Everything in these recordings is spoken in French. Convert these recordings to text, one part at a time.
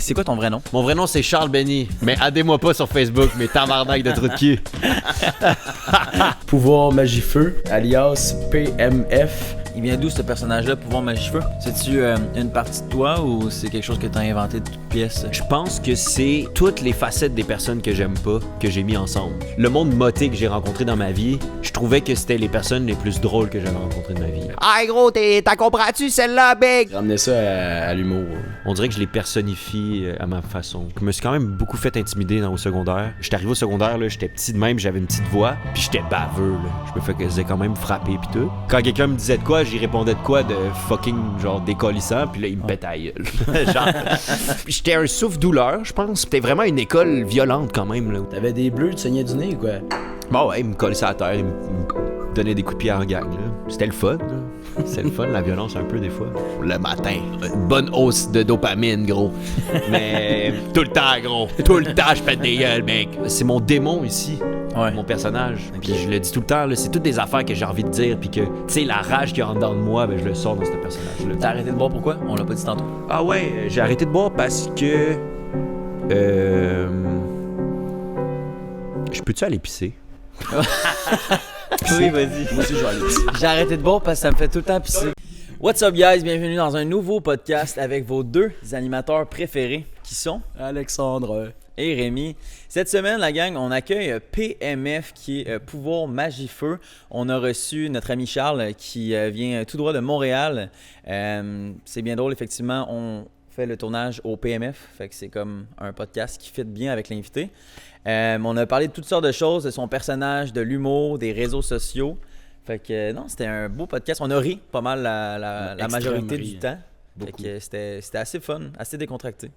c'est quoi ton vrai nom? Mon vrai nom, c'est Charles Benny. Mais aidez-moi pas sur Facebook, mais tabarnak de trou de cul. Pouvoir Magifeu, alias PMF. Il vient d'où ce personnage-là, Pouvoir Magifeu? C'est-tu une partie de toi ou c'est quelque chose que t'as inventé de toute pièce? Je pense que c'est toutes les facettes des personnes que j'aime pas que j'ai mis ensemble. Le monde moté que j'ai rencontré dans ma vie, je trouvais que c'était les personnes les plus drôles que j'avais rencontrées de ma vie. Ah gros, t'as comprends-tu celle-là, big? Ramener ça à l'humour. On dirait que je les personnifie à ma façon. Je me suis quand même beaucoup fait intimider au secondaire. J'étais arrivé au secondaire, là, j'étais petit de même, j'avais une petite voix, puis j'étais baveux. Là. Je me faisais quand même frapper pis tout. Quand quelqu'un me disait de quoi, j'y répondais de quoi de fucking genre décollissant, puis là il me pétait à gueule. Genre, j'étais un souffle-douleur, je pense. C'était vraiment une école violente quand même là. T'avais des bleus, tu saignais du nez ou quoi? Bon ouais, il me collait ça à terre, il me donnait des coups de pied en gang là. C'était le fun là. C'est le fun, la violence un peu des fois. Le matin, une bonne hausse de dopamine, gros. Mais tout le temps, gros. Tout le temps, je pète des gueules, mec. C'est mon démon ici, mon personnage. Puis je le dis tout le temps, là, c'est toutes des affaires que j'ai envie de dire. Puis que, tu sais, la rage qui est en dedans de moi, ben, je le sors dans ce personnage-là. T'as arrêté de boire pourquoi? On l'a pas dit tantôt. Ah ouais, j'ai arrêté de boire parce que... Je peux-tu aller pisser? Oui, vas-y. Moi aussi, je vais aller ici. J'ai arrêté de boire parce que ça me fait tout le temps pisser. What's up, guys? Bienvenue dans un nouveau podcast avec vos deux animateurs préférés qui sont Alexandre. et Rémi. Cette semaine, la gang, on accueille PMF qui est Pouvoir Magifeu. On a reçu notre ami Charles qui vient tout droit de Montréal. C'est bien drôle, effectivement. On fait le tournage au PMF, fait que c'est comme un podcast qui fit bien avec l'invité. On a parlé de toutes sortes de choses, de son personnage, de l'humour, des réseaux sociaux. Fait que non, c'était un beau podcast. On a ri pas mal la majorité du temps. Fait que c'était assez fun, assez décontracté.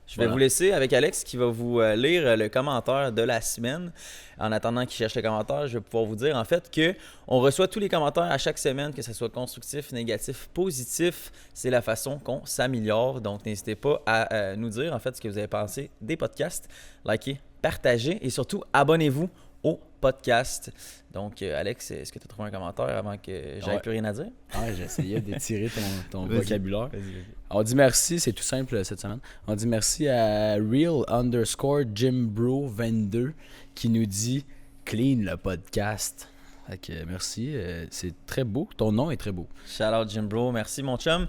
Je vais vous laisser avec Alex qui va vous lire le commentaire de la semaine. En attendant qu'il cherche le commentaire, je vais pouvoir vous dire en fait que on reçoit tous les commentaires à chaque semaine, que ce soit constructif, négatif, positif. C'est la façon qu'on s'améliore. Donc n'hésitez pas à nous dire en fait ce que vous avez pensé des podcasts. Likez, partagez et surtout abonnez-vous au podcast. Donc Alex, est-ce que tu as trouvé un commentaire avant que j'aille plus rien à dire? Ouais, j'essayais d'étirer ton Vas-y. vocabulaire. Vas-y. On dit merci, c'est tout simple cette semaine. On dit merci à real_jimbro22 qui nous dit clean le podcast. Fait que merci, c'est très beau. Ton nom est très beau. Shout out Jim Bro, merci mon chum.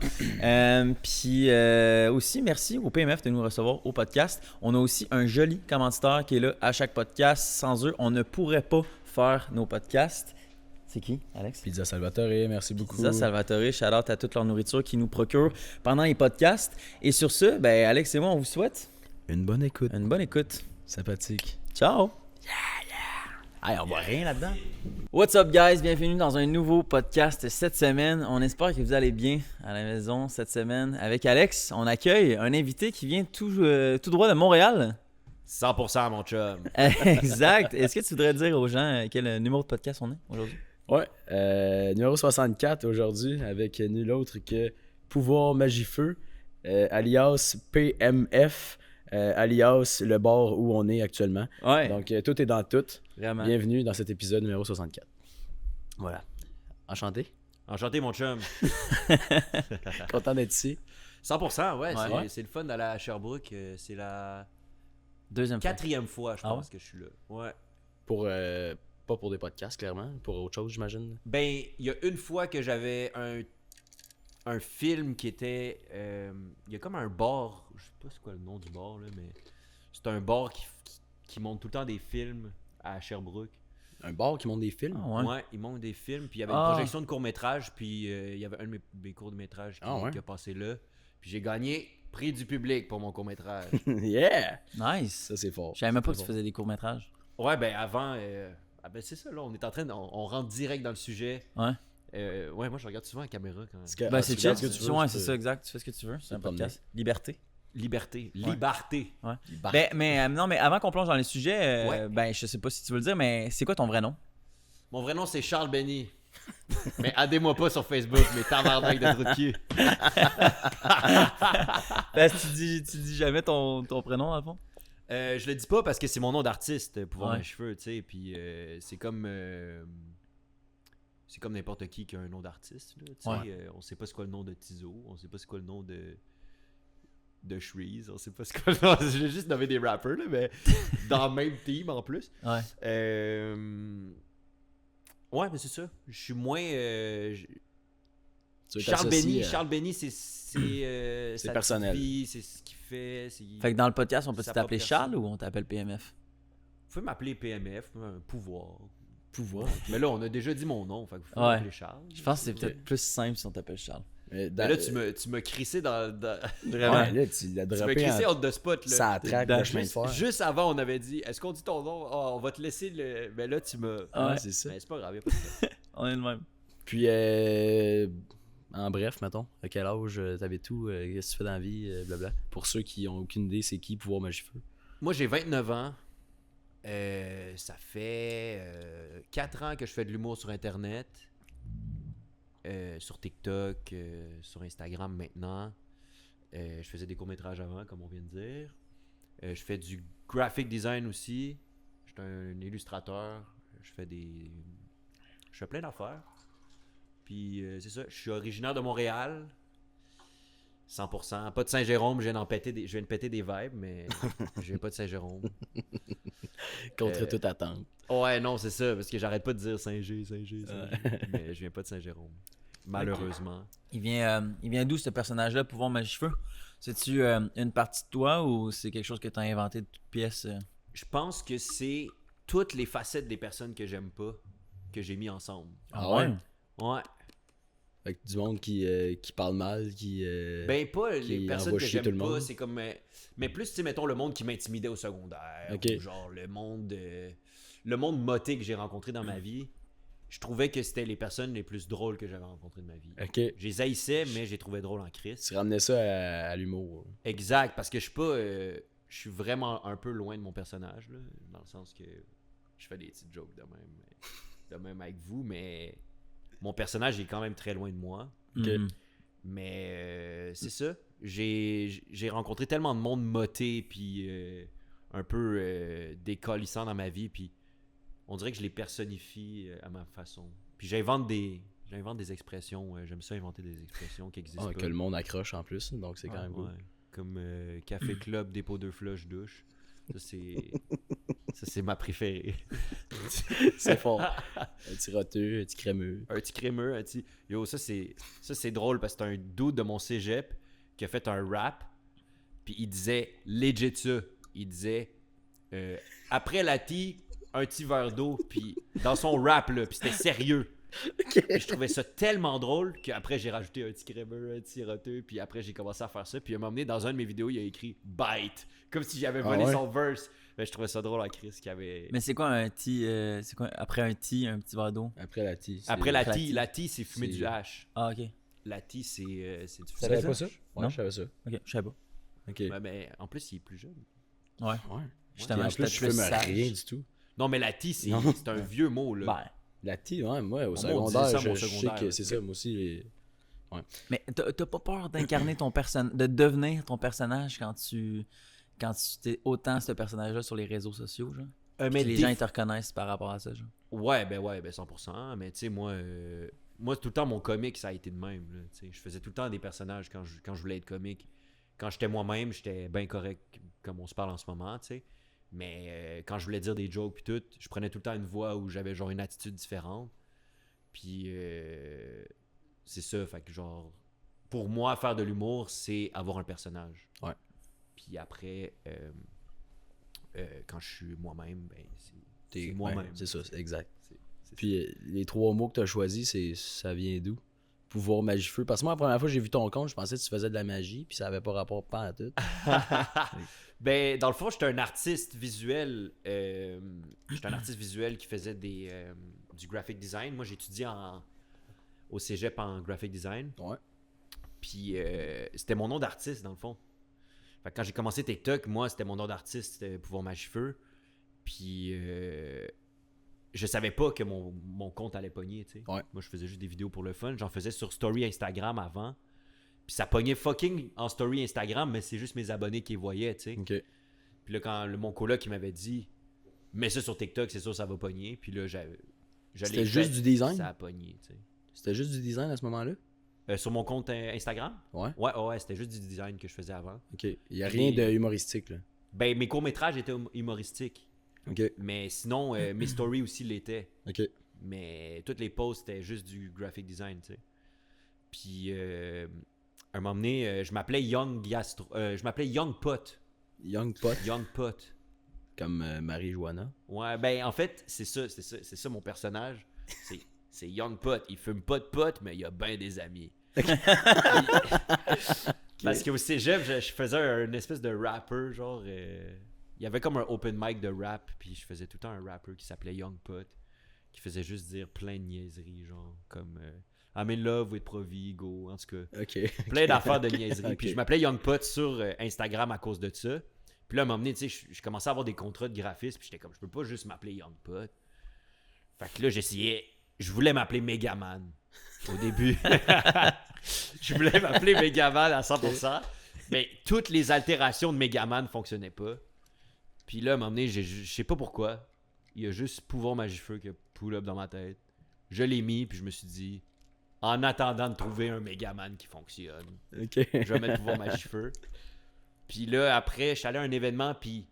Puis aussi merci au PMF de nous recevoir au podcast. On a aussi un joli commanditaire qui est là à chaque podcast. Sans eux, on ne pourrait pas faire nos podcasts. C'est qui, Alex? Pizza Salvatore, merci beaucoup. Pizza Salvatore, shout out à toute leur nourriture qu'ils nous procurent pendant les podcasts. Et sur ce, ben Alex et moi, on vous souhaite Une bonne écoute. une bonne écoute. Sympathique. Ciao! Hey, on voit rien là-dedans. What's up guys, bienvenue dans un nouveau podcast cette semaine. On espère que vous allez bien à la maison cette semaine. Avec Alex, on accueille un invité qui vient tout droit de Montréal. 100% mon chum. Exact. Est-ce que tu voudrais dire aux gens quel numéro de podcast on est aujourd'hui? Ouais, numéro 64 aujourd'hui avec nul autre que Pouvoir Magifeu, alias PMF, alias le bar où on est actuellement. Ouais. Donc tout est dans tout. Vraiment. Bienvenue dans cet épisode numéro 64. Voilà. Enchanté. Enchanté mon chum. Content d'être ici. 100%, ouais. Ouais. C'est le fun d'aller à Sherbrooke. C'est la Deuxième fois. 4e fois, je Ah pense, ouais? que je suis là. Ouais. Pour pas pour des podcasts, clairement. Pour autre chose, j'imagine. Ben, il y a une fois que j'avais un film qui était... Il y a comme un bar, je sais pas c'est quoi le nom du bar, là, mais c'est un bar qui monte tout le temps des films à Sherbrooke. Un bar qui monte des films. Ah ouais. Ouais, ils montent des films, puis il y avait Ah. une projection de court-métrage, puis il y avait un de mes courts-métrages qui a passé là. Puis j'ai gagné prix du public pour mon court-métrage. Yeah! Nice. Ça, c'est fort. Je savais même pas que C'est tu fort. faisais des courts-métrages. Ouais, ben avant... ben c'est ça, là, on est en train on rentre direct dans le sujet. Ouais. Ouais, moi je regarde souvent la caméra quand... Parce que- Ben ah, c'est tu chill. regardes ce que tu veux, Ouais, tu c'est peux- ça, exact. Tu fais ce que tu veux. C'est un te promener. podcast. Liberté. Liberté. Ouais. Liberté. Ouais. Bah. Mais non, mais avant qu'on plonge dans les sujets, Ouais. ben je sais pas si tu veux le dire, mais c'est quoi ton vrai nom? Mon vrai nom, c'est Charles Benny. Mais aidez-moi pas sur Facebook, mais tabarnak de trou de cul. Parce que tu dis jamais ton prénom, à fond? Je le dis pas parce que c'est mon nom d'artiste, Pouvoir Ouais. Magifeu, tu sais. Puis c'est comme n'importe qui a un nom d'artiste, là, tu sais. Ouais. On sait pas c'est quoi le nom de Tizo, on sait pas c'est quoi le nom de de Shreeze. On sait pas ce qu'on... Non, j'ai juste nommé des rappers, là, mais dans le même team en plus. Ouais. Ouais, mais c'est ça. Je suis moins... Tu veux Charles t'associer Benny, à- Charles Benny, c'est sa personnel. petite vie, c'est ce qu'il fait. Fait que dans le podcast, on peut Ça t'appeler porte Charles personne. ou on t'appelle PMF? Vous pouvez m'appeler PMF, un pouvoir. pouvoir. Mais là, on a déjà dit mon nom, fait que vous pouvez Ouais. m'appeler Charles. Je pense que c'est peut-être plus simple si on t'appelle Charles. Mais Mais là, tu m'as crissé dans... Vraiment. Ouais, là, tu l'as Tu m'as droppé crissé en... hors de spot, là. Ça traque Dans- le chemin de fer. Juste avant, on avait dit, est-ce qu'on dit ton nom? Ah, on va te laisser le... Mais là, tu m'as... Ah ouais. Ouais, c'est ça. Mais c'est pas grave, y a pas de stress. On est le même. Puis, en bref, mettons, à quel âge t'avais tout, qu'est-ce que tu fais dans la vie, blabla. Pour ceux qui ont aucune idée, c'est qui Pouvoir Magifeu? Moi, j'ai 29 ans. Ça fait 4 ans que je fais de l'humour sur Internet. Sur TikTok, sur Instagram maintenant. Je faisais des courts-métrages avant, comme on vient de dire. Je fais du graphic design aussi. Je suis un illustrateur. Je fais plein d'affaires. Puis c'est ça, je suis originaire de Montréal. 100%. Pas de Saint-Jérôme, je viens de péter des vibes, mais je viens pas de Saint-Jérôme. Contre toute attente. Ouais, non, c'est ça, parce que j'arrête pas de dire Saint-Gé, mais je viens pas de Saint-Jérôme. Malheureusement. Il vient d'où ce personnage-là, Pouvoir Magifeu? C'est-tu une partie de toi ou c'est quelque chose que tu as inventé de toutes pièces? Je pense que c'est toutes les facettes des personnes que j'aime pas que j'ai mis ensemble. Ah ouais? Ouais. Avec du monde qui parle mal, qui... Ben, pas qui les personnes envoie que chier tout j'aime le pas, monde. c'est comme... mais plus, tu sais, mettons, le monde qui m'intimidait au secondaire. Ok. Ou genre le monde moté que j'ai rencontré dans ma vie. Je trouvais que c'était les personnes les plus drôles que j'avais rencontrées de ma vie. Ok. Je les haïssais, mais j'ai trouvé drôle en Christ. Tu ramenais ça à l'humour. Exact, parce que je suis pas... je suis vraiment un peu loin de mon personnage, là, dans le sens que je fais des petites jokes de même avec vous, mais mon personnage est quand même très loin de moi. Mhm. Mais c'est ça. J'ai rencontré tellement de monde moté puis un peu décollissant dans ma vie, puis on dirait que je les personnifie à ma façon. Puis j'invente des expressions. J'aime ça inventer des expressions qui existent Ah, pas. que le monde accroche en plus, donc c'est quand même cool. Ouais. Comme café club, dépôt 2 flush, douche. Ça c'est ma préférée. C'est fort. Un petit roteux, un petit crémeux. Un petit crémeux, un petit... Yo, ça c'est drôle parce que c'est un dude de mon cégep qui a fait un rap. Puis il disait legit ça. Il disait après la tea, un petit verre d'eau. Puis dans son rap, là, puis c'était sérieux. Puis je trouvais ça tellement drôle qu'après j'ai rajouté un petit crémeux, un petit roteux. Puis après j'ai commencé à faire ça. Puis il m'a emmené dans un de mes vidéos, il a écrit bite. Comme si j'avais volé ouais? son verse. Mais je trouvais ça drôle à Chris qui avait. Mais c'est quoi un tea? C'est quoi après un tea, un petit verre d'eau? Après la tea. Après la après la tea, tea. la tea c'est fumer C'est- du hash. Ah, ok. La tea c'est du Tu fumer savais du pas hash. ça? Ouais, Non. je savais ça. Ok, je sais pas. Ok. Ouais, mais en plus, il est plus jeune. Ouais. Ouais. Justement, Puis en j'étais plus, je plus fume sage. rien du tout. Non, mais la tea, c'est Non. c'est un vieux mot, là. Ben, La tea, ouais, moi, au on disait secondaire, ça, je mon sais secondaire, que là. c'est ça, moi aussi. mais t'as pas peur d'incarner ton personnage, de devenir ton personnage quand tu t'es autant ce personnage-là sur les réseaux sociaux, genre? Mais Mais les gens ils te reconnaissent par rapport à ça, genre. Ouais, ben 100%. Mais tu sais, moi, tout le temps, mon comique, ça a été de même. Là, tu sais. Je faisais tout le temps des personnages quand je voulais être comique. Quand j'étais moi-même, j'étais bien correct, comme on se parle en ce moment, tu sais. Mais quand je voulais dire des jokes puis tout, je prenais tout le temps une voix où j'avais genre une attitude différente. Puis c'est ça, fait que genre pour moi faire de l'humour, c'est avoir un personnage. Ouais. Puis après quand je suis moi-même, ben c'est T'es moi-même. ouais, c'est ça, c'est exact. C'est Puis les 3 mots que tu as choisis, ça vient d'où? Pouvoir magifeu. Parce que moi, la première fois que j'ai vu ton compte, je pensais que tu faisais de la magie, puis ça avait pas rapport pas à tout. Ben, dans le fond, j'étais un artiste visuel. J'étais un artiste visuel qui faisait du graphic design. Moi, j'ai étudié au cégep en graphic design. Ouais. Puis, c'était mon nom d'artiste, dans le fond. Fait que quand j'ai commencé TikTok, moi, c'était mon nom d'artiste, c'était Pouvoir Magifeu. Puis, je savais pas que mon compte allait pogner, tu sais. Ouais. Moi, je faisais juste des vidéos pour le fun. J'en faisais sur Story Instagram avant. Puis ça pognait fucking en Story Instagram, mais c'est juste mes abonnés qui les voyaient, tu sais. OK. Puis là, quand mon coloc il m'avait dit « Mets ça sur TikTok, c'est sûr ça va pogner. » Puis là, j'allais C'était juste du design? Ça a pogné, tu sais. C'était juste du design à ce moment-là? Sur mon compte Instagram? Ouais. Ouais, c'était juste du design que je faisais avant. Ok. Il n'y a rien de humoristique, là. Ben, mes courts-métrages étaient humoristiques. Ok. Mais sinon, mes stories aussi l'étaient. Ok. Mais toutes les posts, c'était juste du graphic design, tu sais. Puis, à un moment donné, je m'appelais je m'appelais Young Pot. Young Pot, Young Pot. comme Marie-Joanna. Ouais, ben, en fait, c'est ça mon personnage. C'est Young Pot. Il fume pas de pot, mais il a bien des amis. Parce qu'au cégep, je faisais une espèce de rapper, genre... il y avait comme un open mic de rap, puis je faisais tout le temps un rapper qui s'appelait Young Pot, qui faisait juste dire plein de niaiseries, genre comme I'm in love with Provigo, en tout cas. Ok. Plein d'affaires de niaiseries. Ok. Puis je m'appelais Young Pot sur Instagram à cause de ça. Puis là, à un moment donné, tu sais, je commençais à avoir des contrats de graphisme, puis j'étais comme, je peux pas juste m'appeler Young Pot. Fait que là, je voulais m'appeler Megaman au début. Je voulais m'appeler Megaman à 100%, mais toutes les altérations de Megaman fonctionnaient pas. Puis là, à un moment donné, je sais pas pourquoi, il y a juste Pouvoir Magifeu qui a pull up dans ma tête. Je l'ai mis, puis je me suis dit, en attendant de trouver un Megaman qui fonctionne, Ok. je vais mettre Pouvoir Magifeu. Puis là, après, je suis allé à un événement, puis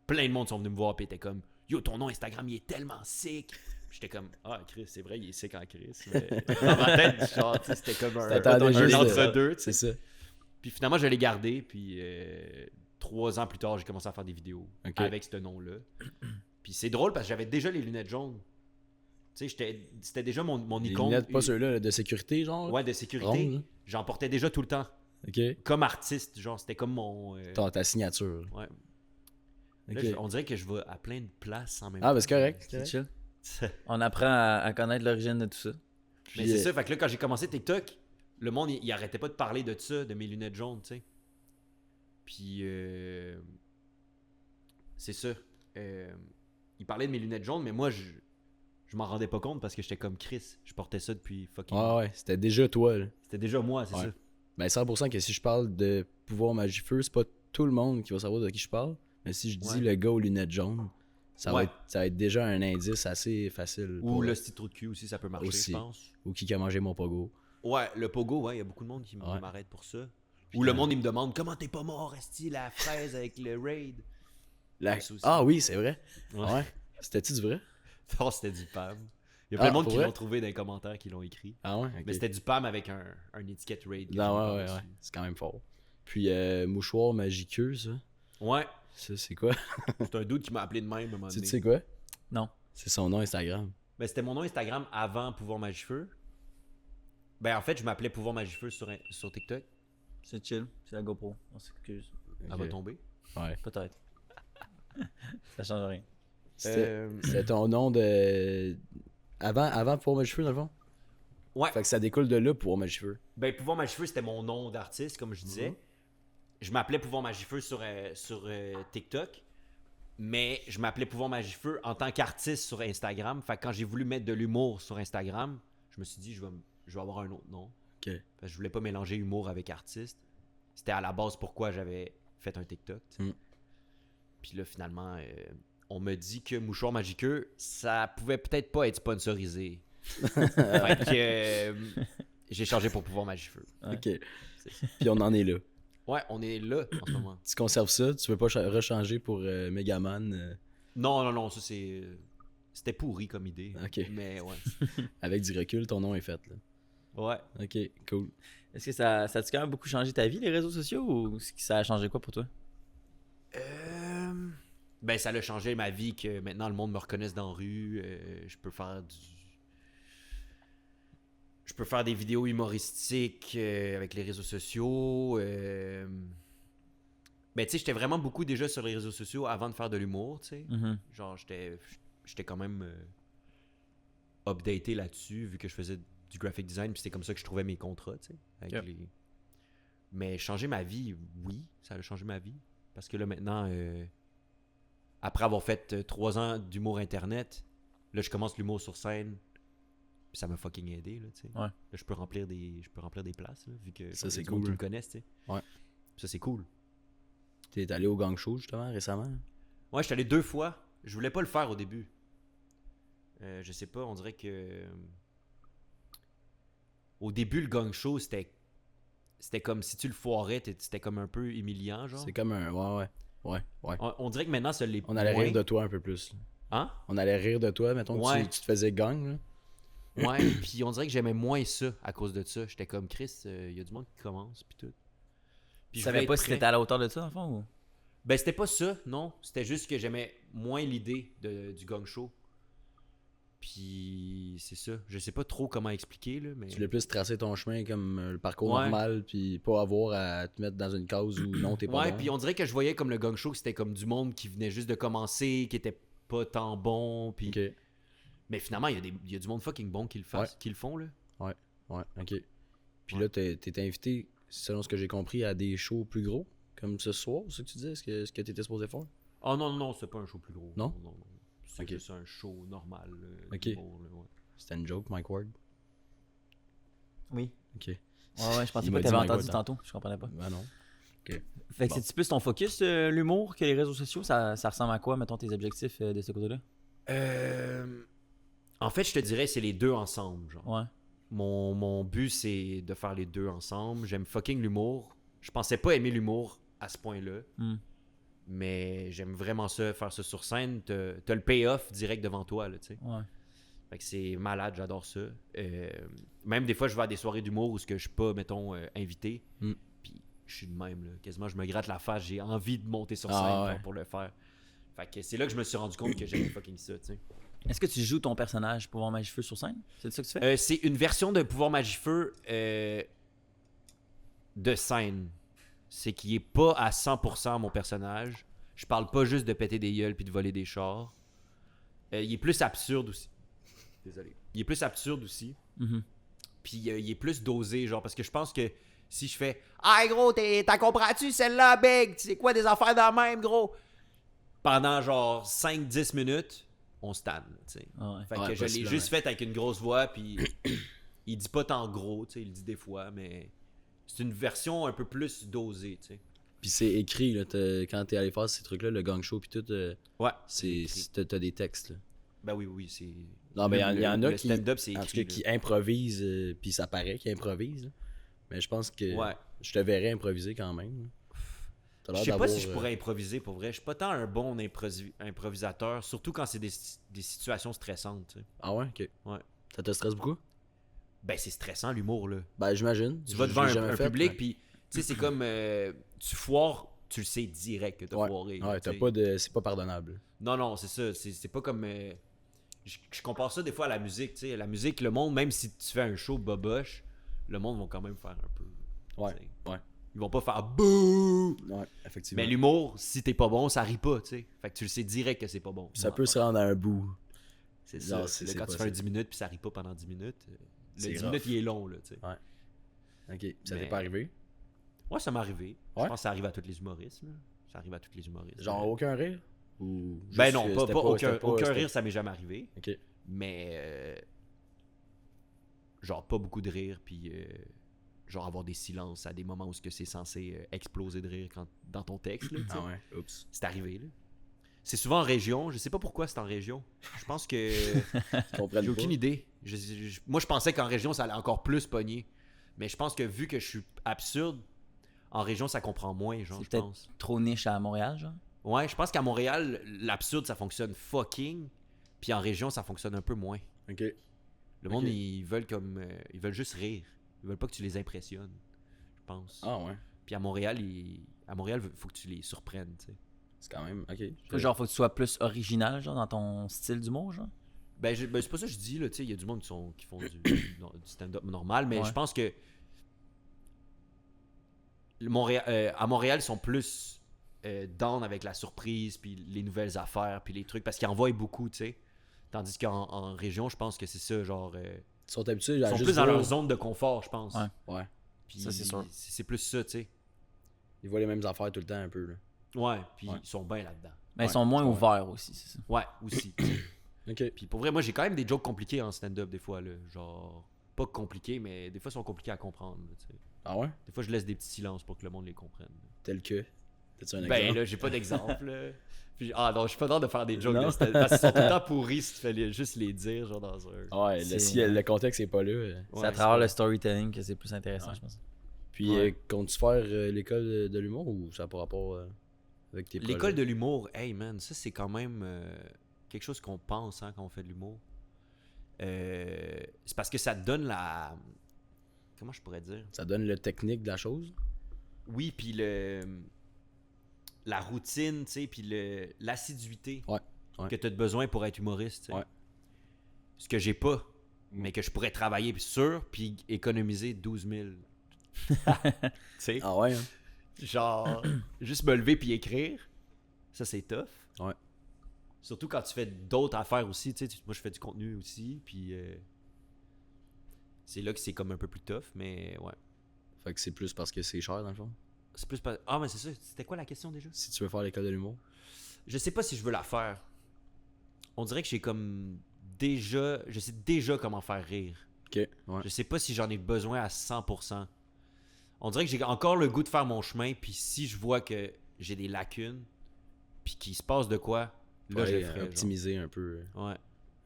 plein de monde sont venus me voir, puis étaient comme, yo, ton nom Instagram, il est tellement sick. Puis j'étais comme, ah, Chris, c'est vrai, il est sick en Chris. Mais dans ma tête, genre, tu sais, c'était comme T'attendais un juste entre-deux, tu sais. C'est ça. Puis finalement, je l'ai gardé, puis 3 ans plus tard, j'ai commencé à faire des vidéos avec ce nom-là. Puis c'est drôle parce que j'avais déjà les lunettes jaunes. Tu sais, c'était déjà mon Les icône. lunettes, pas ceux-là, de sécurité, genre? Ouais, de sécurité. Rondes, hein? J'en portais déjà tout le temps. Ok. Comme artiste, genre, c'était comme mon... Ta signature. ouais. Ok. Là, on dirait que je vais à plein de places en même Ah, temps. ben c'est correct. C'est chill. On apprend à connaître l'origine de tout ça. Mais c'est ça, fait que là, quand j'ai commencé TikTok, le monde, il arrêtait pas de parler de ça, de mes lunettes jaunes, tu sais. Puis, c'est ça. Il parlait de mes lunettes jaunes, mais moi, je m'en rendais pas compte parce que j'étais comme Chris. Je portais ça depuis fucking... Ouais, c'était déjà toi, là. C'était déjà moi, c'est Ouais. ça. Ben 100% que si je parle de Pouvoir Magifeu, c'est pas tout le monde qui va savoir de qui je parle. Mais si je dis Ouais. le gars aux lunettes jaunes, ça Ouais. va être déjà un indice assez facile. Ou pour- le petit trou de cul aussi, ça peut marcher, Aussi. je pense. Ou qui a mangé mon pogo. Ouais, le pogo, ouais, il y a beaucoup de monde qui Ouais. m'arrête pour ça. Ou le monde, il me demande comment t'es pas mort, Esti, la fraise avec le raid. La- Ça aussi. Ah oui, c'est vrai. Ouais. Ouais. C'était-tu du vrai? Non, c'était du PAM. Il y a plein de monde pour qui vrai? l'ont trouvé dans les commentaires, qui l'ont écrit. Ah ouais? Ok. Mais c'était du PAM avec un étiquette raid. que j'ai Non, mis ouais. par-dessus. C'est quand même fort. Puis mouchoir magiqueux, ça. Ouais, Ça, c'est quoi? c'est un dude qui m'a appelé de même à un moment Tu donné. sais quoi? Non. C'est son nom Instagram. Ben, c'était mon nom Instagram avant Pouvoir Magifeu. Ben, en fait, je m'appelais Pouvoir Magifeu sur TikTok. C'est chill. C'est la GoPro. On s'excuse. Elle Ok. va tomber. Ouais. Peut-être. Ça change rien. C'était ton nom de. Avant Pouvoir Magifeu, dans le fond? Ouais. Fait que ça découle de là, Pouvoir Magifeu. Ben, Pouvoir Magifeu, c'était mon nom d'artiste, comme je disais. Je m'appelais Pouvoir Magifeu sur TikTok. Mais je m'appelais Pouvoir Magifeu en tant qu'artiste sur Instagram. Fait que quand j'ai voulu mettre de l'humour sur Instagram, je me suis dit, je vais avoir un autre nom. Ok. Parce que je voulais pas mélanger humour avec artiste. C'était à la base pourquoi j'avais fait un TikTok. tu sais. Mm. Puis là, finalement, on me dit que Mouchoir Magiqueux, ça pouvait peut-être pas être sponsorisé. Fait que j'ai changé pour Pouvoir Magifeu. Ok. Puis on en est là. Ouais, on est là en ce moment. Tu conserves ça, tu veux pas rechanger pour Megaman Non, ça c'est... C'était pourri comme idée. Ok. Mais ouais. avec du recul, ton nom est fait là. Ouais. Ok, cool. Est-ce que ça a-tu quand même beaucoup changé ta vie, les réseaux sociaux, ou ça a changé quoi pour toi? Ben, ça a changé ma vie que maintenant le monde me reconnaisse dans la rue. Je peux faire des vidéos humoristiques avec les réseaux sociaux. Ben, tu sais, j'étais vraiment beaucoup déjà sur les réseaux sociaux avant de faire de l'humour, tu sais. Mhm. Genre, j'étais quand même updaté là-dessus, vu que je faisais du graphic design, puis c'était comme ça que je trouvais mes contrats, tu sais. Yep. Mais changer ma vie, oui, ça a changé ma vie. Parce que là, maintenant, après avoir fait 3 ans d'humour internet, là, je commence l'humour sur scène, puis ça m'a fucking aidé, là, tu sais. Ouais. Là, je peux remplir des places, là, vu que Ça, c'est du monde cool. qui me connaissent, tu sais. Ouais. Ça, c'est cool. T'es allé au gang show justement récemment? Ouais, je suis allé 2 fois. Je voulais pas le faire au début. Je sais pas, on dirait que... au début, le gang show, c'était comme si tu le foirais, c'était comme un peu humiliant, genre. C'est comme un. Ouais. On dirait que maintenant, ça l'est On allait moins. rire de toi un peu plus. Là. Hein? On allait rire de toi, mettons que Ouais. tu te faisais gang. Là. Ouais, puis on dirait que j'aimais moins ça à cause de ça. J'étais comme Chris, il y a du monde qui commence, puis tout. Tu je savais voulais pas être si prêt. t'étais à la hauteur de ça, en fond, ou? Ben, c'était pas ça, non. C'était juste que j'aimais moins l'idée du gang show. Puis c'est ça. Je sais pas trop comment expliquer, là, mais. Tu voulais plus tracer ton chemin comme le parcours Ouais. normal, puis pas avoir à te mettre dans une case où non, t'es pas Ouais, bon. puis on dirait que je voyais comme le gang show, que c'était comme du monde qui venait juste de commencer, qui était pas tant bon, puis... Ok. Mais finalement, il y a du monde fucking bon qui le, qui le font, là. Ouais, ok. Puis Ouais. là, t'es invité, selon ce que j'ai compris, à des shows plus gros, comme ce soir, c'est ce que tu disais, ce que t'étais supposé faire? Oh non, c'est pas un show plus gros. Non? Non. C'est Ok. juste un show normal. Ok. d'humour, là, ouais. C'était une joke, Mike Ward? Oui. Ok. Ouais, je pensais Il pas m'a que dit t'avais Mike entendu Ward, tantôt. Je comprenais pas. Ben non. Fait que Bon. c'est plus ton focus, l'humour, que les réseaux sociaux? Ça ressemble à quoi, mettons, tes objectifs de ce côté-là? En fait, je te dirais, c'est les deux ensemble, genre. Ouais. Mon but, c'est de faire les deux ensemble. J'aime fucking l'humour. Je pensais pas aimer l'humour à ce point-là. Hmm. Mais j'aime vraiment ça, faire ça sur scène. T'as le payoff direct devant toi, là, tu sais. Ouais. Fait que c'est malade, j'adore ça. Même des fois, je vais à des soirées d'humour où je suis pas, mettons, invité. Mm. Puis je suis de même, là. Quasiment, je me gratte la face. J'ai envie de monter sur scène Ah ouais. genre, pour le faire. Fait que c'est là que je me suis rendu compte que j'aimais fucking ça, tu sais. Est-ce que tu joues ton personnage Pouvoir Magifeu sur scène? C'est ça que tu fais? C'est une version de Pouvoir Magifeu de scène. C'est qu'il est pas à 100% mon personnage. Je parle pas juste de péter des gueules puis de voler des chars. Il est plus absurde aussi. Désolé. Il est plus absurde aussi. Mhm. Puis il est plus dosé, genre, parce que je pense que si je fais « Ah, gros, t'as comprends-tu celle-là, big? C'est quoi des affaires dans la même, gros? » Pendant genre 5-10 minutes, on se tanne, tu sais. Ah ouais. Fait Ouais, que je l'ai possiblement. juste fait avec une grosse voix, puis il dit pas tant gros, tu sais, il le dit des fois, mais c'est une version un peu plus dosée, tu sais. Puis c'est écrit, là, quand t'es allé faire ces trucs-là, le gang show, puis tout, Ouais. t'as des textes, là. Ben oui, c'est... Non, mais il y en a le qui, stand-up, c'est en tout écrit, cas, qui là. improvisent, puis ça paraît qu'ils improvisent. Là. Mais je pense que Ouais. je te verrais improviser quand même. là. T'as Je l'air sais pas d'avoir, si je pourrais improviser, pour vrai. Je suis pas tant un bon improvisateur, surtout quand c'est des situations stressantes, tu sais. Ah ouais, ok. Ouais. Ça te stresse beaucoup? Ben, c'est stressant, l'humour, là. Ben, j'imagine. Tu vas Je devant l'ai jamais un fait, public, mais- puis tu sais, c'est comme tu foires, tu le sais direct que t'as Ouais, foiré. ouais, tu sais. c'est pas pardonnable. Non, c'est ça. C'est pas comme. Je compare ça des fois à la musique, tu sais. La musique, le monde, même si tu fais un show boboche, le monde va quand même faire un peu. Ouais, tu sais. ouais. Ils vont pas faire bouh! Ouais, effectivement. Mais l'humour, si t'es pas bon, ça rit pas, tu sais. Fait que tu le sais direct que c'est pas bon. Ça peut se rendre à un bout. C'est Non, ça. c'est Là, quand tu possible. fais un 10 minutes puis ça rit pas pendant 10 minutes, le C'est 10 rough. minutes, il est long, là, tu sais. Ouais. Ok, ça Mais- t'est pas arrivé? Ouais, ça m'est arrivé. Ouais? Je pense que ça arrive à tous les humoristes, là. Ça arrive à tous les humoristes. Genre aucun rire? Ou Ben juste non, que pas, c'était aucun, c'était aucun c'était- rire, ça m'est jamais arrivé. Ok. Mais genre pas beaucoup de rire, puis genre avoir des silences à des moments où ce que c'est censé exploser de rire dans ton texte, là, tu sais. Ah ouais, oups. C'est arrivé, là. C'est souvent en région, je sais pas pourquoi c'est en région. Je pense que Je comprends j'ai pas. aucune idée. Moi je pensais qu'en région ça allait encore plus pogner. Mais je pense que vu que je suis absurde, en région ça comprend moins, genre, C'est je peut-être pense. trop niche à Montréal, genre? Ouais, je pense qu'à Montréal, l'absurde ça fonctionne fucking, puis en région ça fonctionne un peu moins. Ok. Le monde, Ok. ils veulent comme. Ils veulent juste rire. Ils veulent pas que tu les impressionnes, je pense. Ah ouais. Puis à Montréal, faut que tu les surprennes, tu sais. C'est quand même. Ok. Genre, faut que tu sois plus original, genre, dans ton style d'humour, genre? Ben, c'est pas ça que je dis, là, tu sais. Il y a du monde qui font du stand-up normal, mais Ouais. je pense que. À Montréal, ils sont plus down avec la surprise, puis les nouvelles affaires, puis les trucs, parce qu'ils envoient beaucoup, tu sais. Tandis qu'en région, je pense que c'est ça, genre. Ils sont habitués Ils à sont juste plus dans voir- leur zone de confort, je pense. Ouais. Ouais. Puis Ça, c'est sûr. c'est plus ça, tu sais. Ils voient les mêmes affaires tout le temps un peu. Là. Ouais, puis Ouais. ils sont bien là-dedans. Mais Ouais, ils sont moins je comprends. ouverts aussi, c'est ça. Ouais, aussi. Ok. Puis pour vrai, moi j'ai quand même des jokes compliqués en stand-up des fois, là. Genre, pas compliqués, mais des fois ils sont compliqués à comprendre, là, tu sais. Ah ouais? Des fois je laisse des petits silences pour que le monde les comprenne. Tel que. T'as-tu un Ben exemple? là, j'ai pas d'exemple. Là. Puis, ah non, je suis pas d'accord de faire des jokes. Non. Parce qu'ils sont tout le temps pourris si tu fais juste les dire, genre dans un. Ouais, si le contexte est pas là. C'est à travers le storytelling que c'est plus intéressant, je pense. Puis, Ouais. comptes-tu faire l'école de l'humour ou ça n'a pas rapport avec tes projets? L'école de l'humour, hey man, ça c'est quand même quelque chose qu'on pense quand on fait de l'humour. C'est parce que ça te donne la. Comment je pourrais dire? Ça donne le technique de la chose? Oui, puis la routine, tu sais, puis l'assiduité Ouais. que tu as besoin pour être humoriste. Tu sais. Ouais. Ce que j'ai pas, mais que je pourrais travailler sur, puis économiser 12 000. Tu sais, Ah ouais, hein? genre, juste me lever puis écrire, ça c'est tough. Ouais. Surtout quand tu fais d'autres affaires aussi, tu sais, moi je fais du contenu aussi, puis c'est là que c'est comme un peu plus tough, mais ouais. Fait que c'est plus parce que c'est cher, dans le fond. C'est plus pas. Ah, mais c'est ça, c'était quoi la question déjà? Si tu veux faire l'école de l'humour. Je sais pas si je veux la faire. On dirait que j'ai comme déjà. Je sais déjà comment faire rire. Ok, ouais. Je sais pas si j'en ai besoin à 100%. On dirait que j'ai encore le goût de faire mon chemin, puis si je vois que j'ai des lacunes, puis qu'il se passe de quoi, là je le ferai. Optimiser un peu. Ouais.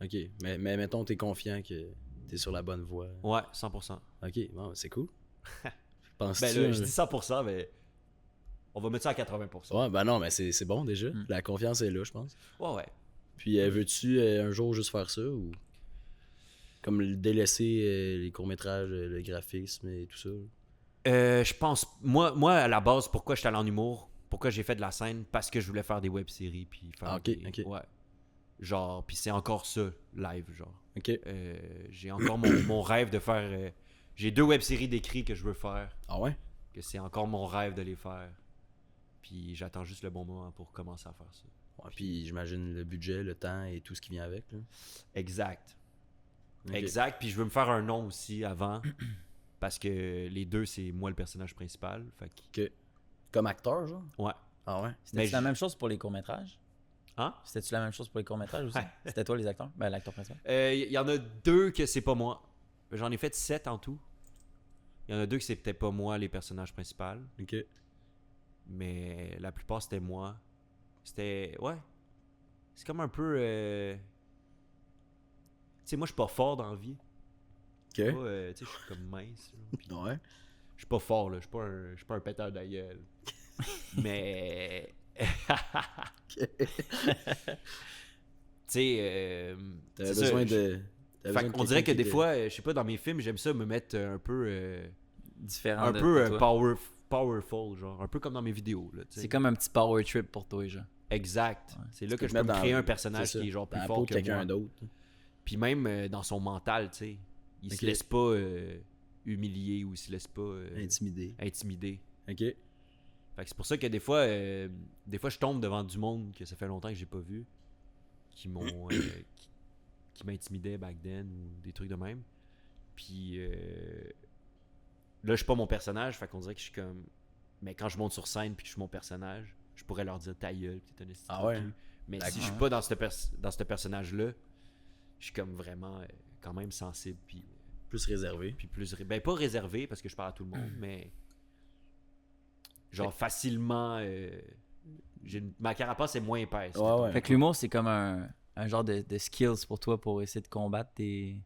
Ok, mais mettons, t'es confiant que t'es sur la bonne voie. Ouais, 100%. Ok, bon, c'est cool. Penses-tu, Ben là, je dis 100%, mais on va mettre ça à 80%. Ouais, ben non, mais c'est bon déjà. La confiance est là, je pense. Ouais. Puis veux-tu un jour juste faire ça ou comme délaisser les courts-métrages, le graphisme et tout ça? Je pense, moi à la base, pourquoi j'étais allé en humour, pourquoi j'ai fait de la scène, parce que je voulais faire des web-séries, puis faire Ah, ok, des... ok. Ouais. Genre, puis c'est encore ça, live, genre. Ok. J'ai encore mon rêve de faire... j'ai 2 web-séries d'écrits que je veux faire, Ah ouais? que c'est encore mon rêve de les faire. Puis j'attends juste le bon moment pour commencer à faire ça. Ouais, puis j'imagine le budget, le temps et tout ce qui vient avec. Là. Exact. Ok. Exact, puis je veux me faire un nom aussi avant, parce que les 2, c'est moi le personnage principal, fait que... Ok. Comme acteur, genre? Ouais. Ah ouais? C'était-tu Mais la même chose pour les courts-métrages? Hein? C'était-tu la même chose pour les courts-métrages aussi? Ouais. C'était toi les acteurs? Ben, l'acteur principal. Il y en a 2 que c'est pas moi. J'en ai fait 7 en tout. Il y en a 2 que c'est peut-être pas moi les personnages principaux. Ok. Mais la plupart c'était moi. C'était. Ouais. C'est comme un peu. Tu sais, moi je suis pas fort dans la vie. Ok. Tu sais, je suis comme mince. Là, puis Ouais. je suis pas fort, là. Je suis pas un péteur de la gueule. Mais. Tu sais. T'avais c'est besoin ça, de. on dirait que des fois, je sais pas, dans mes films, j'aime ça me mettre un peu. Différent Un de peu toi. powerful, genre. Un peu comme dans mes vidéos, là. tu sais. C'est comme un petit power trip pour toi, genre. Exact. Ouais. C'est là que peux je te peux me mettre créer dans- un personnage c'est ça, qui est genre plus dans la fort peau que de quelqu'un moi. d'autre. Puis même dans son mental, tu sais. Il Ok. se laisse pas humilier ou il se laisse pas Intimidé. intimider. Ok. Fait que c'est pour ça que des fois je tombe devant du monde que ça fait longtemps que j'ai pas vu, qui m'ont qui m'intimidaient back then ou des trucs de même. Puis là je suis pas mon personnage, fait qu'on dirait que je suis comme, mais quand je monte sur scène puis que je suis mon personnage, je pourrais leur dire ta gueule, t'es un esti de Ah ouais? cul. Mais si D'accord. je suis pas dans ce personnage là, je suis comme vraiment quand même sensible Plus réservé. puis plus ben pas réservé parce que je parle à tout le monde, mais genre facilement ma carapace est moins épaisse. Ouais, ouais. Fait que l'humour, c'est comme un genre de skills pour toi pour essayer de combattre Ben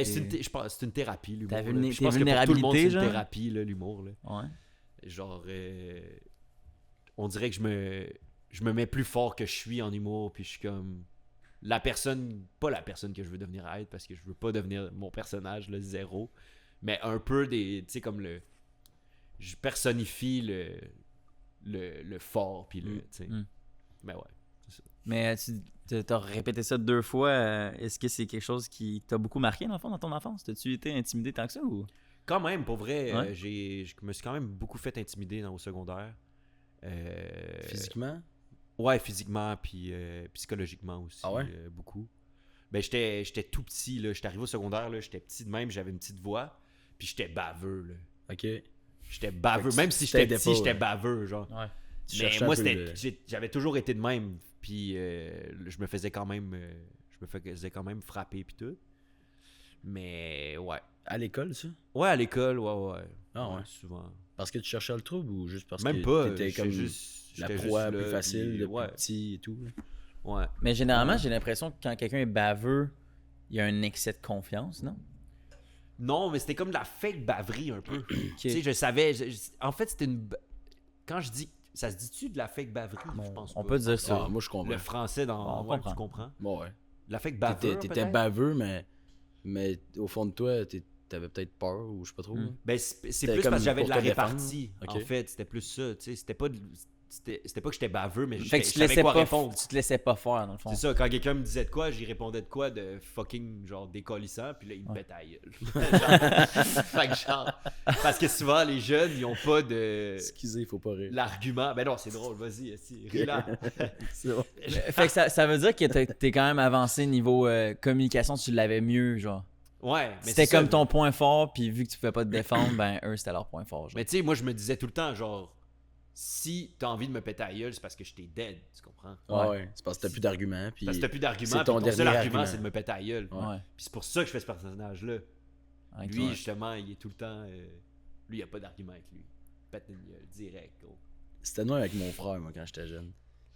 je pense c'est une thérapie l'humour. Ta là. Puis je pense tes que pour tout le monde c'est vulnérabilités, une genre? thérapie là, l'humour là. Ouais. Genre on dirait que je me mets plus fort que je suis en humour, puis je suis comme pas la personne que je veux devenir être, parce que je veux pas devenir mon personnage le zéro, mais un peu tu sais comme je personnifie le fort puis le tu sais. Mais ouais, c'est ça. Mais tu t'as répété ça 2 fois. Est-ce que c'est quelque chose qui t'a beaucoup marqué dans le fond dans ton enfance? T'as-tu été intimidé tant que ça ou? Quand même, pour vrai, Ouais. je me suis quand même beaucoup fait intimider au secondaire. Physiquement? Ouais, physiquement, puis psychologiquement aussi, Ah ouais? beaucoup. Ben, j'étais tout petit, là. J'étais arrivé au secondaire, là. J'étais petit de même, j'avais une petite voix, puis j'étais baveux, là. Ok. J'étais baveux. Fait que même si j'étais t'aidais petit, pas, j'étais ouais. baveux, genre. Ouais. Tu Mais cherchais moi, un peu le- j'avais toujours été de même, puis je me faisais quand même frapper, puis tout. Mais ouais, À l'école, ça? Ouais, à l'école, ouais. Ah ouais. Souvent. Parce que tu cherchais le trouble ou juste parce Même que pas. t'étais comme la j'étais proie juste plus là, facile, puis le ouais. plus petit et tout? Là? Ouais. Mais généralement, j'ai l'impression que quand quelqu'un est baveux, il y a un excès de confiance, non? Non, mais c'était comme de la fake baverie un peu. Tu sais, je savais. En fait, c'était une. Quand je dis. Ça se dit-tu de la fake baverie? Bon, Je pense on pas. peut dire ça. Ah, moi, je comprends. Le français dans. On Ouais, comprend. tu comprends. Bon, ouais. De la fake bavure. T'étais peut-être? baveux, mais au fond de toi, t'avais peut-être peur ou je sais pas trop. là. Ben, c'est C'était plus comme parce que j'avais de pour la te défendre. répartie. Ok. En fait, c'était plus ça. Tu sais, c'était pas que j'étais baveux, mais Fait que je savais quoi répondre. tu te laissais pas faire, dans le fond. C'est ça, quand quelqu'un me disait de quoi, j'y répondais de quoi de fucking genre décollissant, puis là il me pète à la gueule. Fait que genre, parce que souvent les jeunes ils ont pas de Excusez, faut pas rire. l'argument. Ben non, c'est drôle, vas-y, ris là. C'est bon. Fait que ça veut dire que t'es quand même avancé niveau communication, tu l'avais mieux, genre. Ouais, mais C'était c'est ça, comme ton point fort, puis vu que tu pouvais pas te défendre, ben eux, c'était leur point fort, genre. Mais tu sais, moi je me disais tout le temps genre si t'as envie de me péter à la gueule, c'est parce que je t'ai dead, tu comprends? Ouais. C'est parce que t'as plus d'arguments. Puis Parce que t'as plus d'argument, c'est puis ton ton seul dernier argument argument. c'est de me péter à la gueule. Ouais. Puis c'est pour ça que je fais ce personnage-là. Avec Lui, toi. justement, il est tout le temps. Lui, il n'y a pas d'argument avec lui. Pète une gueule, direct, gros. C'était noir avec mon frère, moi, quand j'étais jeune.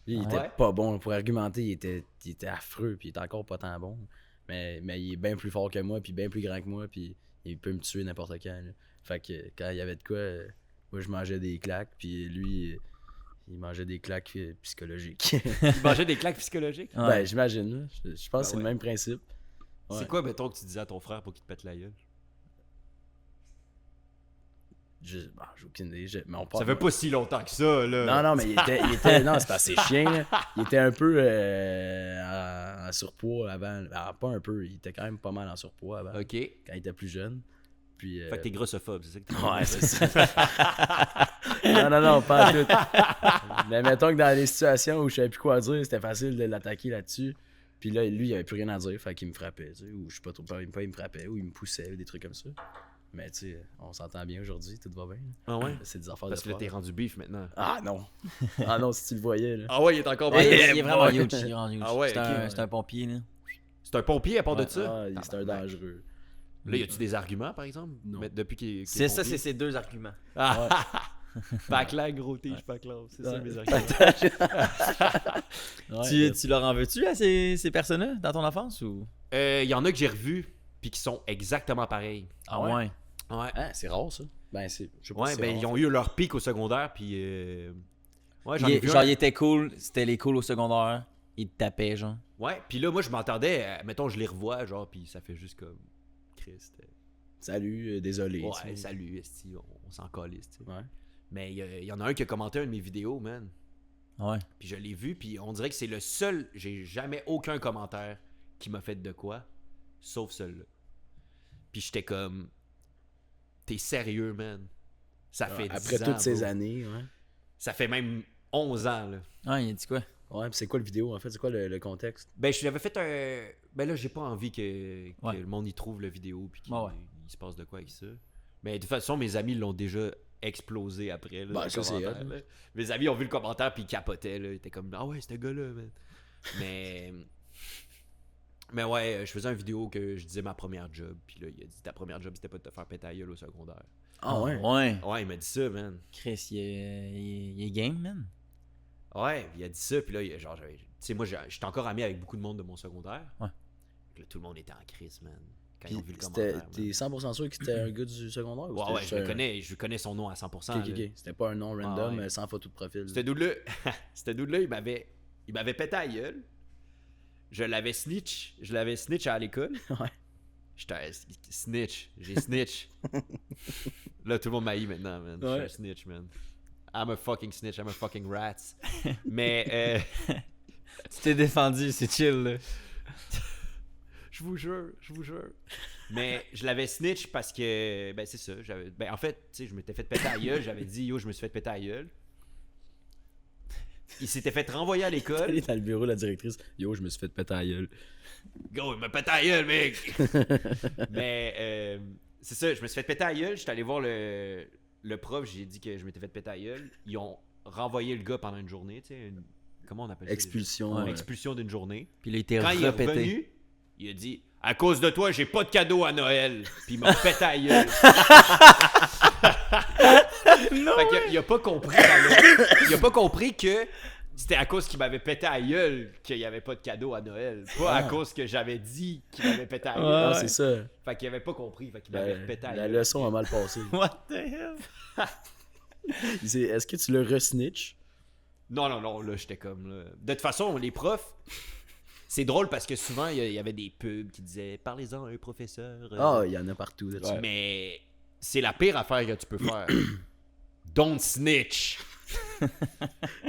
Lui, il Ouais. était pas bon. Pour argumenter, il était affreux, puis il était encore pas tant bon. Mais il est bien plus fort que moi, puis bien plus grand que moi, puis il peut me tuer n'importe quand. Là. Fait que quand il y avait de quoi, moi, je mangeais des claques, puis lui, il mangeait des claques psychologiques. Il mangeait des claques psychologiques. Ouais. Ben, j'imagine. Là. Je pense que c'est ouais. le même principe. Ouais. C'est quoi, mettons, que tu disais à ton frère pour qu'il te pète la gueule? J'ai aucune idée. Mais on Ça parle- fait pas si longtemps que ça, là. Non, mais il était non, c'est assez chien. Là. Il était un peu en surpoids avant. Ah, pas un peu, il était quand même pas mal en surpoids avant, Ok. Fait quand il était plus jeune. Puis, que t'es grossophobe, c'est ça que t'es ouais, c'est ça. non, pas tout. Mais mettons que dans les situations où je savais plus quoi dire, c'était facile de l'attaquer là-dessus. Puis là, lui, il avait plus rien à dire, fait qu'il me frappait, tu sais, ou je sais pas trop, il me frappait, ou il me poussait, ou des trucs comme ça. Mais tu sais, on s'entend bien aujourd'hui, tout va bien. Ah ouais? C'est des affaires Parce de que là, t'es frères. rendu beef maintenant. Ah non! Ah non, si tu le voyais, là. Ah ouais, il est encore Ouais, beef. il est vraiment huge. Il est vraiment huge. Ah ouais, c'est ok. un pompier, là. C'est un pompier à part de Ouais, ça? ah, c'est un dangereux. Là, y a-tu des arguments, par exemple? Non. Mais depuis qu'il est C'est ça, pompier? c'est ces deux arguments. Ah! Backlash, gros tige, backlash. C'est ça, Ouais. mes arguments. Ouais, Tu leur en veux-tu à ces personnes-là dans ton enfance ou? Il y en a que j'ai revus, puis qui sont exactement pareils. Ah ouais? ouais. Ouais. Hein, c'est rare, ça. Ben, c'est. Je sais pas Ouais, si c'est ben rare. ils ont eu leur pic au secondaire, puis. Ouais, j'en ai vu Genre, un. il était cool, c'était les cools au secondaire. Il te tapait, genre. Ouais, puis là, moi, je m'entendais, mettons, je les revois, genre, puis ça fait juste comme. Christ. Salut, désolé. tu Ouais, sais. salut, esti, on s'en calisse, tu sais. Ouais. Mais il y en a un qui a commenté un de mes vidéos, man. Ouais. Puis je l'ai vu, puis on dirait que c'est le seul. J'ai jamais aucun commentaire qui m'a fait de quoi, sauf celui-là. Puis j'étais comme. T'es sérieux, man? Ça fait 10 Après ans, toutes ces bro. années, ouais. Ça fait même 11 ans, là. Ouais, il a dit quoi? Ouais, pis c'est quoi le vidéo, en fait? C'est quoi le contexte? Ben, je lui avais fait un. Ben là, j'ai pas envie que Ouais. le monde y trouve la vidéo puis qu'il Ouais. il se passe de quoi avec ça. Mais de toute façon, mes amis l'ont déjà explosé après. Là, Ben, le ça, c'est commentaire, hot, là. Mes amis ont vu le commentaire puis ils capotaient. Là. Ils étaient comme ah ouais, ce gars-là, man. Mais. Mais ouais, je faisais une vidéo que je disais ma première job. Puis là, il a dit ta première job, c'était pas de te faire péter la gueule au secondaire. Ah ouais? Ouais. Ouais, il m'a dit ça, man. Chris, il est game, man. Ouais, il a dit ça, puis là, genre, tu sais, moi, j'étais encore ami avec beaucoup de monde de mon secondaire. Ouais. Puis là, tout le monde était en crise, man. Quand Puis ils ont vu le c'était- commentaire. T'es 100% sûr que c'était un gars du secondaire? Ou Ouais, c'était ouais, juste je connais son nom à 100%. Ok, ok, là. ok. C'était pas un nom random Ah ouais. sans photo de profil. C'était dude-là, il m'avait pété à la gueule. Je l'avais snitch à l'école. Ouais. J'étais un snitch, j'ai snitch. Là, tout le monde m'haït maintenant, man. Je suis Ouais. un snitch, man. I'm a fucking snitch, I'm a fucking rat. Mais, Tu t'es défendu, c'est chill, là. je vous jure. Mais je l'avais snitch parce que, ben c'est ça. Ben en fait, tu sais, je m'étais fait péter à la gueule. J'avais dit, yo, je me suis fait péter à la gueule. Il s'était fait renvoyer à l'école. Allez dans le bureau de la directrice. Yo, je me suis fait péter à la gueule. Go, il m'a pété à la gueule, mec! Mais, c'est ça, je me suis fait péter à la gueule. J'étais allé voir le prof, j'ai dit que je m'étais fait péter à la gueule. Ils ont renvoyé le gars pendant une journée, tu sais. Comment on appelle ça? Expulsion. déjà? Expulsion d'une journée. Puis là, il était Quand il est repété. revenu, il a dit À cause de toi, j'ai pas de cadeau à Noël. Puis il m'a pété à la gueule. Fait qu'il a pas compris. Il a pas compris que c'était à cause qu'il m'avait pété à la gueule qu'il y avait pas de cadeau à Noël. Pas à cause que j'avais dit qu'il m'avait pété à la gueule. Ah, c'est ça. Fait qu'il avait pas compris. Fait qu'il m'avait pété à la La gueule. leçon a mal passé. What the hell? Est-ce que tu le re-snitch? Non, là, j'étais comme... Là. De toute façon, les profs... C'est drôle parce que souvent, il y avait des pubs qui disaient « Parlez-en à un professeur. » Ah, il y en a partout. Là, Ouais. Mais c'est la pire affaire que tu peux faire. Don't snitch.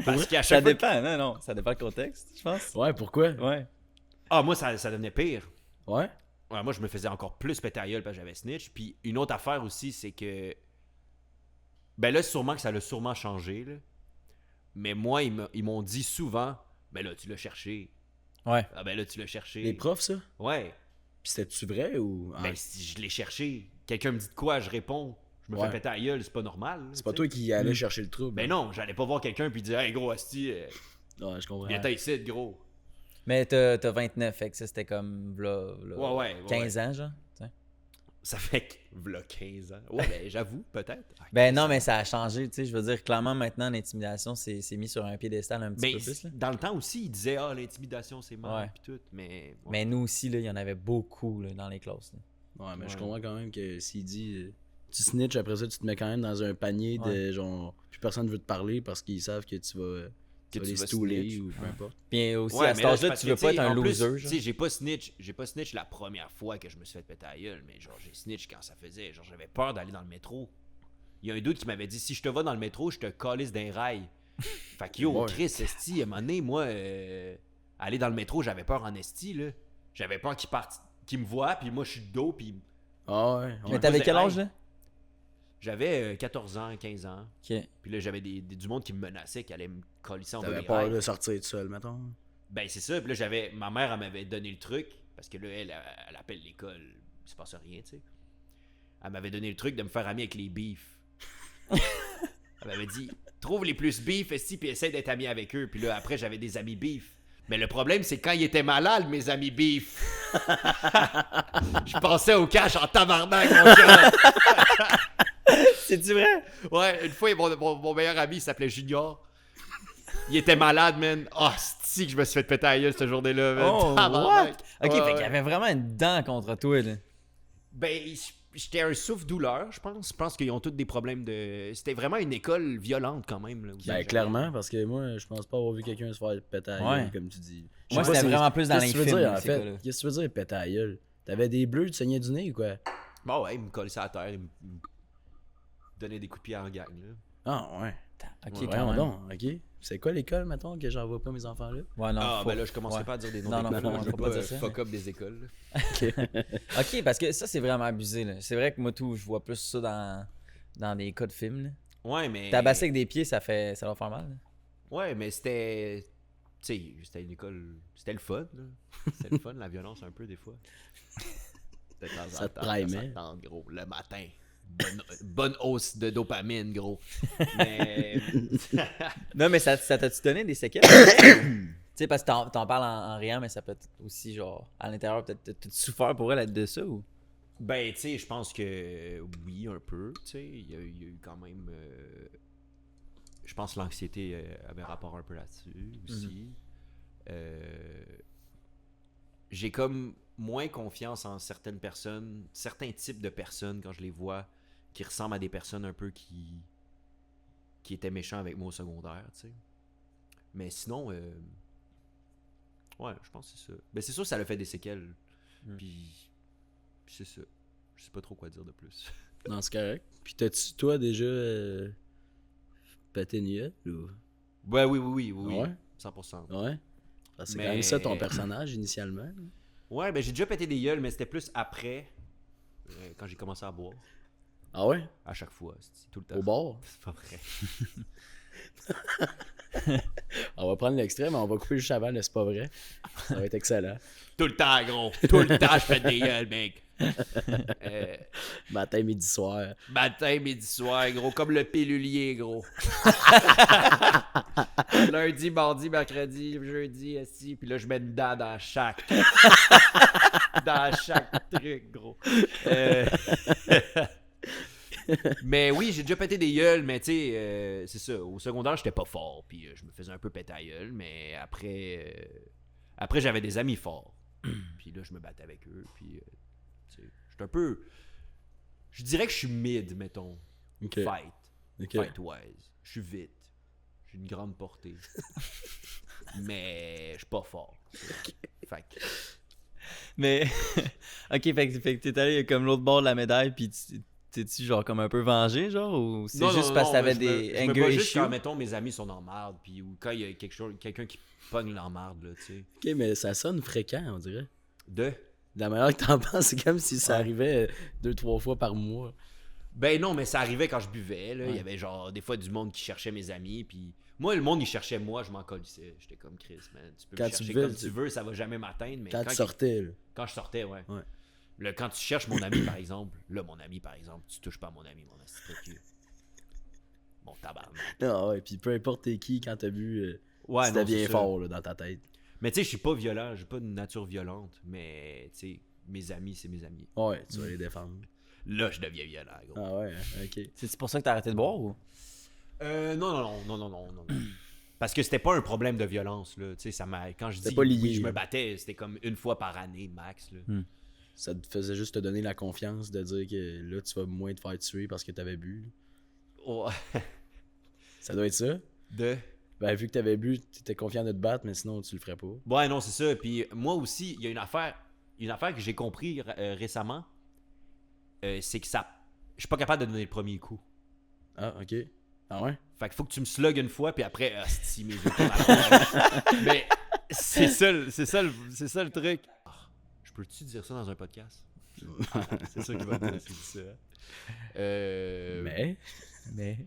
Parce qu'à Ça chaque fois... dépend, non? Ça dépend du contexte, je pense. Ouais, pourquoi? Ouais. Ah, moi, ça devenait pire. Ouais? Ouais, moi, je me faisais encore plus péter à gueule parce que j'avais snitch. Puis une autre affaire aussi, c'est que... Ben là, sûrement que ça l'a sûrement changé, là. Mais moi, ils m'ont dit souvent « Ben là, tu l'as cherché. » Ouais. Ah ben là, tu l'as cherché. Les profs, ça? Ouais. Pis c'était-tu vrai ou... Ben, si je l'ai cherché. Quelqu'un me dit de quoi, je réponds. Je me Ouais. fais péter à la gueule, c'est pas normal. C'est pas toi qui allais chercher le trouble. Ben non, j'allais pas voir quelqu'un puis dire « Hey, gros, asti, Ouais, je comprends. viens t'as ici, gros. » Mais t'as 29, fait que ça, c'était comme, là, Ouais, 15 ans, genre. T'sais. Ça fait que, v'là 15 ans. Ouais, ben j'avoue, peut-être. Ah, Ben non, mais ça a changé, tu sais. Je veux dire, clairement, maintenant, l'intimidation, c'est mis sur un piédestal un petit mais peu plus, là. dans le temps aussi, ils disaient « Ah, l'intimidation, c'est mal. Ouais. Puis tout, mais... ouais. Mais nous aussi, là, il y en avait beaucoup, là, dans les classes, là. Ouais, mais je Ouais. comprends quand même que s'il dit tu snitch, après ça, tu te mets quand même dans un panier de genre. Plus personne veut te parler parce qu'ils savent que tu vas, Que les tu vas stouler snitch. ou peu importe. Puis aussi, Ouais, à mais cet là, âge-là, parce tu que, veux pas être un en plus, loser, tu genre. sais, j'ai pas snitch la première fois que je me suis fait péter à la gueule, mais genre, j'ai snitch quand ça faisait. Genre, j'avais peur d'aller dans le métro. Il y a un dude qui m'avait dit, si je te vois dans le métro, je te calisse d'un rail. Fait que yo, Ouais. Chris, esti, à un moment donné, moi, aller dans le métro, j'avais peur en esti, là. J'avais peur qu'il me voit, puis moi, je suis de dos, puis Ah ouais. Mais ouais. t'avais Moi, quel c'est âge, là? j'avais 14 ans, 15 ans. Ok. Puis là, j'avais du monde qui me menaçait, qui allait me calisser en bas T'avais des peur rails. de sortir tout seul, mettons. Ben, c'est ça. Puis là, ma mère, elle m'avait donné le truc. Parce que là, elle appelle l'école. Il se passe rien, tu sais. Elle m'avait donné le truc de me faire ami avec les beefs. Elle m'avait dit, trouve les plus beefs, esti, puis essaie d'être ami avec eux. Puis là, après, j'avais des amis beefs. Mais le problème, c'est quand ils étaient malades, mes amis beefs. Je pensais au cash en tabarnak, mon gars. C'est-tu vrai? Ouais, une fois, mon meilleur ami, il s'appelait Junior. Il était malade, man. Oh, c'est que je me suis fait péter à la gueule cette journée-là, man. Oh, Tabarnak. Ok, Ouais, fait ouais. qu'il y avait vraiment une dent contre toi, là. Ben, j'étais un souffle-douleur, je pense. Je pense qu'ils ont tous des problèmes de... C'était vraiment une école violente, quand même. Là, où Ben, j'avais- clairement, parce que moi, je pense pas avoir vu quelqu'un se faire péter à la Ouais. gueule, comme tu dis. Je Moi, sais pas c'était si- vraiment plus dans Qu'est-ce que tu veux l'infime, dire, là, en ces fait? gars-là. Qu'est-ce que tu veux dire, péter à la gueule? T'avais des bleus, tu saignais du nez ou quoi? Bon, ouais, il me collait ça à terre. Il me donnait des coups de pied en gang, là. Ah, ouais. Ok, Ouais, quand même. donc, ok. C'est quoi l'école, mettons, que j'envoie pas mes enfants là? Ouais, non, Ah, faut- ben là, je commencerai ouais. pas à dire des noms Non, non, d'écoles, là. faut Je veux pas dire ça, fuck up des écoles, là. Ok, parce que ça, c'est vraiment abusé, là. C'est vrai que moi, tout, je vois plus ça dans des cas de films, là. Ouais, mais... Tabasser avec des pieds, ça va faire mal, là. Ouais, mais c'était... Tu sais, c'était une école... C'était le fun, là. C'était le fun, la violence, un peu, des fois. De temps en Ça te temps, primait. ça tente, gros, le matin. Bonne hausse de dopamine, gros. Mais... Non, mais ça t'a-tu donné des séquelles? Tu sais, parce que t'en parles en riant, mais ça peut être aussi, genre, à l'intérieur, peut-être t'as souffert pour elle de ça, ou? Ben, tu sais, je pense que oui, un peu. Tu sais, il y a eu quand même. Je pense que l'anxiété avait rapport un peu là-dessus aussi. J'ai comme moins confiance en certaines personnes, certains types de personnes quand je les vois qui ressemblent à des personnes un peu qui étaient méchants avec moi au secondaire, tu sais. Mais sinon, ouais, je pense que c'est ça. Ben, c'est sûr que ça a fait des séquelles. Puis c'est ça. Je sais pas trop quoi dire de plus. Non, c'est correct. Puis t'as-tu, toi, déjà pété une gueule, ou... Ouais, oui. Ouais? 100%. Ouais? Parce que c'est Mais- quand même ça ton personnage, initialement. là. Ouais, ben j'ai déjà pété des gueules, mais c'était plus après, quand j'ai commencé à boire. Ah ouais? À chaque fois, c'est tout le temps. Au bar? C'est pas vrai. On va prendre l'extrait, mais on va couper juste avant, là, c'est pas vrai. Ça va être excellent. Tout le temps, gros. Tout le temps, je pète des gueules, mec. Matin, midi, soir. Matin, midi, soir, gros. Comme le pilulier, gros. Lundi, mardi, mercredi, jeudi, assis. Puis là, je mets une dent dans chaque. dans chaque truc, gros. Mais oui, j'ai déjà pété des gueules, mais tu sais, c'est ça. Au secondaire, j'étais pas fort, puis je me faisais un peu péter la gueule, mais après j'avais des amis forts. Puis là, je me battais avec eux, puis tu sais, j'étais un peu... Je dirais que je suis mid, mettons. Ok. Fight-wise. Je suis vite. J'ai une grande portée. Mais je suis pas fort. Fait que... Mais, ok, fait que t'es allé comme l'autre bord de la médaille, puis t'es-tu genre comme un peu vengé, genre, ou c'est juste parce que t'avais des je me anger bats juste issues? quand, mettons, mes amis sont en marde, puis ou quand il y a quelqu'un qui pogne leur marde, là, tu sais. Ok, mais ça sonne fréquent, on dirait. De? De la manière que t'en penses, c'est comme si ça arrivait 2-3 fois par mois. Ben non, mais ça arrivait quand je buvais, là. Ouais. Il y avait genre des fois du monde qui cherchait mes amis, puis moi, le monde, il cherchait moi, je m'en colissais. J'étais comme Chris, man. Tu peux Quand me tu chercher buvais, comme tu veux, ça va jamais m'atteindre, mais Quand tu sortais, là. quand je sortais, ouais. Ouais. Là, quand tu cherches mon ami, par exemple, tu touches pas à mon ami, mon assistant. Mon tabarnak. Ah ouais, puis peu importe t'es qui, quand t'as bu, Ouais, c'était non, bien c'est ça. fort là, dans ta tête. Mais tu sais, je suis pas violent, j'ai pas une nature violente, mais tu sais, mes amis, c'est mes amis. Ouais, tu vas les défendre. Là, je deviens violent, gros. Ah ouais, ok. C'est pour ça que t'as arrêté de boire, ou? Non. Parce que c'était pas un problème de violence, là. Tu sais, ça m'a... Quand je dis pas lié, oui, je me là. battais, c'était comme une fois par année, max, là. Ça te faisait juste te donner la confiance de dire que là, tu vas moins te faire tuer parce que t'avais bu. Oh, Ça doit être ça. de... Ben, vu que t'avais bu, t'étais confiant de te battre, mais sinon, tu le ferais pas. Ouais, non, c'est ça. Puis moi aussi, il y a une affaire que j'ai compris récemment, c'est que ça... Je suis pas capable de donner le premier coup. Ah, ok. Ah ouais? Fait qu'il faut que tu me slugs une fois, puis après, si mes yeux tournent à l'envers. Mais c'est ça le truc. Ah, je peux-tu dire ça dans un podcast? C'est ça qui va me dire, c'est ça. Mais.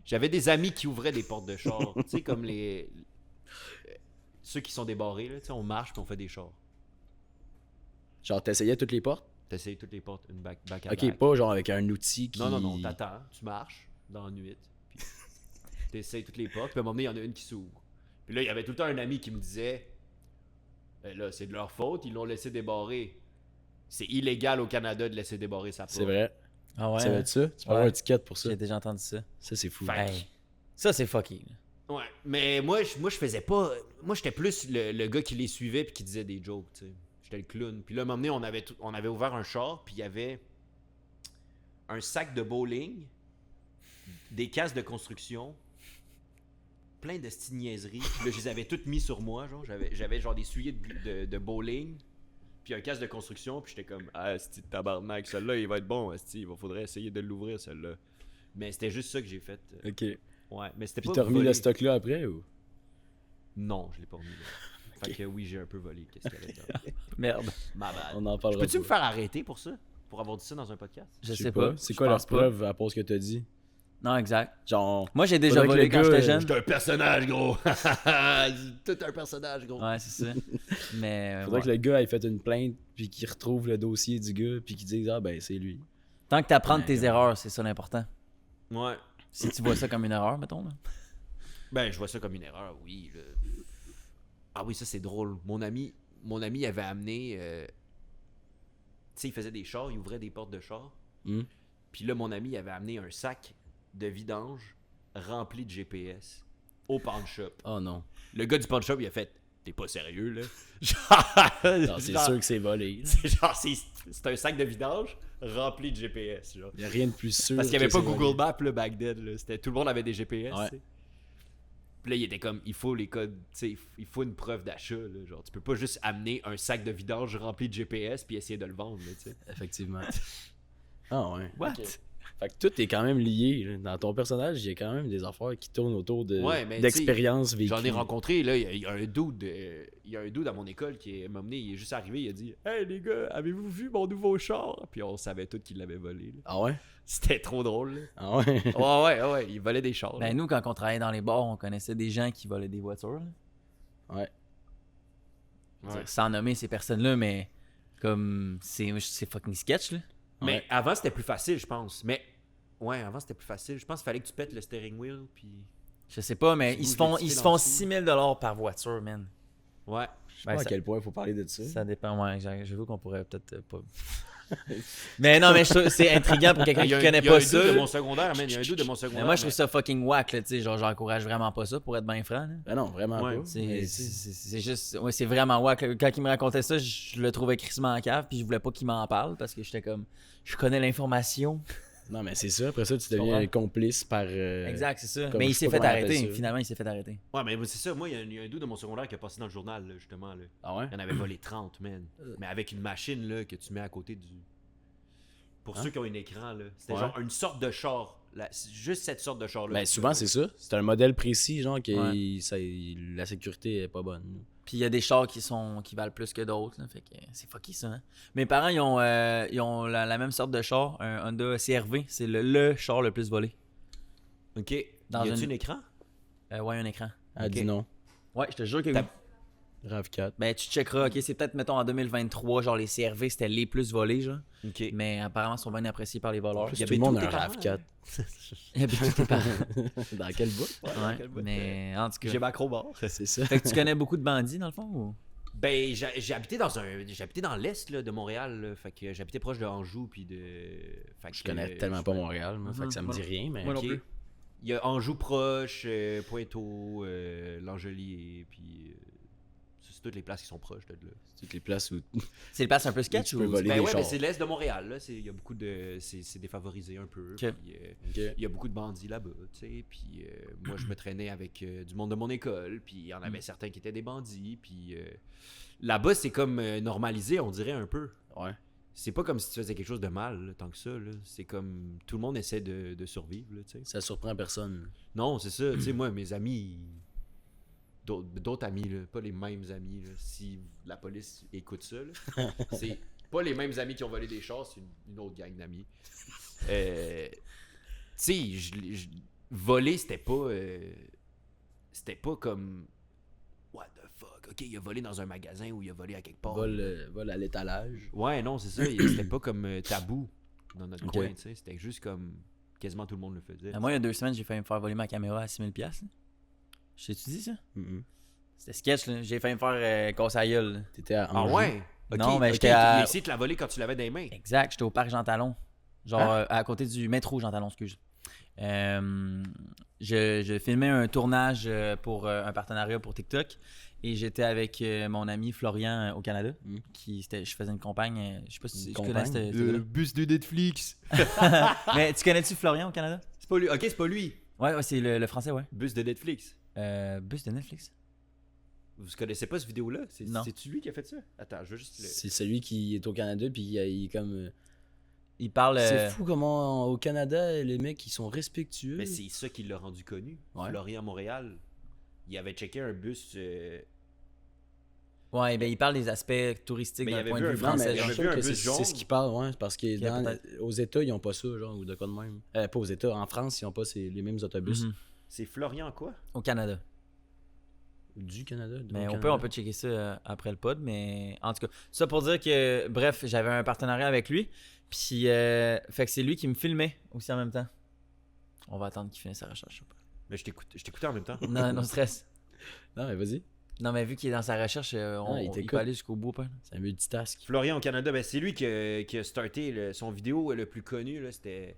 J'avais des amis qui ouvraient des portes de char. Tu sais, comme ceux qui sont débarrés, là. Tu sais, on marche puis on fait des chars. Genre, t'essayais toutes les portes? T'essayes toutes les portes, une back à Ok, back. pas genre avec un outil qui. Non, t'attends, tu marches dans la nuit, puis t'essayes toutes les portes, puis à un moment donné, il y en a une qui s'ouvre. Puis là, il y avait tout le temps un ami qui me disait là, c'est de leur faute, ils l'ont laissé débarrer. C'est illégal au Canada de laisser débarrer sa porte. C'est vrai. Ah ouais? Ça va être ça? Tu peux avoir un ticket pour ça. J'ai déjà entendu ça. Ça, c'est fou. Fait que- Hey. Ça, c'est fucky. là. Ouais, mais moi, je faisais pas. Moi, j'étais plus le gars qui les suivait puis qui disait des jokes, tu sais. J'étais le clown. Puis là, à un moment donné, on avait ouvert un char, puis il y avait un sac de bowling, des cases de construction, plein de petites niaiseries. Puis là, je les avais toutes mis sur moi, genre. J'avais genre des souliers de bowling, puis un casque de construction, puis j'étais comme c'est tabarnak, celui-là, il va être bon, il faudrait essayer de l'ouvrir, celui-là. Mais c'était juste ça que j'ai fait. Ok. Ouais, mais c'était Puis pas t'as remis volé. le stock là après ou? Non, je l'ai pas remis là. Fait que oui, j'ai un peu volé. Qu'est-ce qu'il y avait dedans? Merde. Ma bad. On en parlera. Peux-tu pas. me faire arrêter pour ça? Pour avoir dit ça dans un podcast? Je sais sais pas. C'est Je quoi la pense pas. preuve à part ce que t'as dit? Non, exact. Genre. Moi, j'ai déjà Faudrait que volé le quand gars, j'étais jeune. J'étais un personnage, gros! Tout un personnage, gros! Ouais, c'est ça. Mais Faudrait ouais. que le gars ait fait une plainte puis qu'il retrouve le dossier du gars puis qu'il dise ah ben c'est lui. Tant que tu apprends de Ouais, tes ouais. erreurs, c'est ça l'important. Ouais. Si tu vois ça comme une erreur, mettons. Là. Ben, je vois ça comme une erreur, oui. Là. Ah oui, ça c'est drôle. Mon ami avait amené... tu sais, il faisait des chars, il ouvrait des portes de chars. Hmm. Puis là, mon ami avait amené un sac de vidange rempli de GPS au pawn shop. Oh non. Le gars du pawn shop, il a fait « T'es pas sérieux, là? » Non, c'est sûr que c'est volé. là. C'est genre, c'est un sac de vidange rempli de GPS, genre. Y a rien de plus sûr. Parce qu'il n'y avait que pas c'est Google volé. Maps, là, back then, là. Tout le monde avait des GPS, Ouais. tu sais. Puis là, il était comme, il faut les codes, tu sais, il faut une preuve d'achat, là. Genre, tu peux pas juste amener un sac de vidange rempli de GPS puis essayer de le vendre, là, tu sais. Effectivement. Ah ouais. What? Ok. Fait que tout est quand même lié. Là. Dans ton personnage, il y a quand même des affaires qui tournent autour de Ouais, mais d'expériences vécues. J'en ai rencontré, là, il y a un dude à mon école qui m'a amené, il est juste arrivé, il a dit « Hey les gars, avez-vous vu mon nouveau char? » Puis on savait tous qu'il l'avait volé, là. Ah ouais? C'était trop drôle, là. Ah ouais? Ouais, il volait des chars. là. Ben, nous, quand on travaillait dans les bars, on connaissait des gens qui volaient des voitures. là. Ouais. Ouais. Sans nommer ces personnes-là, mais comme c'est fucking sketch. Là. Mais Ouais. avant, c'était plus facile, je pense. Mais ouais, avant, c'était plus facile. Je pense qu'il fallait que tu pètes le steering wheel, puis... Je sais pas, mais Tu ils se bouges font, les ils petits se font en dessous. 6 000 $ par voiture, man. Ouais. Je sais pas à quel point il faut parler de ça. Ça dépend, ouais, j'avoue qu'on pourrait peut-être pas. Mais non, mais je trouve c'est intriguant pour quelqu'un qui connaît pas ça. Il y a un là. doute de mon secondaire, man. Il y a un doute de mon Mais secondaire. moi, je trouve ça fucking whack, là, tu sais, genre, j'encourage vraiment pas ça, pour être bien franc, là. Ben non, vraiment Ouais. pas. Mais c'est- C'est juste, ouais, c'est vraiment whack. Quand il me racontait ça, je le trouvais crissement en cave, puis je voulais pas qu'il m'en parle, parce que j'étais comme, je connais l'information. Non, mais c'est ça. Après ça, tu Tu deviens comprends? complice par. Exact, c'est ça. comme Mais je il sais s'est pas fait comment on appelle arrêter, ça. finalement, il s'est fait arrêter. Ouais, mais c'est ça. Moi, il y a un doute de mon secondaire qui a passé dans le journal, là, justement. Là. Ah ouais? Il en avait volé 30, man. Mais avec une machine là, que tu mets à côté du. Pour Hein? ceux qui ont un écran, là. C'était Ouais. genre une sorte de char. Juste cette sorte de char-là. Ben souvent, c'est ça. C'est un modèle précis, genre, que Ouais. la sécurité est pas bonne. Puis il y a des chars qui valent plus que d'autres, là, fait que c'est fucky ça. Hein? Mes parents, ils ont la même sorte de char, un Honda CR-V, c'est le char le plus volé. Ok. Dans y a-tu une- un écran? Ouais, un écran. Elle Ok. dit non. Ouais, je te jure que oui. RAV4. Ben, tu checkeras, ok, c'est peut-être, mettons, en 2023, genre les CR-V, c'était les plus volés, genre. Ok. Mais apparemment, ils sont bien appréciés par les voleurs. Plus, y tout avait le monde tous a un tes parents, RAV4. Il y avait tous tes parents. Dans quel bout? Ouais, mais en tout cas. J'ai ma crowbar. C'est ça. Fait que tu connais beaucoup de bandits, dans le fond, ou? Ben, j'ai habité j'habitais dans l'est là, de Montréal, là, fait que j'habitais proche de Anjou puis de. Fait Je que, connais tellement pas Montréal, moi, fait que ça me Moi dit rien, mais. moi non ok. plus. Il y a Anjou proche, Pointeau, L'Angelier, puis c'est toutes les places qui sont proches de là. Toutes les places où. C'est le passe un peu sketch Tu peux ou? voler. Ben des ouais, mais chars. c'est l'est de Montréal là, il y a beaucoup de c'est défavorisé un peu. Ok. Puis, Ok. il y a beaucoup de bandits là-bas, tu sais, puis moi je me traînais avec du monde de mon école, puis il y en avait certains qui étaient des bandits, puis là-bas c'est comme normalisé, on dirait un peu. Ouais. C'est pas comme si tu faisais quelque chose de mal, là, tant que ça. Là. C'est comme tout le monde essaie de survivre. Là, tu sais. Ça surprend personne. Non, c'est ça. Tu sais, moi, mes amis, d'autres amis, là, pas les mêmes amis. Là, si la police écoute ça, là, c'est pas les mêmes amis qui ont volé des chars, c'est une autre gang d'amis. Tu sais, voler, c'était pas comme. What the fuck? Ok, il a volé dans un magasin ou il a volé à quelque part. Vol à l'étalage. Ouais, non, c'est ça. C'était pas comme tabou dans notre Ok. coin, tu sais. C'était juste comme quasiment tout le monde le faisait. Moi, il y a 2 semaines, j'ai failli me faire voler ma caméra à 6000$. Là. Je t'ai-tu dit ça? Mhm. C'était sketch, là. J'ai failli me faire casser la gueule. Là. T'étais à Ah Anjou. ouais? Ok, Non, mais ok, j'étais à- Il a essayé de te la voler quand tu l'avais dans les mains. Exact, j'étais au parc Jean Talon. Genre Hein? à côté du métro Jean Talon, excuse. Je filmais un tournage pour un partenariat pour TikTok et j'étais avec mon ami Florian au Canada. Je faisais une campagne. Je sais pas si tu connais campagne? ce gars-là. bus de Netflix. Mais tu connais-tu Florian au Canada? C'est pas lui. Ok, c'est pas lui. Ouais, c'est le français, ouais. Bus de Netflix. Bus de Netflix. Vous connaissez pas ce vidéo-là? Non. C'est-tu lui qui a fait ça? Attends, je veux juste le. C'est celui qui est au Canada, puis il est comme. Il parle. C'est fou comment au Canada, les mecs, ils sont respectueux. Mais c'est ça qui l'a rendu connu. Ouais. Florian Montréal. Il avait checké un bus. Ouais, ben il parle des aspects touristiques Mais il d'un avait point vu de un vue Non, Français, mais français. j'avais je genre. suis sûr vu un que bus c'est jaune. ce qu'ils parlent, ouais. Parce que Ok, peut-être. aux États, ils ont pas ça, genre, ou de quoi de même. Pas aux États, en France, ils ont pas les mêmes autobus. Mhm. C'est Florian quoi? Au Canada. Du Canada. Mais au on Canada. peut checker ça après le pod, mais en tout cas, ça pour dire que, bref, j'avais un partenariat avec lui, puis fait que c'est lui qui me filmait aussi en même temps. On va attendre qu'il finisse sa recherche. Je sais Mais je t'écoutais en même temps. pas. Non, non stress. Non, mais vas-y. Non, mais vu qu'il est dans sa recherche, il il t'écoute. peut aller jusqu'au bout, pas? C'est un multitask. Florian au Canada, ben c'est lui qui a starté son vidéo le plus connu. Là, c'était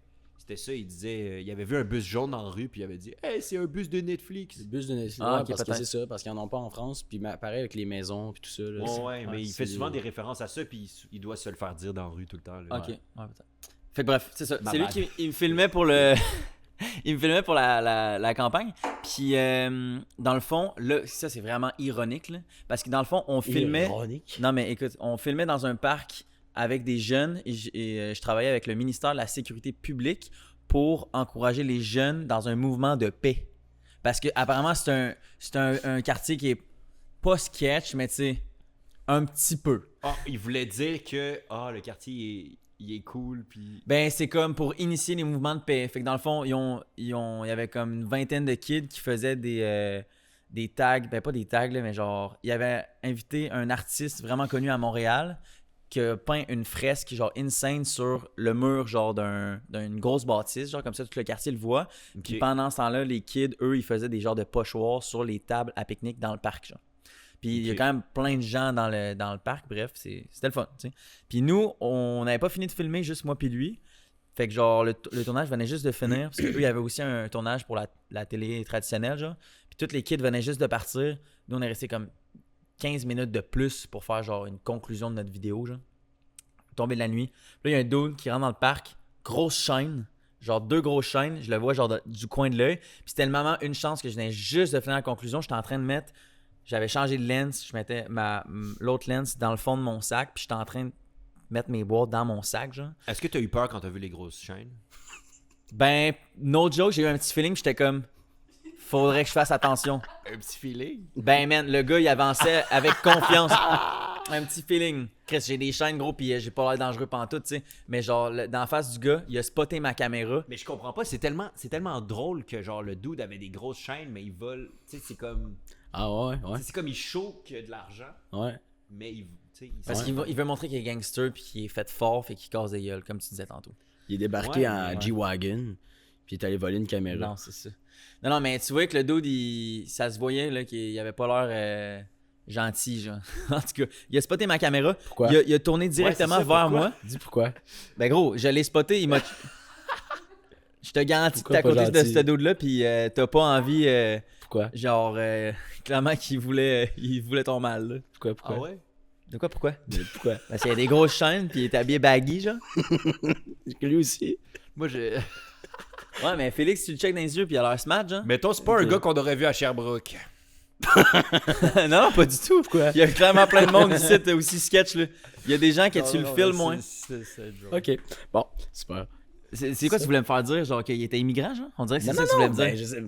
ça, il disait, il avait vu un bus jaune en rue, puis il avait dit « Hey, c'est un bus de Netflix! Le bus de Netflix. Ah, ouais, ok, parce que peut-être. c'est ça, parce qu'ils en ont pas en France. Puis pareil avec les maisons, puis tout ça. » Là, Ouais, mais il fait c'est- souvent des références à ça, puis il doit se le faire dire dans la rue tout le temps. Là. Ok, ouais, peut-être. Fait que bref, c'est ça. Ma C'est lui bad. qui il me filmait pour le. Il me filmait pour la campagne. Puis, dans le fond, là, ça, c'est vraiment ironique, là, parce que dans le fond, on filmait. Ironique. Non, mais écoute, on filmait dans un parc avec des jeunes et je travaillais avec le ministère de la Sécurité publique pour encourager les jeunes dans un mouvement de paix. Parce que apparemment c'est un quartier qui est pas sketch, mais tu sais, un petit peu. Ah, il voulait dire que le quartier il est cool, puis... Ben, c'est comme pour initier les mouvements de paix. Fait que dans le fond, il y avait comme une vingtaine de kids qui faisaient des tags. Ben, pas des tags, là, mais genre, il avait invité un artiste vraiment connu à Montréal qui a peint une fresque, genre, insane sur le mur, genre, d'une grosse bâtisse. Genre, comme ça, tout le quartier le voit. Puis pendant ce temps-là, les kids, eux, ils faisaient des genres de pochoirs sur les tables à pique-nique dans le parc, genre. Puis il y a quand même plein de gens dans le parc. Bref, c'était le fun, tu sais. Puis nous, on n'avait pas fini de filmer, juste moi puis lui. Fait que genre, le tournage venait juste de finir. Parce qu'eux, il y avait aussi un tournage pour la télé traditionnelle, genre. Puis tous les kids venaient juste de partir. Nous, on est resté comme 15 minutes de plus pour faire genre une conclusion de notre vidéo, genre. Tombé de la nuit. Puis là, il y a un dude qui rentre dans le parc. Grosse chaîne. Genre 2 grosses chaînes. Je le vois genre du coin de l'œil. Puis c'était le moment, une chance que je venais juste de finir la conclusion. J'étais en train de mettre... J'avais changé de lens. Je mettais l'autre lens dans le fond de mon sac. Puis j'étais en train de mettre mes boîtes dans mon sac, genre. Est-ce que t'as eu peur quand t'as vu les grosses chaînes? Ben, no joke, j'ai eu un petit feeling. J'étais comme... Faudrait que je fasse attention. Un petit feeling? Ben, man, le gars, il avançait avec confiance. Un petit feeling. Chris, j'ai des chaînes, gros, pis j'ai pas l'air dangereux pantoute, tu sais. Mais genre, dans la face du gars, il a spoté ma caméra. Mais je comprends pas, c'est tellement drôle que genre le dude avait des grosses chaînes, mais il vole. Tu sais, c'est comme. Ah ouais. C'est comme il show qu'il a de l'argent, Ouais. mais il. Parce qu'il veut montrer qu'il est gangster, puis qu'il est fait fort, fait qu'il casse des gueules, comme tu disais tantôt. Il est débarqué en ouais. G-Wagon, puis il est allé voler une caméra. Non, c'est ça. Non, mais tu vois que le dude, ça se voyait là, qu'il avait pas l'air gentil, genre. En tout cas, il a spoté ma caméra. Pourquoi? Il a tourné directement c'est ça, vers pourquoi? moi. Dis pourquoi? Ben gros, je l'ai spoté, il m'a... Je te garantis que t'es à Pourquoi côté pas de ce dude-là, puis t'as pas envie... Pourquoi? Genre, clairement qu'il voulait ton mal, là. Pourquoi? Ah ouais? De quoi, pourquoi? Mais pourquoi? Parce qu'il y a des grosses chaînes, puis il est habillé baggy, genre. Lui aussi. Moi, j'ai. Ouais, mais Félix, tu le check dans les yeux, puis il a l'air smart, genre. Mettons, c'est pas un gars qu'on aurait vu à Sherbrooke. Non, pas du tout. Pourquoi? Il y a clairement plein de monde ici, aussi sketch, là. Il y a des gens que tu le filmes moins. Ok. Bon, super. C'est quoi tu voulais me faire dire, genre qu'il était immigrant, genre? On dirait que c'est ça que tu voulais me dire. Ben, je sais...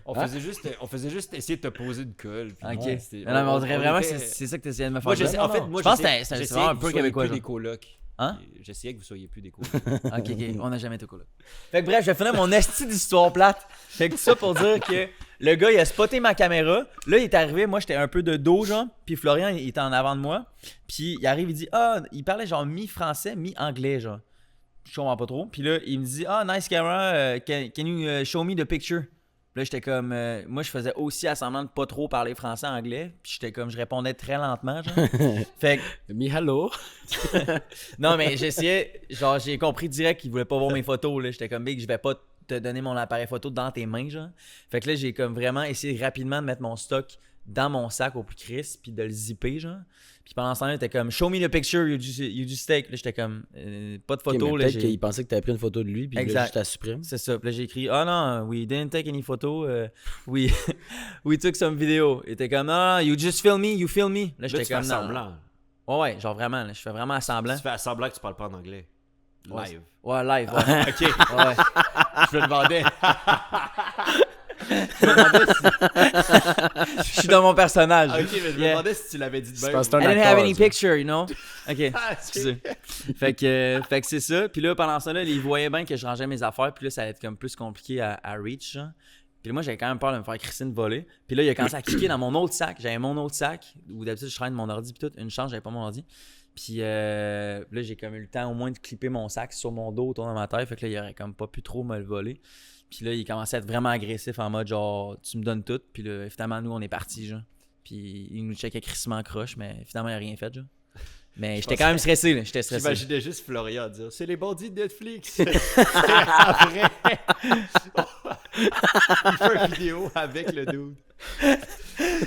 On faisait juste essayer de te poser une colle. puis Ok. ouais, c'était- Non, mais on dirait vraiment que était- c'est ça que tu essayais de me faire Moi, dire. j'essaie, en fait, moi, je pense que j'essayais- c'est j'essayais vraiment un que peu vous soyez québécois, plus genre. des colocs. Hein? J'essayais que vous soyez plus des colocs. Ok, on n'a jamais été coloc. Fait que bref, je vais finir mon esti d'histoire plate. Fait que tout ça pour dire que le gars, il a spoté ma caméra. Là, il est arrivé, moi, j'étais un peu de dos, genre. Puis Florian, il était en avant de moi. Puis il arrive, il dit, il parlait genre mi-français, mi-anglais, genre. Je comprends pas trop. Puis là, il me dit, nice camera, can you show me the picture? Puis là, j'étais comme, moi, je faisais aussi assemblant de pas trop parler français-anglais. Puis j'étais comme, je répondais très lentement, genre. Fait que, Mais hello. non, mais j'essayais, genre, j'ai compris direct qu'il voulait pas voir mes photos, là. J'étais comme, big, je vais pas te donner mon appareil photo dans tes mains, genre. Fait que là, j'ai comme vraiment essayé rapidement de mettre mon stock dans mon sac au plus crisp, puis de le zipper, genre. Puis pendant ce temps-là, il était comme, show me the picture, you do steak. Là, j'étais comme, pas de photo, Okay, là. peut-être qu'il pensait que t'avais pris une photo de lui, puis il Exact. a juste à supprimer. C'est ça. Puis là, j'ai écrit, non, we didn't take any photo. We took some video. Il était comme, non, you just film me, you film me. Là, Là, j'étais tu fais comme, non. semblant. Ouais, genre vraiment, là, je fais vraiment semblant. Tu fais semblant que tu parles pas en anglais. Live. Ouais, live, ouais. Ok. Ouais. Je me demandais. Je suis dans mon personnage. Ok, mais je me Yeah. demandais si tu l'avais dit de C'est même. parce que I c'est un didn't have acteur, any ça. picture, you know? Ok, Ah, excusez. Fait que c'est ça. Puis là, pendant ça, là, ils voyaient bien que je rangeais mes affaires. Puis là, ça allait être comme plus compliqué à reach, genre. Puis là, moi, j'avais quand même peur de me faire Christine voler. Puis là, il a commencé à cliquer dans mon autre sac. J'avais mon autre sac, où d'habitude, je traîne mon ordi. Puis tout, une chance, j'avais pas mon ordi. Puis là, j'ai comme eu le temps au moins de clipper mon sac sur mon dos autour de ma tête. Fait que là, il aurait comme pas pu trop me le voler. Puis là, il commençait à être vraiment agressif en mode genre, tu me donnes tout. Puis là, finalement, nous, on est partis, genre. Puis il nous checkait crissement croche, mais finalement, il a rien fait, genre. Mais j'étais quand même stressé, là. J'étais stressé. J'imaginais juste Florian dire c'est les bandits de Netflix. Après, il fait une vidéo avec le dude.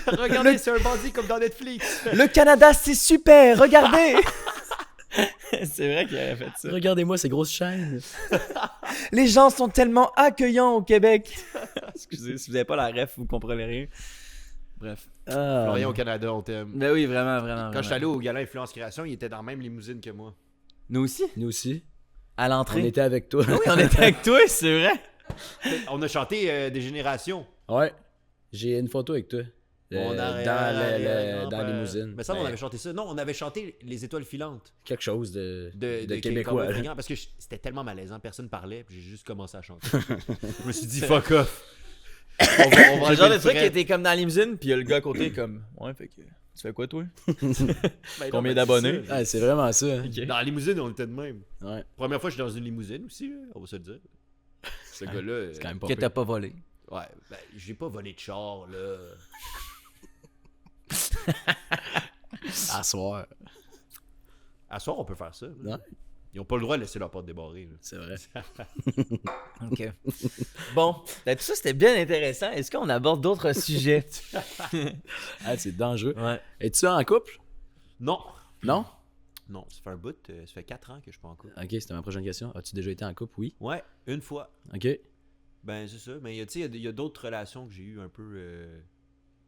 Regardez, c'est un bandit comme dans Netflix. Le Canada, c'est super, regardez! C'est vrai qu'il avait fait ça. Regardez-moi ces grosses chaînes. Les gens sont tellement accueillants au Québec. Excusez, si vous n'avez pas la ref, vous comprenez rien. Bref. Florian au Canada, on t'aime. Ben oui, vraiment, vraiment. Quand je suis allé au gala Influence Création, il était dans la même limousine que moi. Nous aussi? Nous aussi. À On l'entrée. était avec toi. Oui, on était avec toi, c'est vrai. On a chanté des générations. Ouais. J'ai une photo avec toi. On a dans la limousine. Mais ça, on Ben, avait chanté ça. Non, on avait chanté Les Étoiles Filantes quelque chose de Québécois. québécois. là. Parce que c'était tellement malaisant, personne parlait, puis j'ai juste commencé à chanter. Je me suis dit fuck off. On va Le genre enlever de le truc qui fret. était comme dans la limousine, puis il y a le gars à côté comme, ouais, fait que, tu fais quoi toi? Ben non, Combien ben, d'abonnés? c'est ça. Ah, c'est vraiment ça. hein. Ok. Dans la limousine, on était de même. Ouais. Première fois que je suis dans une limousine aussi, là, on va se le dire. Ce gars-là. C'est quand même pas Que pire. t'as pas volé. Ouais, ben, j'ai pas volé de char, là. À soir. À soir, on peut faire ça. là. Ouais. Ils ont pas le droit de laisser leur porte débarrée. là. C'est vrai. OK. Bon, ben, tout ça, c'était bien intéressant. Est-ce qu'on aborde d'autres sujets? Ah, c'est dangereux. Ouais. Es-tu en couple? Non. Non? Non, ça fait un bout. Ça fait 4 ans que je suis pas en couple. Ok, c'était ma prochaine question. As-tu déjà été en couple? Oui. Ouais, une fois. Ok. Ben, c'est ça. Mais il y a d'autres relations que j'ai eues un peu.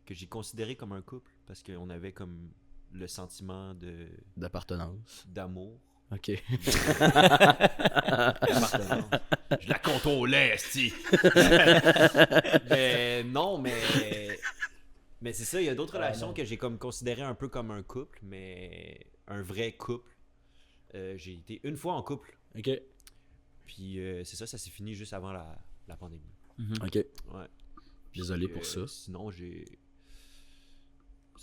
Que j'ai considérées comme un couple. Parce qu'on avait comme le sentiment D'appartenance. d'amour. Ok. D'appartenance. Je la contrôlais, esti. Mais non, mais c'est ça, il y a d'autres relations que j'ai comme considéré un peu comme un couple, mais un vrai couple. J'ai été une fois en couple, Ok. puis c'est ça s'est fini juste avant la pandémie. Ok. Ouais. Désolé Puis, pour ça. Sinon, c'est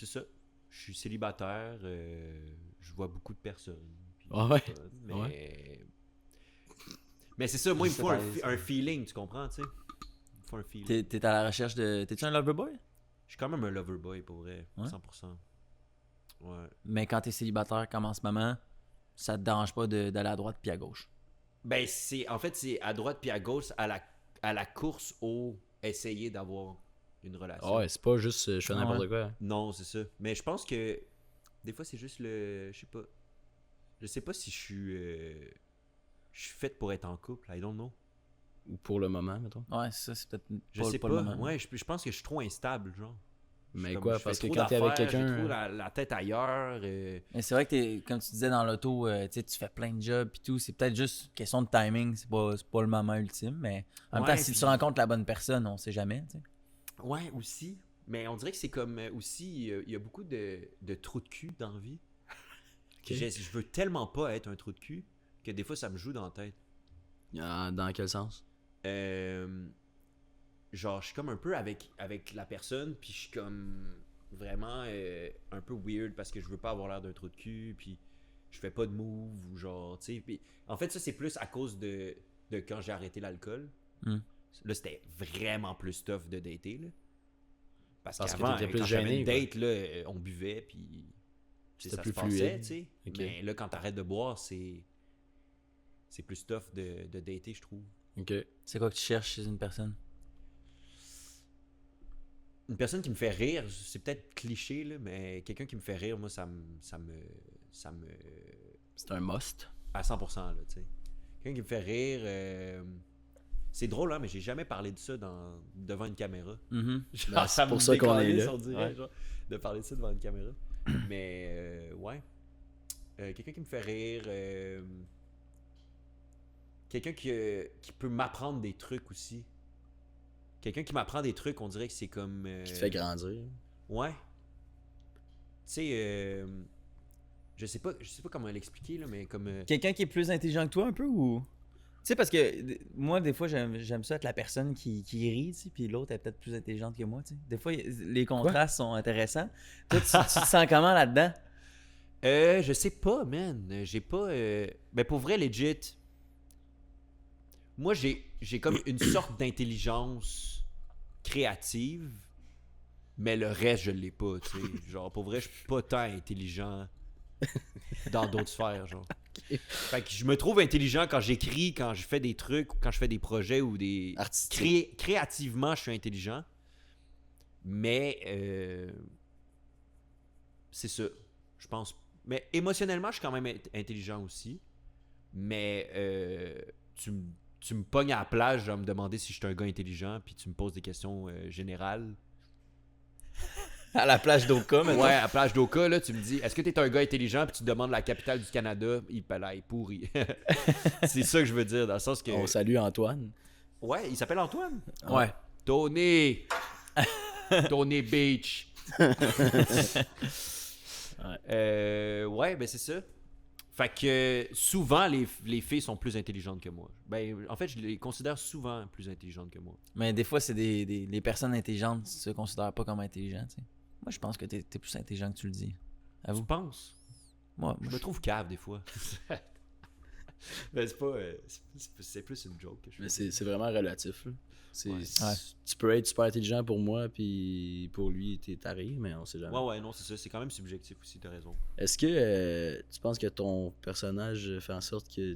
ça. Je suis célibataire, je vois beaucoup de personnes. puis Ah ouais? c'est fun, mais Ouais. mais c'est ça, moi il me C'est faut pareil, ça. un feeling, tu comprends, tu sais? Il me faut un feeling. T'es à la recherche de... T'es-tu un lover boy? Je suis quand même un lover boy pour vrai, Ouais? 100%. Ouais. Mais quand t'es célibataire comme en ce moment, ça te dérange pas d'aller à droite puis à gauche. Ben en fait c'est à droite puis à gauche à la course au essayer d'avoir une relation. Ah ouais, c'est pas juste je fais Ah n'importe ouais. quoi. Non, c'est ça. Mais je pense que des fois c'est juste je sais pas si je suis faite pour être en couple, I don't know. Ou pour le moment, mettons. Ouais, ça, c'est peut-être Je sais pas. le moment. Ouais, je pense que je suis trop instable, genre. Mais Comme, quoi, je fais parce que trop quand t'es avec d'affaires, quelqu'un. j'ai trop la tête ailleurs. Mais c'est vrai que comme tu disais dans l'auto, tu sais, tu fais plein de jobs et tout. C'est peut-être juste question de timing. C'est pas le moment ultime. Mais en même Ouais, temps, si puis- tu rencontres la bonne personne, on sait jamais. Tu sais. Ouais, aussi. Mais on dirait que c'est comme aussi, il y a beaucoup de trous de cul dans la vie. Ok. Je veux tellement pas être un trou de cul que des fois ça me joue dans la tête. Ah, dans quel sens? Genre, je suis comme un peu avec la personne, puis je suis comme vraiment un peu weird parce que je veux pas avoir l'air d'un trou de cul, puis je fais pas de move, ou genre, tu sais. Puis en fait, ça, c'est plus à cause de quand j'ai arrêté l'alcool. Hmm. Là, c'était vraiment plus tough de dater, là. Parce Parce que qu'avant, t'étais plus quand j'avais gêné, une date, là, on buvait, puis tu sais, C'était ça plus se passait, fluide. tu sais. Ok. Mais là, quand t'arrêtes de boire, c'est plus tough de dater, je trouve. Ok. C'est quoi que tu cherches chez une personne? Une personne qui me fait rire, c'est peut-être cliché, là, mais quelqu'un qui me fait rire, moi, ça me C'est un must. à 100%, là, tu sais. Quelqu'un qui me fait rire, c'est drôle, hein, mais j'ai jamais parlé de ça devant une caméra. Mhm. Genre, Ben, c'est me pour ça qu'on est décalisse, là. on dirait, Ouais. genre, de parler de ça devant une caméra. Mais, ouais. Quelqu'un qui me fait rire, quelqu'un qui peut m'apprendre des trucs aussi. Quelqu'un qui m'apprend des trucs, on dirait que c'est comme... Qui te fait grandir. Ouais. Tu sais, je sais pas comment l'expliquer, là, mais comme... Quelqu'un qui est plus intelligent que toi un peu ou... Tu sais, parce que moi, des fois, j'aime ça être la personne qui rit, tu sais, puis l'autre est peut-être plus intelligente que moi, tu sais. Des fois, les contrastes sont intéressants. Toi, tu te sens comment là-dedans? Je sais pas, man. J'ai pas... Ben, pour vrai, legit... Moi, j'ai comme une sorte d'intelligence créative, mais le reste, je l'ai pas, tu sais. Genre, pour vrai, je suis pas tant intelligent dans d'autres sphères, genre. Fait que je me trouve intelligent quand j'écris, quand je fais des trucs, quand je fais des projets ou des... Artistique. Créativement, je suis intelligent. Mais... c'est ça, je pense. Mais émotionnellement, je suis quand même intelligent aussi. Mais tu me pognes à la plage à me demander si je suis un gars intelligent, puis tu me poses des questions générales. À la plage d'Oka, maintenant. Ouais, à la plage d'Oka, là, tu me dis, est-ce que t'es un gars intelligent, puis tu te demandes la capitale du Canada, il pourri. C'est ça que je veux dire, dans le sens que... On salue Antoine. Ouais, il s'appelle Antoine. Ouais. Tony! Tony Beach! Ouais, ben c'est ça. Fait que souvent, les filles sont plus intelligentes que moi. Ben, en fait, je les considère souvent plus intelligentes que moi. Mais des fois, c'est les personnes intelligentes se considèrent pas comme intelligents, tu sais. Moi, je pense que t'es plus intelligent que tu le dis. Tu Avoue. penses? Moi, Je me trouve cave des fois. Mais c'est pas. C'est plus une joke que je Mais fais. c'est vraiment relatif. Là. Ouais. Tu peux être super intelligent pour moi, puis pour lui, t'es taré, mais on sait jamais. Ouais, non, c'est ça. C'est quand même subjectif aussi, t'as raison. Est-ce que tu penses que ton personnage fait en sorte que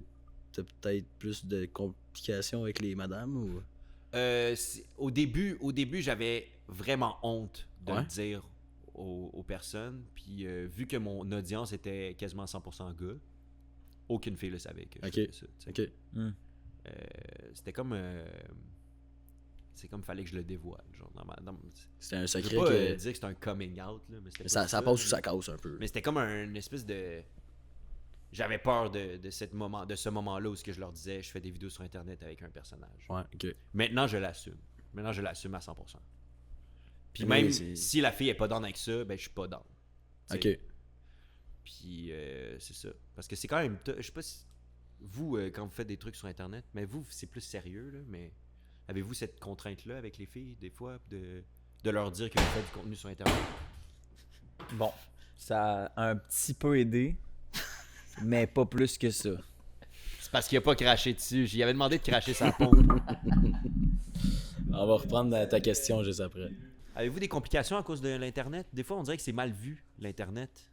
t'as peut-être plus de complications avec les madames ou. Au début, j'avais vraiment honte de Ouais. le dire aux personnes. Puis vu que mon audience était quasiment 100% gars, aucune fille le savait que je Ok. faisais ça. Tu sais. Ok. C'était comme. C'est comme fallait que je le dévoile. Genre, C'était un je secret veux pas que. dire que c'est un coming out, là, mais c'était Ça, pas ça passe ou ça casse un peu. Mais c'était comme une espèce de. J'avais peur de ce moment-là où ce que je leur disais, je fais des vidéos sur Internet avec un personnage. Ouais, ok. Maintenant, je l'assume. Maintenant, je l'assume à 100%. Puis Oui, même c'est- si la fille est pas down avec ça, ben je suis pas down. Tu sais. Ok. Puis c'est ça. Parce que c'est quand même. Je sais pas si. Vous, quand vous faites des trucs sur Internet, mais vous, c'est plus sérieux, là, mais avez-vous cette contrainte-là avec les filles, des fois, de leur dire que vous faites du contenu sur Internet? Bon, ça a un petit peu aidé, mais pas plus que ça. C'est parce qu'il a pas craché dessus. J'y avais demandé de cracher sa pompe. On va reprendre ta question juste après. Avez-vous des complications à cause de l'Internet? Des fois, on dirait que c'est mal vu, l'Internet.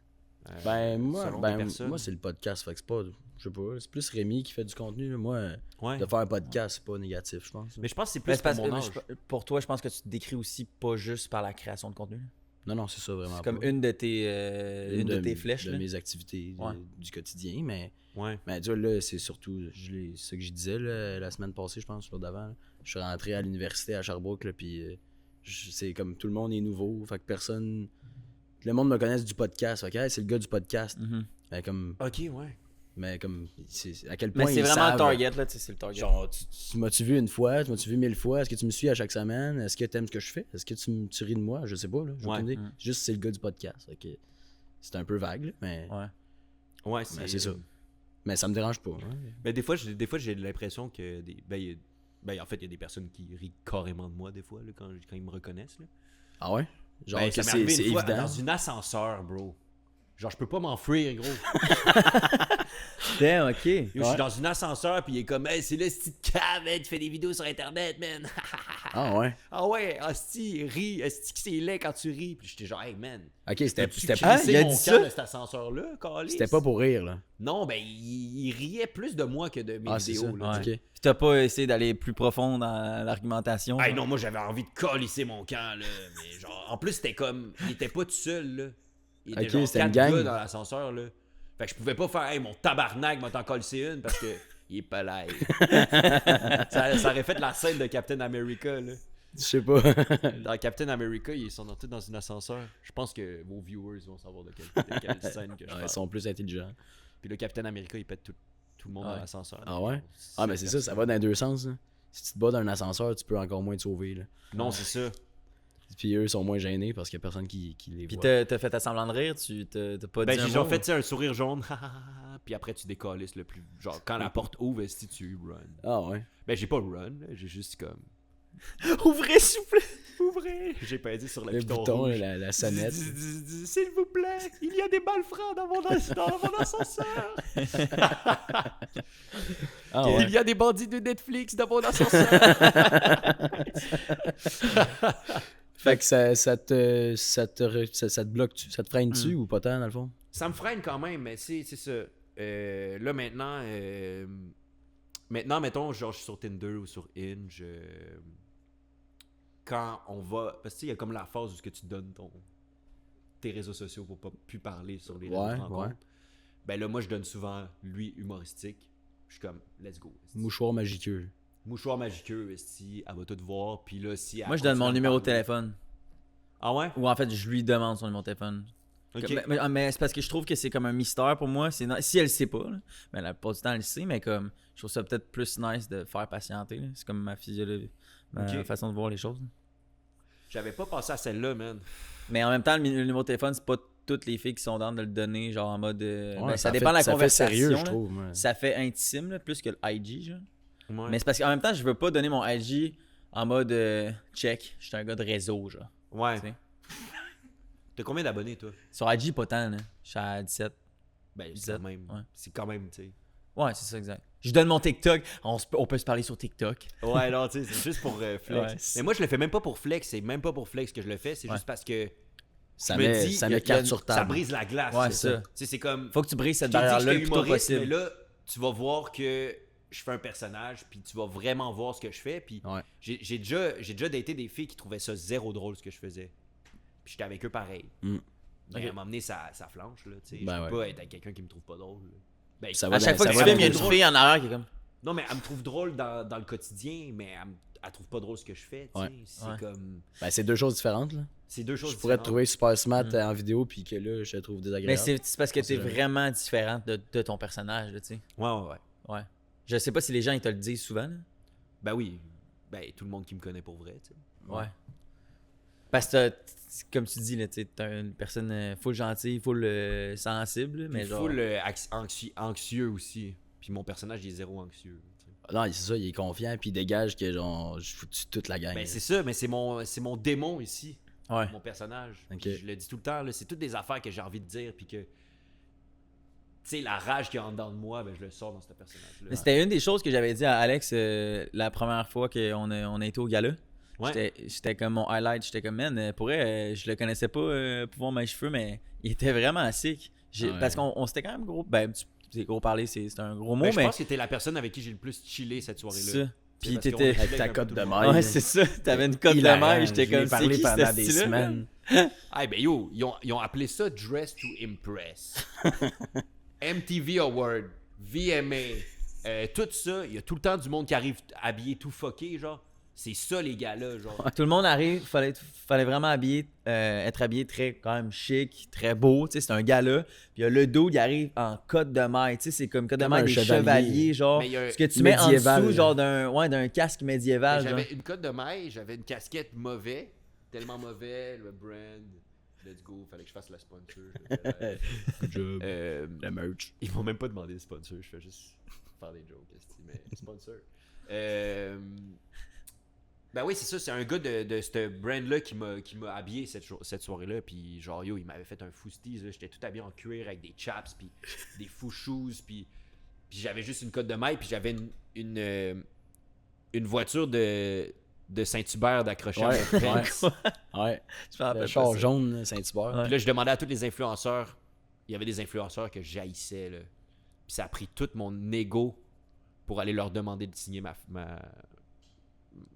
Selon des personnes. moi c'est le podcast, fait que c'est pas. Je sais pas, c'est plus Rémi qui fait du contenu. Là. Moi, Ouais. de faire un podcast, c'est pas négatif, je pense. Mais je pense que c'est Mais plus c'est parce pour mon que âge. pour toi, je pense que tu te décris aussi pas juste par la création de contenu. Non, c'est ça vraiment. C'est comme pas. une de tes flèches. De là. mes activités Ouais. du quotidien, mais. Ouais. Mais tu vois, là, c'est surtout ce que je disais là, la semaine passée, je pense, l'autre d'avant. Là. Je suis rentré à l'université à Sherbrooke, là, puis c'est comme tout le monde est nouveau, fait que personne. Le monde me connaisse du podcast, fait que hey, c'est le gars du podcast. Mhm. Mais comme. Ok, ouais. Mais comme. À quel point. Mais c'est ils vraiment le savent. target, là, tu sais, c'est le target. Genre, tu m'as-tu vu une fois, tu m'as-tu vu 1000 fois, est-ce que tu me suis à chaque semaine, est-ce que t'aimes ce que je fais, est-ce que tu ris de moi, je sais pas, là, j'ai Ouais. aucune idée. Juste c'est le gars du podcast, ok. C'est un peu vague, là, mais Ouais. Ouais, c'est ça. Mais ça me dérange pas. Hein. Mais des fois, j'ai l'impression que. En fait, il y a des personnes qui rient carrément de moi, des fois, là, quand ils me reconnaissent. Là. Ah ouais? Genre Ben, que ça m'est arrivé c'est une fois évident. dans un ascenseur, bro. Genre, je peux pas m'enfuir, gros. Damn, ok. Yo, je suis dans un ascenseur, puis il est comme, hey, c'est le petite cave, tu fais des vidéos sur Internet, man. Ah ouais? Ah ouais, asti, ris, asti que c'est laid quand tu ris. Puis j'étais genre, hey, man. Ok, c'était Peux-tu pas, crisser il a mon dit camp ça? de cet ascenseur-là, câlisse? c'était pas pour rire, là. Non, ben, il riait plus de moi que de mes Ah, c'est ça. vidéos, là. Ouais. tu sais. Ok. Puis t'as pas essayé d'aller plus profond dans l'argumentation. Hey, genre? non, moi, j'avais envie de câlisser mon camp, là. Mais genre, en plus, c'était comme, il était pas tout seul, là. Il était Ok, genre c'était 4 une gang. gars dans l'ascenseur, là. Fait que je pouvais pas faire, hey, mon tabarnak m'a t'en câlisser une parce que il est pas là. ça aurait fait la scène de Captain America, là. Je sais pas. Dans Captain America, ils sont tous dans un ascenseur. Je pense que vos viewers vont savoir de quelle scène que je Ouais, parle. ils sont plus intelligents. Puis le Captain America, il pète tout le monde Ouais. dans l'ascenseur. Ah ouais? Ah, mais c'est ça, ça va dans les deux sens. Là. Si tu te bats dans un ascenseur, tu peux encore moins te sauver. Là. Non, c'est ça. Puis eux sont moins gênés parce qu'il y a personne qui les Puis voit. t'as fait semblant de rire, t'as pas Ben, dit un j'ai genre mot? fait tu sais, un sourire jaune. Puis après, tu décalisses le plus. Genre, quand la porte ouvre, si tu run. Ah ouais? Ben, j'ai pas run, j'ai juste comme. Ouvrez, s'il vous plaît! Ouvrez! J'ai pas dit sur le Le piton bouton, rouge. la sonnette. S'il vous plaît, il y a des balles francs dans mon ascenseur. Ah ouais? Il y a des bandits de Netflix dans mon ascenseur. Fait que ça te bloque, ça te freine dessus ou pas tant, dans le fond? Ça me freine quand même, mais c'est ça. Là, maintenant, mettons, genre, je suis sur Tinder ou sur Hinge. Quand on va. Parce que tu sais, il y a comme la phase où ce que tu donnes tes réseaux sociaux pour pas plus parler sur les réseaux Ouais, de rencontres. ouais. Ben là, moi, je donne souvent, lui, humoristique. Je suis comme, let's go. esti. Mouchoir magiqueux. Mouchoir magiqueux, esti, elle va tout voir. Puis là, si elle Moi, je donne mon continue à me numéro de parler- téléphone. Ah ouais? Ou en fait, je lui demande son numéro de téléphone. Ok. Mais c'est parce que je trouve que c'est comme un mystère pour moi. Si elle le sait pas, là, mais la plupart du temps, elle le sait, mais comme je trouve ça peut-être plus nice de faire patienter. là. C'est comme ma physiologie, ma Ok. façon de voir les choses. là. J'avais pas pensé à celle-là, man. Mais en même temps, le numéro de téléphone, c'est pas toutes les filles qui sont dans de le donner, genre en mode. Ouais, ben, ça dépend de la ça fait conversation. sérieux, je là. trouve. moi. Ça fait intime, là, plus que le IG, genre. Ouais. Mais c'est parce qu'en même temps, je veux pas donner mon IG en mode check, je suis un gars de réseau, genre. Ouais. Tu sais. T'as combien d'abonnés, toi? Sur IG, pas tant, là. Je suis à 17. Ben, c'est 17, quand même. ouais. C'est quand même, tu sais. Ouais, c'est ça, exact. Je donne mon TikTok. On peut se parler sur TikTok. Ouais, non, tu sais, c'est juste pour flex. Ouais. Mais moi, je le fais même pas pour flex. C'est même pas pour flex que je le fais. C'est Ouais. juste parce que Ça je me met, dis, ça il y a- met carte sur ça table. brise la glace. Ouais, c'est ça. Tu sais, c'est comme... Faut que tu brises cette Je t'ai dit que barrière-là le j'étais plus tôt humoriste, possible. mais là, tu vas voir que je fais un personnage, puis tu vas vraiment voir ce que je fais. Puis Ouais. j'ai déjà daté des filles qui trouvaient ça zéro drôle ce que je faisais. Puis j'étais avec eux pareil. Mm. Mais Ok. à un moment donné, ça flanche. Là, tu sais. Ben je peux ouais. pas être avec quelqu'un qui me trouve pas drôle. Là. Ben, Ça À va chaque dans- fois ça que tu va filmes, il y a dans- une fille en arrière qui est comme. Non, mais elle me trouve drôle dans le quotidien, mais elle trouve pas drôle ce que je fais. Tu sais. Ouais. C'est Ouais. comme... Ben, c'est deux choses différentes. Là. C'est deux choses Je pourrais te différentes. trouver super smart en vidéo, puis que là, je te trouve désagréable. Mais c'est parce que On sait t'es jamais. vraiment différente de ton personnage, là, tu sais. Ouais. Ouais. Je sais pas si les gens ils te le disent souvent. Là. Ben oui. Ben, tout le monde qui me connaît pour vrai, tu sais. Ouais. Parce que comme tu dis, là, t'es une personne full gentille, full sensible, mais Mais genre. full anxieux aussi. Puis mon personnage, il est zéro anxieux. tu sais. Non, c'est ça, il est confiant, puis il dégage que genre, je foutu toute la gang. Ben, là. c'est ça, mais c'est mon démon ici. Ouais. Mon personnage. Ok. Puis je le dis tout le temps, là, c'est toutes des affaires que j'ai envie de dire, puis que, tu sais, la rage qui est en dedans de moi, ben, je le sors dans ce personnage-là. Mais c'était une des choses que j'avais dit à Alex la première fois qu'on a été au gala. Ouais. J'étais comme mon highlight, j'étais comme man, pour vrai, je le connaissais pas pouvoir mes cheveux, mais il était vraiment sick. Ouais. Parce qu'on s'était quand même gros. Ben, c'est gros parler, c'est un gros mot, Ben, je mais. pense que t'es la personne avec qui j'ai le plus chillé cette soirée-là. Ça. Puis parce qu'on t'étais. chillait Avec ta un peu cote tout de le monde. maille. Ouais, c'est ça. T'avais une cote de Hilarant, maille, j'étais je l'ai comme c'est parlé qui pendant ce des style-là? semaines. Ah, ben yo, ils ont appelé ça Dress to Impress. MTV Award, VMA, tout ça, il y a tout le temps du monde qui arrive habillé tout fucké, genre. C'est ça, les gars-là, genre. Tout le monde arrive, fallait vraiment être habillé très quand même chic, très beau, tu sais, c'est un gala. Puis il y a le dos, il arrive en cotte de maille, tu sais, c'est comme cotte de Comme maille un des chevalier. chevaliers, genre. Mais il y a Ce que tu mets en médiéval. dessous, genre d'un casque médiéval. genre. J'avais une cote de maille, j'avais une casquette mauvais, tellement mauvais, le brand, let's go, fallait que je fasse le sponsor. Good job. Euh, Le merch. Ils m'ont même pas demandé de sponsor, je fais juste faire des jokes, mais sponsor. Ben oui, c'est ça, c'est un gars de ce brand-là qui m'a habillé cette soirée-là, puis genre, yo, il m'avait fait un fousties, là, j'étais tout habillé en cuir avec des chaps, puis des fou shoes, puis j'avais juste une cote de maille, puis j'avais une voiture de Saint-Hubert d'accrocher à Ouais, ma Prince. Ouais. Je me rappelle Le pas char ça. jaune, Saint-Hubert. Ouais. Puis là, je demandais à tous les influenceurs, il y avait des influenceurs que j'haïssais, là, puis ça a pris tout mon ego pour aller leur demander de signer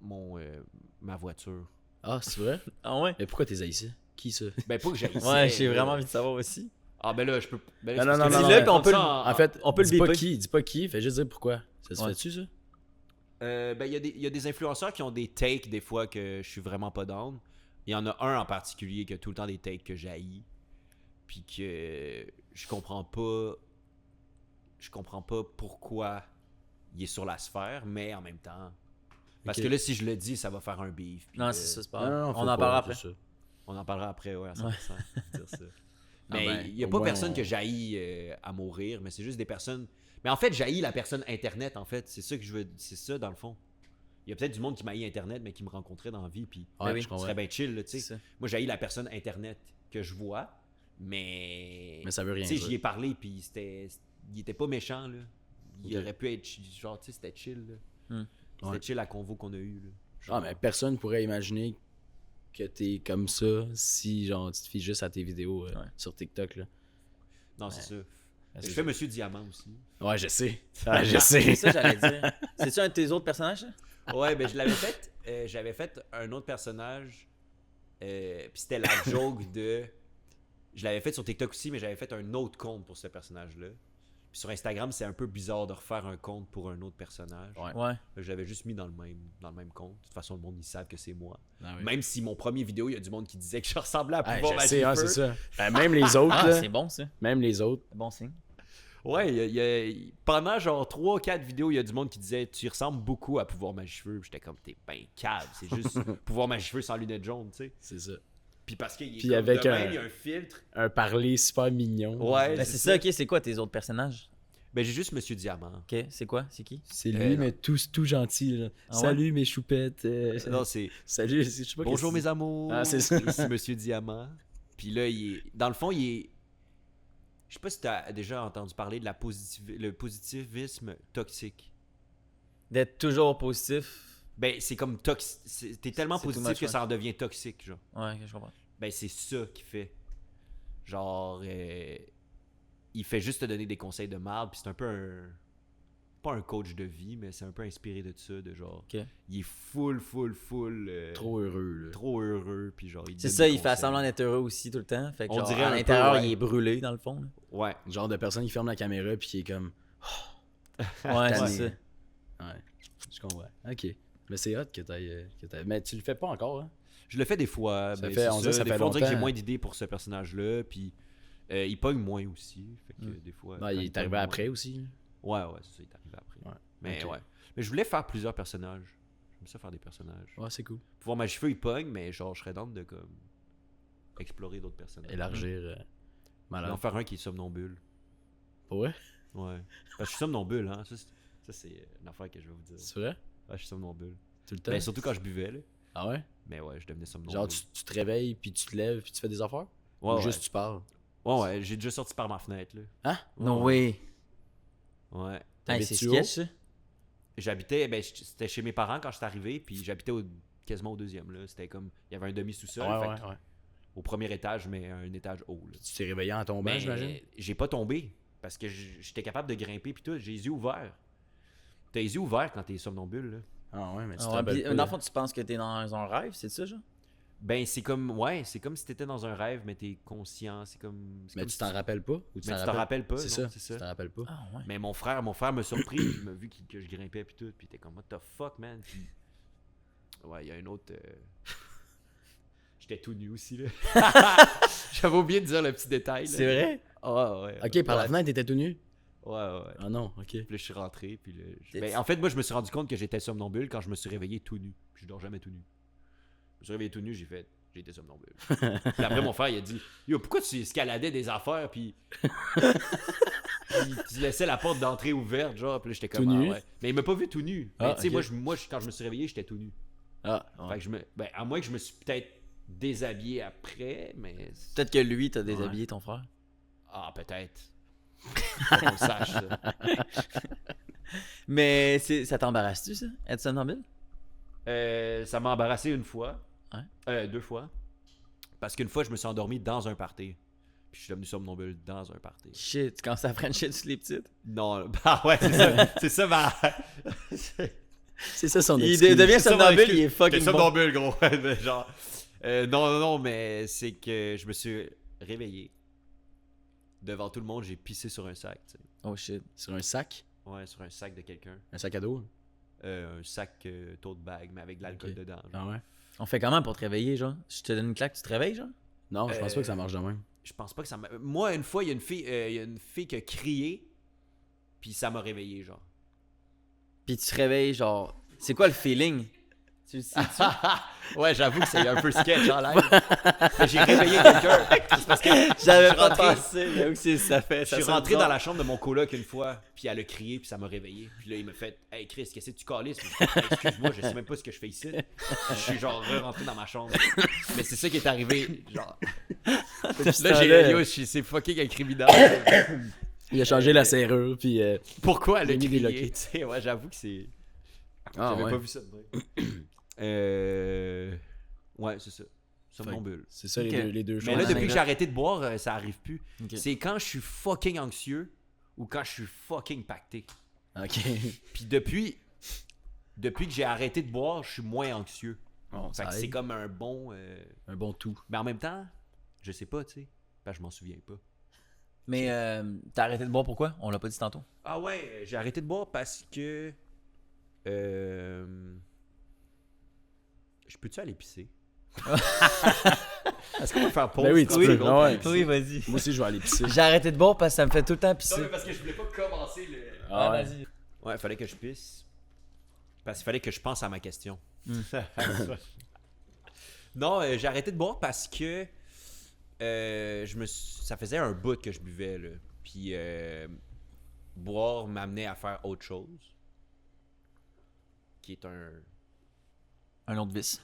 ma voiture. Ah, c'est vrai? Ah ouais? Mais pourquoi t'es haïssé? Qui ça? Ben pas que j'haïssais. Ouais, j'ai là. vraiment envie de savoir aussi. Ah ben là, je peux... Ben là, Non, c'est non, parce que non, dis-le, non, puis on peut ça le- En fait, on peut le dis pas biper. dis pas qui, fais juste dire pourquoi. Ça se Ouais. fait-tu, ça? Ben il y a des influenceurs qui ont des takes des fois que je suis vraiment pas down. Il y en a un en particulier qui a tout le temps des takes que j'haïs. Puis que je comprends pas pourquoi il est sur la sphère, mais en même temps... Parce Ok. que là, si je le dis, ça va faire un beef. puis Non, c'est ça, c'est pas grave. Non, non, On faut en pas, parlera c'est après. ça. On en parlera après, ouais, à 100%. dire ça. Ah Mais ben, il n'y a au pas moins, personne on- que j'haïs à mourir, mais c'est juste des personnes... Mais en fait, j'haïs la personne Internet, en fait. C'est ça que je veux... C'est ça, dans le fond. Il y a peut-être du monde qui m'haït Internet, mais qui me rencontrait dans la vie, puis Ouais, oui, je ce comprends. serait bien chill, là, tu C'est sais. ça. Moi, j'haïs la personne Internet que je vois, mais... Mais ça veut rien Tu sais, dire. j'y ai parlé, puis il était pas méchant, là. Il Ok. aurait pu être... Genre, tu sais, c'était chill, là. Hmm. C'était Ouais. chill la convo qu'on a eue, là. Ah, mais personne pourrait imaginer que t'es comme ça si, genre, tu te fies juste à tes vidéos sur TikTok, là. Non, c'est ça. c'est Je fais Monsieur Diamant aussi. Ouais, je sais. Ah, je sais. C'est ça, j'allais dire. C'est-tu un de tes autres personnages, ça? Ouais, ben je l'avais fait. J'avais fait un autre personnage. Puis c'était la joke de. Je l'avais fait sur TikTok aussi, mais j'avais fait un autre compte pour ce personnage-là. Puis sur Instagram, c'est un peu bizarre de refaire un compte pour un autre personnage. Ouais. Ouais. Je l'avais juste mis dans le même compte. De toute façon, le monde, ils savent que c'est moi. Ah oui. Même si mon premier vidéo, il y a du monde qui disait que je ressemblais à Ah, Pouvoir je sais, ah, c'est Magifeu. ça. Ben, même les autres, Ah, là, c'est bon, ça. même les autres. Bon signe. Ouais, pendant genre 3-4 vidéos, il y a du monde qui disait tu ressembles beaucoup à Pouvoir Magifeu. J'étais comme t'es ben cave, c'est juste Pouvoir Magifeu sans lunettes jaunes, tu sais. C'est ça. Puis parce qu'il est Puis comme avec de un- même, il y a un filtre. Un parler super mignon. Ouais, Ben, c'est ça, ok, c'est quoi tes autres personnages? Ben j'ai juste Monsieur Diamant. Ok, c'est quoi? C'est qui? C'est lui, non. mais tout gentil. Là. Ah ouais? Salut mes choupettes. Non, c'est Salut, je sais pas bonjour qu'est-ce mes amours. Ah, c'est ça. Ici Monsieur Diamant. Puis là, dans le fond, il est Je sais pas si t'as déjà entendu parler de le positivisme toxique. D'être toujours positif. Ben, c'est comme toxique. T'es tellement C'est too positif much, que ouais. ça en devient toxique, genre. Ouais, je comprends. Ben, c'est ça qu'il fait. Genre, il fait juste te donner des conseils de merde, puis c'est un peu un... Pas un coach de vie, mais c'est un peu inspiré de ça, de genre... Ok. Il est full... Trop heureux, là. trop heureux, puis genre... C'est donne ça, des il fait conseils. semblant d'être heureux aussi tout le temps. Fait que On genre, dirait à un peu, l'intérieur, ouais. il est brûlé dans le fond. là. Ouais. Le genre de personne qui ferme la caméra puis qui est comme... Ouais, Tanné. c'est ça. Ouais, je comprends. Ok. Mais c'est hot que t'ailles... Mais tu le fais pas encore, hein? Je le fais des fois. Ça Ben, fait- c'est on dirait que ça Des fait fois, on dirait que j'ai longtemps. moins d'idées pour ce personnage-là, puis il pogne moins aussi. Fait que des fois... Ouais, quand il est pogne arrivé moins- après aussi. Ouais, c'est ça, il est arrivé après. Ouais. Mais Ok. ouais. Mais je voulais faire plusieurs personnages. J'aime ça faire des personnages. Ouais, c'est cool. Pouvoir Magifeu, il pogne, mais genre, je serais dans de comme explorer d'autres personnages. Élargir. Et Malade. en faire un qui est somnambule. Pour vrai? Ouais. Parce que je suis somnambule, hein. Ça, c'est une affaire que je vais vous dire. C'est vrai? Ouais, je suis somnambule. Tout le temps? Ben, surtout quand je buvais, là. Ah ouais? Mais ouais, je devenais somnambule. Genre, tu te réveilles puis tu te lèves puis tu fais des affaires? Ouais, Ou ouais. juste tu parles? Ouais, j'ai déjà sorti par ma fenêtre, là. Hein? No Ouais. way. Ouais. Hey, T'habites-tu c'est haut? sketch, ça. J'habitais, c'était chez mes parents quand j'étais arrivé, puis j'habitais quasiment au deuxième, là. C'était comme, il y avait un demi-sous-sol, fait que Ouais. au premier étage, mais un étage haut, là. Tu t'es réveillé en tombant, Mais j'imagine? j'ai pas tombé, parce que j'étais capable de grimper, puis tout, j'ai les yeux ouverts. T'as les yeux ouverts quand t'es somnambule, là. Ah ouais, mais tu te Ah ouais, rappelles puis, pas. dans le fond, tu penses que t'es dans un rêve, c'est ça, genre? Ben, c'est comme si t'étais dans un rêve, mais t'es conscient, c'est comme... Mais tu t'en rappelles pas? Ou Mais tu t'en rappelles pas, C'est non, ça, c'est tu t'en rappelles pas. Ah ouais. Mais mon frère m'a surpris, il m'a vu que je grimpais puis tout, puis il était comme what the fuck man. Puis... Ouais, il y a un autre. J'étais tout nu aussi là. J'avais oublié de dire le petit détail. Là. C'est vrai? Ah ouais. Ok, par la ouais. fenêtre, t'étais tout nu? Ouais. Ah non, ok. Puis là, je suis rentré, puis là, ben, en fait, moi, je me suis rendu compte que j'étais somnambule quand je me suis réveillé tout nu. Puis je dors jamais tout nu. Je me suis réveillé tout nu, j'ai été somnambule. Puis après, mon frère, il a dit yo, pourquoi tu escaladais des affaires, puis tu laissais la porte d'entrée ouverte, genre, puis là, j'étais comme Tout nu? ah ouais. Mais il m'a pas vu tout nu. Ah, Mais tu sais, ok. moi, quand je me suis réveillé, j'étais tout nu. Ah, Fait que ben, à moins que je me suis peut-être déshabillé après, mais. Peut-être que lui, t'as déshabillé ton frère. Ah, peut-être. Faut qu'on le sache, ça. Mais ça t'embarrasse-tu, ça? Être somnambule? Ça m'a embarrassé une fois. Ouais. 2 fois. Parce qu'une fois, je me suis endormi dans un party. Puis je suis devenu somnambule dans un party. Shit, tu commences à prendre shit sur les petites. Non, bah ouais, c'est ça. C'est ça, ma. c'est ça son Il excuse. devient C'est ça, mon somnambule, excuse. il est fucking T'es bon. somnambule, gros. Mais genre. Non, mais c'est que je me suis réveillé. Devant tout le monde, j'ai pissé sur un sac, tu sais. Oh shit. Sur un sac? Ouais, sur un sac de quelqu'un. Un sac à dos? Un sac tote bag, mais avec de l'alcool Ok. dedans. genre. Ah ouais? On fait comment pour te réveiller, genre? Je te donne une claque, tu te réveilles, genre? Non, je pense pas que ça marche de même. Je pense pas que ça m'a. Moi, une fois, il y a une fille qui a crié, puis ça m'a réveillé, genre. Puis tu te réveilles, genre... C'est quoi le feeling? Tu le sais-tu? Ouais, j'avoue que c'est un peu sketch en live. Mais j'ai réveillé quelqu'un. C'est parce que J'avais je suis pas rentré- pensé, mais oui, c'est ça fait. Je suis rentré dans la chambre de mon coloc une fois, puis elle a crié, puis ça m'a réveillé. Puis là, il m'a fait Hey Chris, qu'est-ce que tu calisses? Excuse-moi, je sais même pas ce que je fais ici. Je suis genre rentré dans ma chambre. Mais c'est ça qui est arrivé. Genre. Là, c'est fucking incriminant. Il a changé la serrure, puis... Pourquoi elle a Il a mis des crié? loquets. Tu sais, ouais, j'avoue que c'est. Ah J'avais ouais. pas vu ça de même. Ouais, c'est ça. Somnambule. C'est ça Ok. les deux choses. Mais là, Ouais, depuis que anecdote. j'ai arrêté de boire, ça arrive plus. Ok. C'est quand je suis fucking anxieux ou quand je suis fucking pacté. Ok. Puis depuis que j'ai arrêté de boire, je suis moins anxieux. Bon, Fait ça que c'est aide. comme un bon. Un bon tout. Mais en même temps, je sais pas, tu sais. Je m'en souviens pas. Mais t'as arrêté de boire pourquoi? On l'a pas dit tantôt. Ah ouais, j'ai arrêté de boire parce que. Je peux-tu aller pisser? Est-ce qu'on peut faire pause? Ben oui, tu 30 peux. secondes Ah ouais. pour aller pisser? vas-y. Moi aussi, je vais aller pisser. J'ai arrêté de boire parce que ça me fait tout le temps Non, pisser. mais parce que je voulais pas commencer le. Ah ouais. vas-y. Ouais, il fallait que je pisse. Parce qu'il fallait que je pense à ma question. Non, j'ai arrêté de boire parce que ça faisait un bout que je buvais, là. Puis boire m'amenait à faire autre chose. Qui est Un autre vice.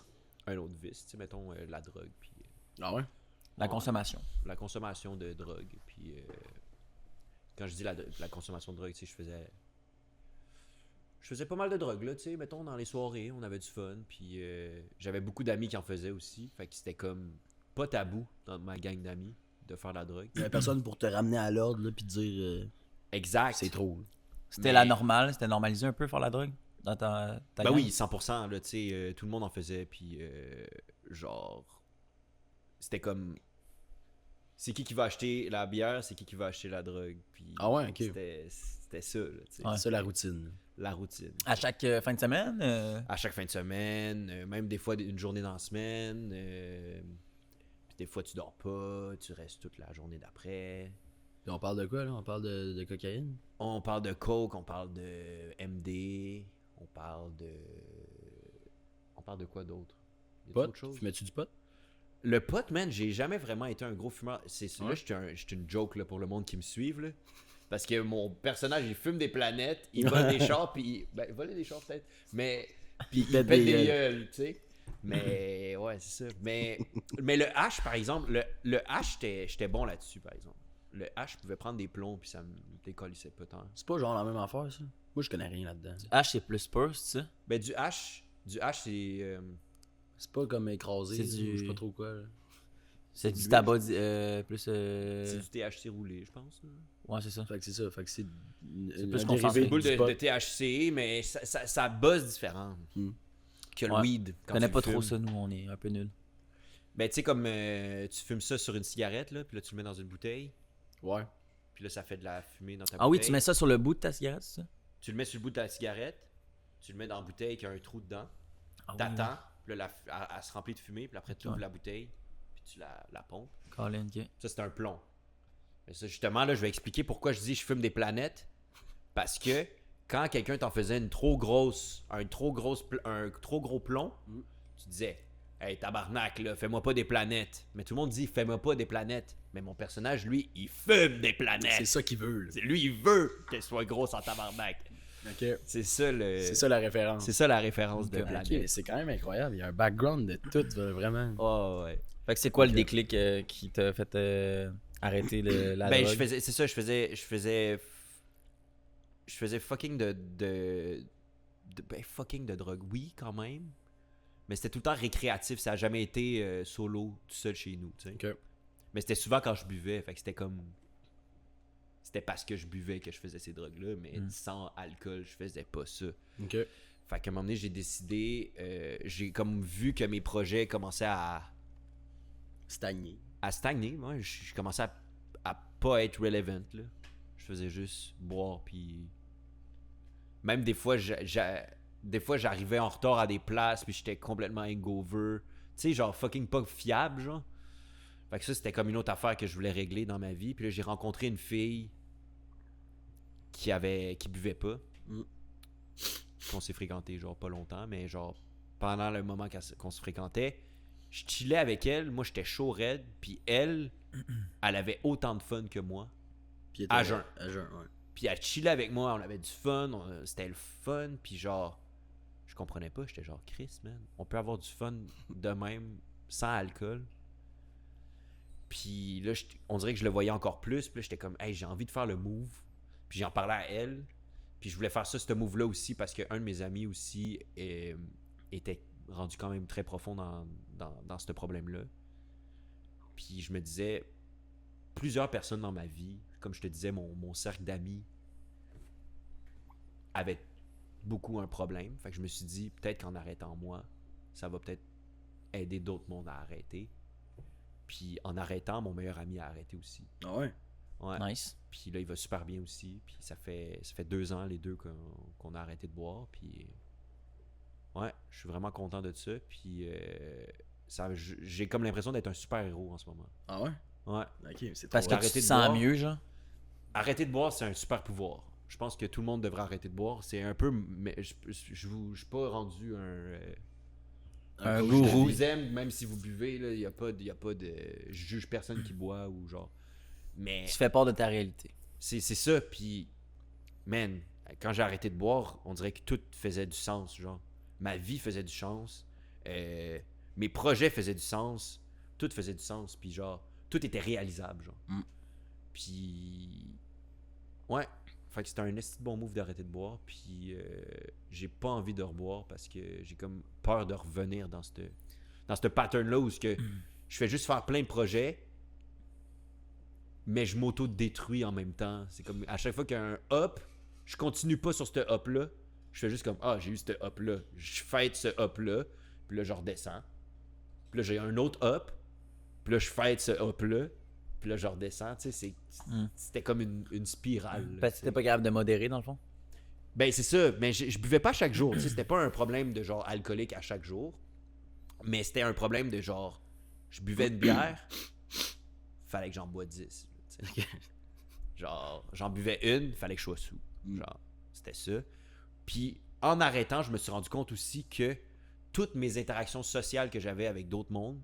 un autre vice. Tu sais, mettons la drogue, puis Ah ouais? La consommation. la consommation de drogue. Puis quand je dis la consommation de drogue, tu sais, je faisais pas mal de drogue, là, tu sais, mettons, dans les soirées, on avait du fun, puis j'avais beaucoup d'amis qui en faisaient aussi, fait que c'était comme pas tabou dans ma gang d'amis de faire de la drogue. Il y avait personne pour te ramener à l'ordre, là, puis te dire Exact. c'est trop. C'était la normale, c'était normalisé un peu faire la drogue dans ta Ben gang? oui, 100%, là, tu sais, tout le monde en faisait, puis genre, c'était comme, c'est qui va acheter la bière, c'est qui va acheter la drogue, puis Ah ouais, ok. c'était ça, là, tu sais, Ouais. C'est ça la routine. la routine. À chaque fin de semaine? À chaque fin de semaine, même des fois une journée dans la semaine, puis des fois tu dors pas, tu restes toute la journée d'après. Puis on parle de quoi, là? On parle de cocaïne? On parle de coke, on parle de MD, on parle de quoi d'autre? Y a Pot? d'autres choses? Fumais-tu du pot? Le pot, man, j'ai jamais vraiment été un gros fumeur. Là, Ouais. je suis une joke là, pour le monde qui me suive, là. Parce que mon personnage, il fume des planètes, il vole des chars, puis ben, voler des chars peut-être, mais puis il pète pète des des gueules, tu sais. Mais ouais, c'est ça. Mais le hash, par exemple, le hash, j'étais bon là-dessus, par exemple. Le hash, je pouvais prendre des plombs, puis ça me décollissait pas tant. C'est pas genre la même affaire, ça? Moi, je connais rien là-dedans. H, c'est plus pur, c'est ça? Ben du hash, c'est C'est pas comme écrasé, C'est du- je sais pas trop quoi, là. C'est du Lui, tabac plus... c'est du THC roulé, je pense. Là. Ouais, c'est ça. Fait que c'est ça, fait que c'est plus un concentré. dérivé Une boule du pot. de THC, mais ça buzz différent que le Ouais. weed. Je Quand connais tu pas le trop fumes. ça, nous, on est un peu nuls. Ben, tu sais, comme tu fumes ça sur une cigarette, là, puis là, tu le mets dans une bouteille, Ouais. puis là, ça fait de la fumée dans ta Ah oui, bouteille. tu mets ça sur le bout de ta cigarette, c'est ça? Tu le mets sur le bout de ta cigarette, tu le mets dans la bouteille qui a un trou dedans, Ah oui, t'attends, puis là, elle se remplit de fumée, puis après, tu ouvres Ouais. la bouteille, puis tu la pompes. Colin, ok. Ça, c'est un plomb. Mais ça, justement, là, je vais expliquer pourquoi je dis je fume des planètes. Parce que quand quelqu'un t'en faisait un trop gros plomb, tu disais hey, tabarnak, là, fais-moi pas des planètes. Mais tout le monde dit fais-moi pas des planètes. Mais mon personnage, lui, il fume des planètes. C'est ça qu'il veut, là. Lui, il veut qu'elle soit grosse en tabarnak. Ok. C'est ça C'est ça la référence. C'est ça la référence de Ok, planète. c'est quand même incroyable. Il y a un background de tout, vraiment. Oh, ouais. Fait que c'est quoi le déclic qui t'a fait arrêter la Ben, drogue? je faisais fucking fucking de drogue. Oui, quand même. Mais c'était tout le temps récréatif. Ça a jamais été solo, tout seul chez nous, tu sais. Ok. Mais c'était souvent quand je buvais. Fait que c'était comme... C'était parce que je buvais que je faisais ces drogues-là. Mais sans alcool, je faisais pas ça. Ok. Fait qu'à un moment donné, j'ai décidé... j'ai comme vu que mes projets commençaient à Stagné. stagner. Moi, je commençais à pas être relevant, là. Je faisais juste boire, puis... Même des fois, j'arrivais en retard à des places, puis j'étais complètement hangover. Tu sais, genre fucking pas fiable, genre. Fait que ça, c'était comme une autre affaire que je voulais régler dans ma vie. Puis là, j'ai rencontré une fille qui buvait pas. Qu'on s'est fréquenté, genre, pas longtemps, mais genre, pendant le moment qu'on se fréquentait, je chillais avec elle. Moi, j'étais chaud raide, puis elle avait autant de fun que moi. Puis il À était- jeun. À jeun, ouais. Puis elle chillait avec moi, on avait du fun, c'était le fun, puis genre, je comprenais pas, j'étais genre, Chris, man, on peut avoir du fun de même, sans alcool. Puis là, on dirait que je le voyais encore plus, puis là, j'étais comme, hey, j'ai envie de faire le move, puis j'en parlais à elle, puis je voulais faire ça, ce move-là aussi, parce qu'un de mes amis aussi était rendu quand même très profond dans ce problème-là. Puis je me disais, plusieurs personnes dans ma vie, comme je te disais, mon cercle d'amis avait beaucoup un problème. Fait que je me suis dit, peut-être qu'en arrêtant moi, ça va peut-être aider d'autres mondes à arrêter. Puis en arrêtant, mon meilleur ami a arrêté aussi. Ah ouais. Ouais. Nice. Puis là, il va super bien aussi. Puis ça fait 2 ans, les deux, qu'on a arrêté de boire. Puis ouais, je suis vraiment content de ça. Puis j'ai comme l'impression d'être un super-héros en ce moment. Ah ouais? Ouais. Ok, c'est Parce trop que tu arrêter te de sens boire. mieux, genre? Arrêter de boire, c'est un super pouvoir. Je pense que tout le monde devrait arrêter de boire. C'est un peu... Mais je suis pas rendu Un je gourou. vous aime, même si vous buvez. Il n'y a pas de... Je juge personne qui boit ou genre... Mais Tu fais part de ta réalité. c'est ça. Puis, man, quand j'ai arrêté de boire, on dirait que tout faisait du sens. Genre, ma vie faisait du sens. Mes projets faisaient du sens. Tout faisait du sens. Puis genre, tout était réalisable. Genre. Puis... Ouais. Fait que c'était un esti de bon move d'arrêter de boire. Puis j'ai pas envie de reboire parce que j'ai comme peur de revenir dans ce pattern-là où je fais juste faire plein de projets, mais je m'auto-détruis en même temps. C'est comme à chaque fois qu'il y a un up, je continue pas sur ce up-là. Je fais juste comme j'ai eu ce up-là. Je fête ce up-là. Puis là, je redescends. Puis là, j'ai un autre up. Puis là, je fête ce up-là. Puis là, je redescends. Tu sais, c'était comme une spirale. Parce que t'étais pas capable de modérer, dans le fond? Ben, c'est ça. Mais je buvais pas chaque jour. Tu sais, c'était pas un problème de genre alcoolique à chaque jour. Mais c'était un problème de genre, je buvais une bière, fallait que j'en bois 10. Tu sais. Genre, j'en buvais une, fallait que je sois sous. Genre, c'était ça. Puis, en arrêtant, je me suis rendu compte aussi que toutes mes interactions sociales que j'avais avec d'autres mondes,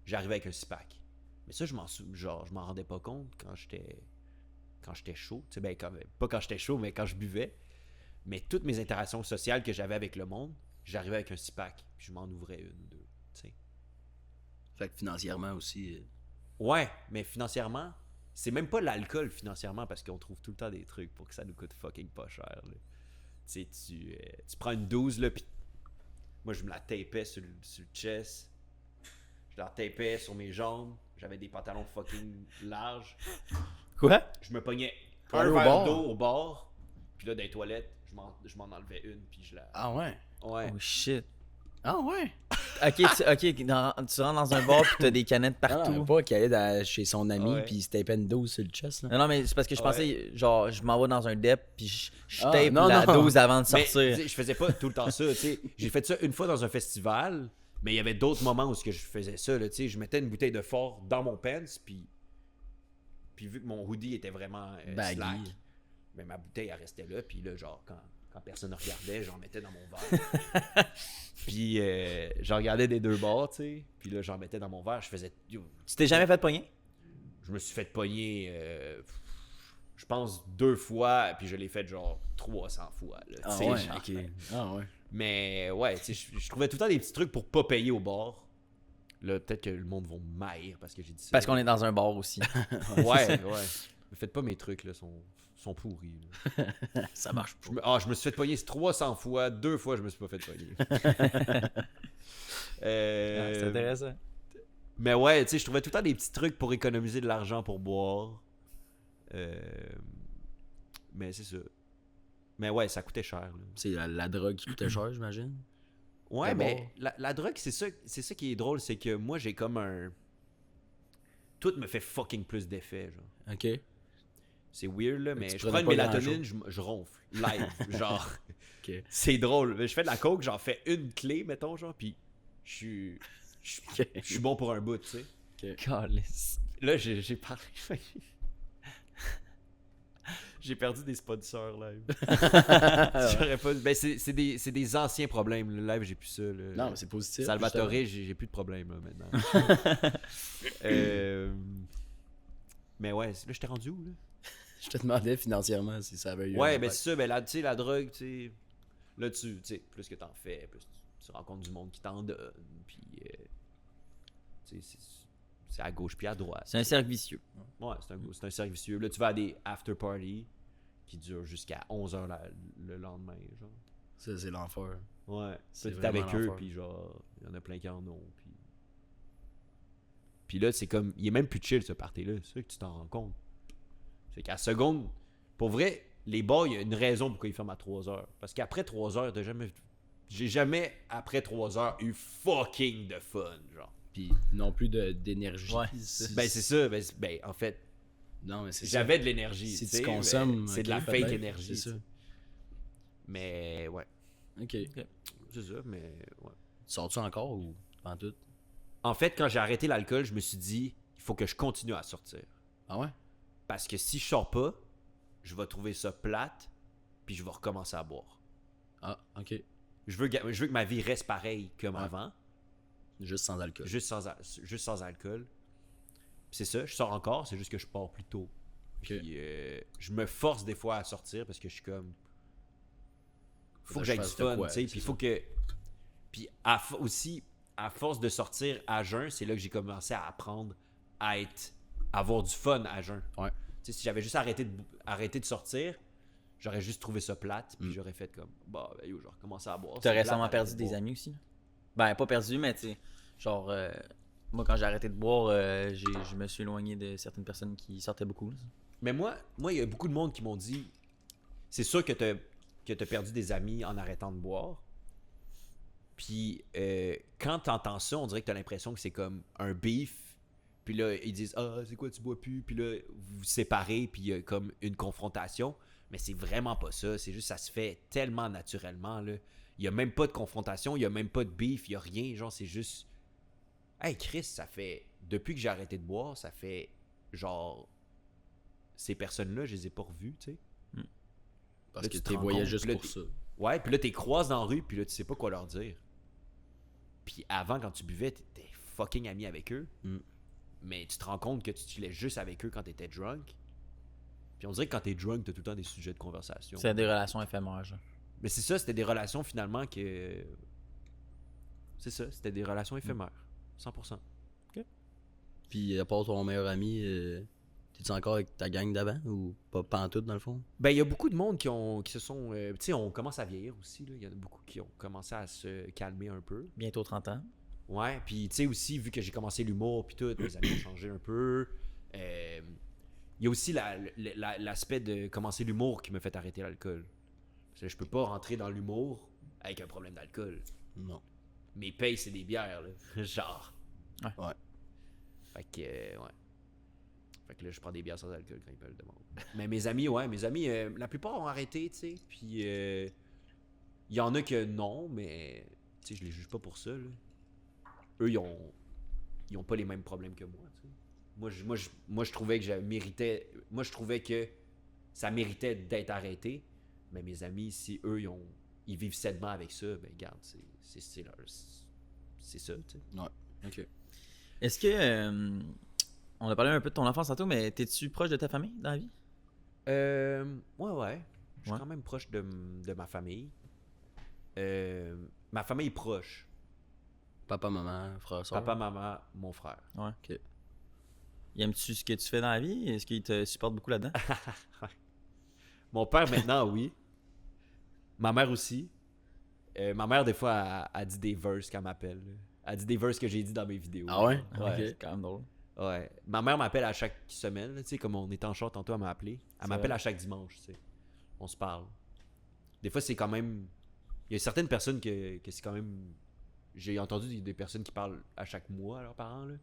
j'arrivais avec un six-pack. Mais ça, je m'en rendais pas compte quand j'étais chaud. Tu sais, ben, pas quand j'étais chaud, mais quand je buvais. Mais toutes mes interactions sociales que j'avais avec le monde, j'arrivais avec un six-pack. Puis je m'en ouvrais une ou deux. Tu sais. Fait que financièrement aussi. Ouais, mais financièrement, c'est même pas l'alcool financièrement parce qu'on trouve tout le temps des trucs pour que ça nous coûte fucking pas cher. Là. Tu sais, tu prends une 12, là, pis moi, je me la tapais sur le chest. Je la tapais sur mes jambes. J'avais des pantalons fucking larges. Quoi? Je me pognais Pour un aller au verre bar? d'eau au bord. Puis là, dans les toilettes, je m'en enlevais une. Puis je la... Ah ouais? Ouais. Oh shit. Ah ouais? Ok, tu rentres dans un bar pis t'as des canettes Non, partout. non, pas qu'il allait chez son ami Ouais. puis il se tapait une dose sur le chest. Là. Non, mais c'est parce que je pensais, genre, je m'en vais dans un dep pis je Ah, tape non, la non. dose avant de Mais sortir. tu sais, je faisais pas tout le temps ça. Tu sais. J'ai fait ça une fois dans un festival. Mais il y avait d'autres moments où je faisais ça. Là, tu sais. Je mettais une bouteille de fort dans mon pants. Puis vu que mon hoodie était vraiment Baggy. slack, mais ma bouteille, elle restait là. Puis là, genre, quand personne ne regardait, j'en mettais dans mon verre. Puis j'en regardais des deux bords, tu sais. Puis là, j'en mettais dans mon verre. Je faisais... Tu t'es jamais fait pogner? Je me suis fait pogner, je pense, 2 fois. Puis je l'ai fait genre 300 fois. Là, tu Ah sais, ouais, genre. ok. Ah ouais. Mais ouais, tu sais, je trouvais tout le temps des petits trucs pour pas payer au bar. Là, peut-être que le monde va m'haïr parce que j'ai dit ça. Parce qu'on est dans un bar aussi. Ouais. Ne faites pas mes trucs, là, sont pourris. Là. Ça marche pas. Je me suis fait pogner 300 fois, 2 fois je me suis pas fait pogner. C'est intéressant. Mais ouais, tu sais, je trouvais tout le temps des petits trucs pour économiser de l'argent pour boire. Mais c'est ça. Mais ouais, ça coûtait cher. Là. C'est la drogue qui coûtait cher, j'imagine. Ouais, D'abord. mais la drogue, c'est ça qui est drôle, c'est que moi, j'ai comme un... Tout me fait fucking plus d'effet, genre. Ok. C'est weird, là, mais tu je prends prenais une pas mélatonine, je ronfle, live, genre. Ok. C'est drôle. Je fais de la coke, j'en fais une clé, mettons, genre, puis je suis bon pour un bout, tu sais. Calice. Là, j'ai parlé... J'ai perdu des sponsors live. J'aurais pas... Ben, c'est des anciens problèmes. Le live, j'ai plus ça. Là. Non, mais c'est positif. Salvatore, justement. j'ai plus de problème là, maintenant. Mais ouais, là, j'étais rendu où, là? Je te demandais financièrement si ça avait eu. Ouais, un ben impact. c'est ça. Ben là, tu sais, la drogue, tu sais... Là, tu sais, plus que t'en fais, plus tu rencontres du monde qui t'en donne. Puis, tu sais, c'est à gauche puis à droite. C'est un cercle vicieux. Ouais, c'est un cercle vicieux. Là, tu vas à des after-parties qui durent jusqu'à 11h le lendemain, genre. Ça, c'est l'enfer. Ouais. C'est Puis t'es avec vraiment eux, l'enfer. puis genre, il y en a plein qui en ont. Puis là, c'est comme, il est même plus chill ce party-là. C'est ça que tu t'en rends compte. C'est qu'à seconde, pour vrai, les bars, il y a une raison pourquoi ils ferment à 3h. Parce qu'après 3h, j'ai jamais, après 3h, eu fucking de fun, genre. Puis non plus d'énergie. Ouais. Ben, c'est ça. Ben, en fait, Non, mais c'est ça. j'avais de l'énergie. Si tu sais, tu consommes. mais c'est de ok, la fake peut-être, énergie. C'est ça. Mais ouais, Ok. c'est ça, mais ouais. Sors-tu encore ou pas en tout? En fait, quand j'ai arrêté l'alcool, je me suis dit, il faut que je continue à sortir. Ah ouais? Parce que si je sors pas, je vais trouver ça plate, puis je vais recommencer à boire. Ah, ok. Je veux que ma vie reste pareille comme Ouais. avant, Juste sans alcool. juste sans alcool. Puis c'est ça, je sors encore, c'est juste que je pars plus tôt. Ok. Puis je me force des fois à sortir parce que je suis comme... Faut que je j'aille du fasse de fun, quoi, tu sais. c'est Puis il ça. faut que... Puis aussi, à force de sortir à jeun, c'est là que j'ai commencé à apprendre à avoir du fun à jeun. Ouais. Tu Tu sais, si j'avais juste arrêté de sortir, j'aurais juste trouvé ça plate, puis j'aurais fait comme, bah, ben, yo, je recommencer à boire. T'as C'est récemment plate, perdu arrêter de des boire. amis aussi? Ben, pas perdu, mais tu sais, genre, moi, quand j'ai arrêté de boire, je me suis éloigné de certaines personnes qui sortaient beaucoup. Là. Mais moi, il y a beaucoup de monde qui m'ont dit, c'est sûr que t'as perdu des amis en arrêtant de boire. Puis quand t'entends ça, on dirait que t'as l'impression que c'est comme un beef. Puis là, ils disent, ah, c'est quoi, tu bois plus? Puis là, vous vous séparez, puis il y a comme une confrontation. Mais c'est vraiment pas ça. C'est juste, ça se fait tellement naturellement, là. Il y a même pas de confrontation, il y a même pas de beef, il y a rien. Genre, c'est juste, hey, Chris, ça fait, depuis que j'ai arrêté de boire, ça fait, genre, ces personnes-là, je les ai pas revues, tu sais. Parce Là, que tu te tu les rends voyais compte, juste puis là, pour ça. Ouais, puis là, t'es croises dans la rue, puis là, tu sais pas quoi leur dire. Puis avant, quand tu buvais, t'étais fucking ami avec eux. Mais tu te rends compte que tu chillais juste avec eux quand t'étais drunk. Puis on dirait que quand t'es drunk, t'as tout le temps des sujets de conversation. C'est des relations éphémères, genre. Mais c'est ça, c'était des relations finalement que... C'est ça, c'était des relations éphémères. 100%. Puis à part ton meilleur ami, t'es-tu encore avec ta gang d'avant ou pas pantoute dans le fond? Ben, il y a beaucoup de monde qui se sont... tu sais, on commence à vieillir aussi, là. Il y en a beaucoup qui ont commencé à se calmer un peu. Bientôt 30 ans. Ouais, puis tu sais aussi, vu que j'ai commencé l'humour puis tout, mes amis ont changé un peu. Il y a aussi l'aspect de commencer l'humour qui me fait arrêter l'alcool. Parce que je peux pas rentrer dans l'humour avec un problème d'alcool. Non. Mes payes, c'est des bières, là. Genre. Ouais. Fait que, ouais. Fait que là, je prends des bières sans alcool quand ils me le demandent. Mais mes amis, la plupart ont arrêté, tu sais. Puis, il y en a que non, mais, tu sais, je les juge pas pour ça, là. Eux, ils ont pas les mêmes problèmes que moi, tu sais. Moi, je trouvais que je trouvais que ça méritait d'être arrêté. Mais mes amis, si eux, ils vivent sainement avec ça, ben, regarde, c'est ça, tu sais. Ouais. Ok. Est-ce que. On a parlé un peu de ton enfance tantôt, mais t'es-tu proche de ta famille dans la vie? Ouais. Je suis Ouais. quand même proche de ma famille. Ma famille est proche. Papa, maman, frère, soeur. Papa, maman, mon frère. Ouais. Ok. Aimes-tu ce que tu fais dans la vie? Est-ce qu'il te supporte beaucoup là-dedans? Mon père, maintenant, oui. Ma mère aussi. Ma mère, des fois, elle dit des verses quand elle m'appelle. Là. Elle dit des verses que j'ai dit dans mes vidéos. Ah ouais? Ouais, Ok. c'est quand même drôle. Ouais. Ma mère m'appelle à chaque semaine. Tu sais, comme on est en short tantôt, elle m'a appelé. Elle m'appelle vrai. à chaque dimanche, tu sais. On se parle. Des fois, c'est quand même... Il y a certaines personnes que c'est quand même... J'ai entendu des personnes qui parlent à chaque mois à leurs parents, là.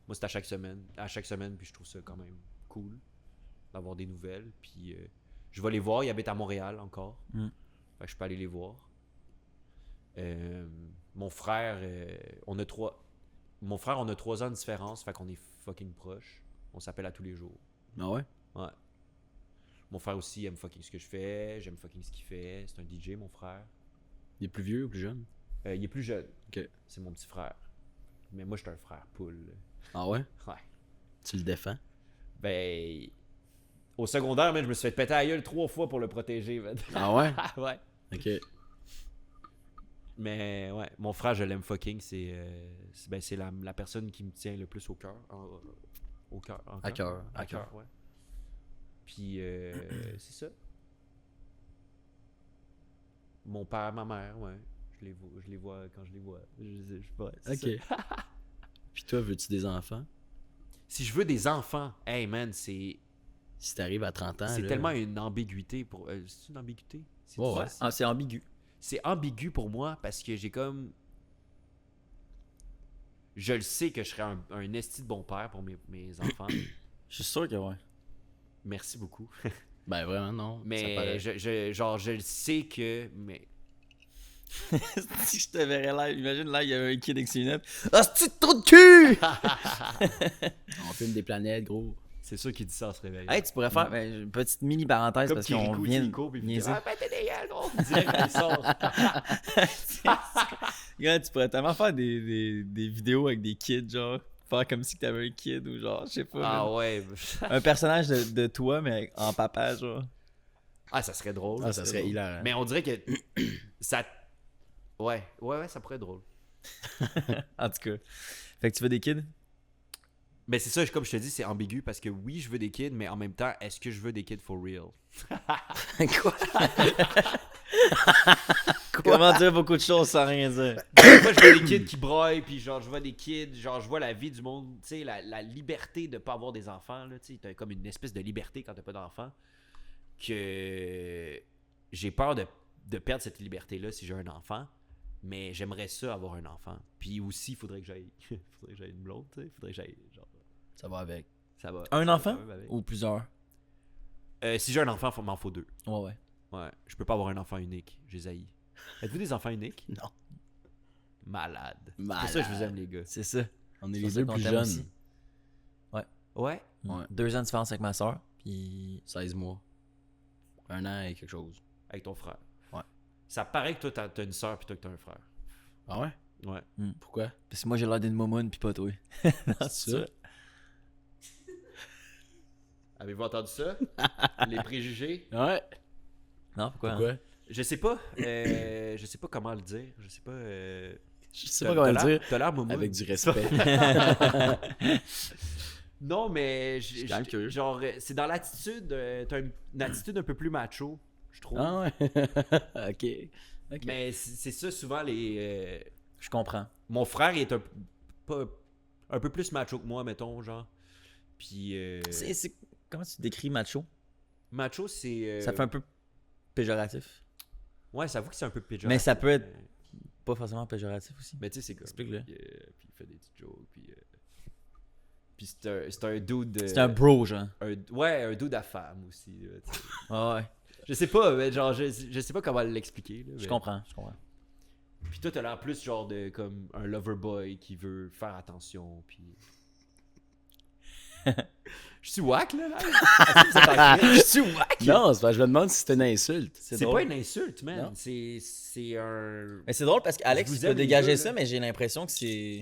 Moi, c'est à chaque semaine. Puis je trouve ça quand même cool d'avoir des nouvelles. Puis je vais les voir. Ils habitent à Montréal encore. Fait que je peux aller les voir. Mon frère, on a 3 ans de différence. Fait qu'on est fucking proches. On s'appelle à tous les jours. Ah ouais? Ouais. Mon frère aussi aime fucking ce que je fais. J'aime fucking ce qu'il fait. C'est un DJ, mon frère. Il est plus vieux ou plus jeune? Il est plus jeune. Ok. C'est mon petit frère. Mais moi, je suis un frère poule. Ah ouais? Ouais. Tu le défends? Ben... Au secondaire, man, je me suis fait péter la gueule 3 fois pour le protéger, man. Ah ouais? Ouais. Ok. Mais ouais, mon frère, je l'aime fucking. C'est la personne qui me tient le plus au cœur. Au cœur. À cœur. À cœur, ouais. Puis, c'est ça. Mon père, ma mère, ouais. Je les vois quand je les vois. C'est Ok. ça. Puis toi, veux-tu des enfants? Si je veux des enfants, hey man, c'est Si t'arrives à 30 ans, là, tellement une ambiguïté pour. C'est une ambiguïté? C'est Ouais, ouais. Ah, c'est ambigu. C'est ambigu pour moi parce que j'ai comme. Je le sais que je serais un esti de bon père pour mes enfants. Je suis sûr que ouais. Merci beaucoup. Ben vraiment, non. Ça Mais paraît. je le sais que. Mais Si je te verrais là, imagine là, il y avait un kid avec ses lunettes. Ah, c'est trop de cul! On filme des planètes, gros. c'est sûr qu'il dit ça en se réveillant. Hey, tu pourrais faire une petite mini parenthèse Comme parce qu'on Kirikou, vient Kirikou, puis de il dit, niaiser. ah, ben t'es des gueules, gros! Direct, il sort. Regarde, tu pourrais tellement faire des vidéos avec des kids, genre. Faire comme si t'avais un kid ou genre, je sais pas. Ah man. ouais. Un personnage de toi, mais en papa, genre. Ah, ça serait drôle. Ah, ça serait drôle. hilarant. Mais on dirait que ça. Ouais, ça pourrait être drôle. En tout cas. Fait que tu veux des kids? Mais c'est ça, comme je te dis, c'est ambigu parce que oui, je veux des kids, mais en même temps, est-ce que je veux des kids for real? Quoi? Comment dire beaucoup de choses sans rien dire? Moi, je vois des kids qui broient, puis genre, je vois des kids, genre, je vois la vie du monde, tu sais, la liberté de pas avoir des enfants, là, tu sais, t'as comme une espèce de liberté quand t'as pas d'enfants, que j'ai peur de perdre cette liberté-là si j'ai un enfant, mais j'aimerais ça avoir un enfant. Puis aussi, il faudrait que j'aille une blonde, tu sais, faudrait que j'aille, genre, Ça va avec. ça va. Un ça va enfant quand même avec. ou plusieurs? Si j'ai un enfant, m'en faut 2. Ouais. Ouais, je peux pas avoir un enfant unique, j'ai haï. Êtes-vous des enfants uniques? Non. Malade. C'est pour ça que je vous aime, les gars. C'est ça. On est C'est les pour ça deux qu'on plus t'aime jeunes. aussi. Ouais. Ouais. 2 ans de différence avec ma soeur. Puis 16 mois. 1 an et quelque chose. Avec ton frère. Ouais. Ça paraît que toi, t'as une soeur puis toi, que t'as un frère. Ah ouais? Ouais. Pourquoi? parce que moi j'ai l'air d'une momoune puis pas toi. C'est ça? Avez-vous entendu ça? Les préjugés? Ouais. Non, pourquoi? Pourquoi? Je sais pas. Je sais pas comment le dire. Je sais pas. Je sais pas comment le dire. T'as l'air momo. Avec du respect. Non, mais suis quand même curieux. genre, c'est dans l'attitude. T'as une attitude un peu plus macho, je trouve. Ah ouais? Ok. Ok. Mais c'est ça, souvent, Je comprends. mon frère est un peu plus macho que moi, mettons, genre. Puis. Comment tu décris macho? Macho, c'est. Ça fait un peu péjoratif. Ouais, ça avoue que c'est un peu péjoratif. Mais ça peut être pas forcément péjoratif aussi. Mais tu sais, c'est comme. Explique-le. Puis il fait des petites jokes, puis c'est un dude. C'est un bro, genre. Ouais, un dude à femme aussi. Là, tu sais. Ah ouais. Je sais pas, mais genre, je sais pas comment l'expliquer. Là, Je mais- comprends. Puis toi, t'as l'air plus genre de comme un lover boy qui veut faire attention, puis. Je suis whack, là. Je suis whack. Non, c'est pas, je me demande si c'est une insulte. C'est drôle. pas une insulte, man. Non. C'est un. Mais c'est drôle parce qu'Alex, Je vous il peut aime, les dégager gars, ça, là. mais j'ai l'impression que c'est.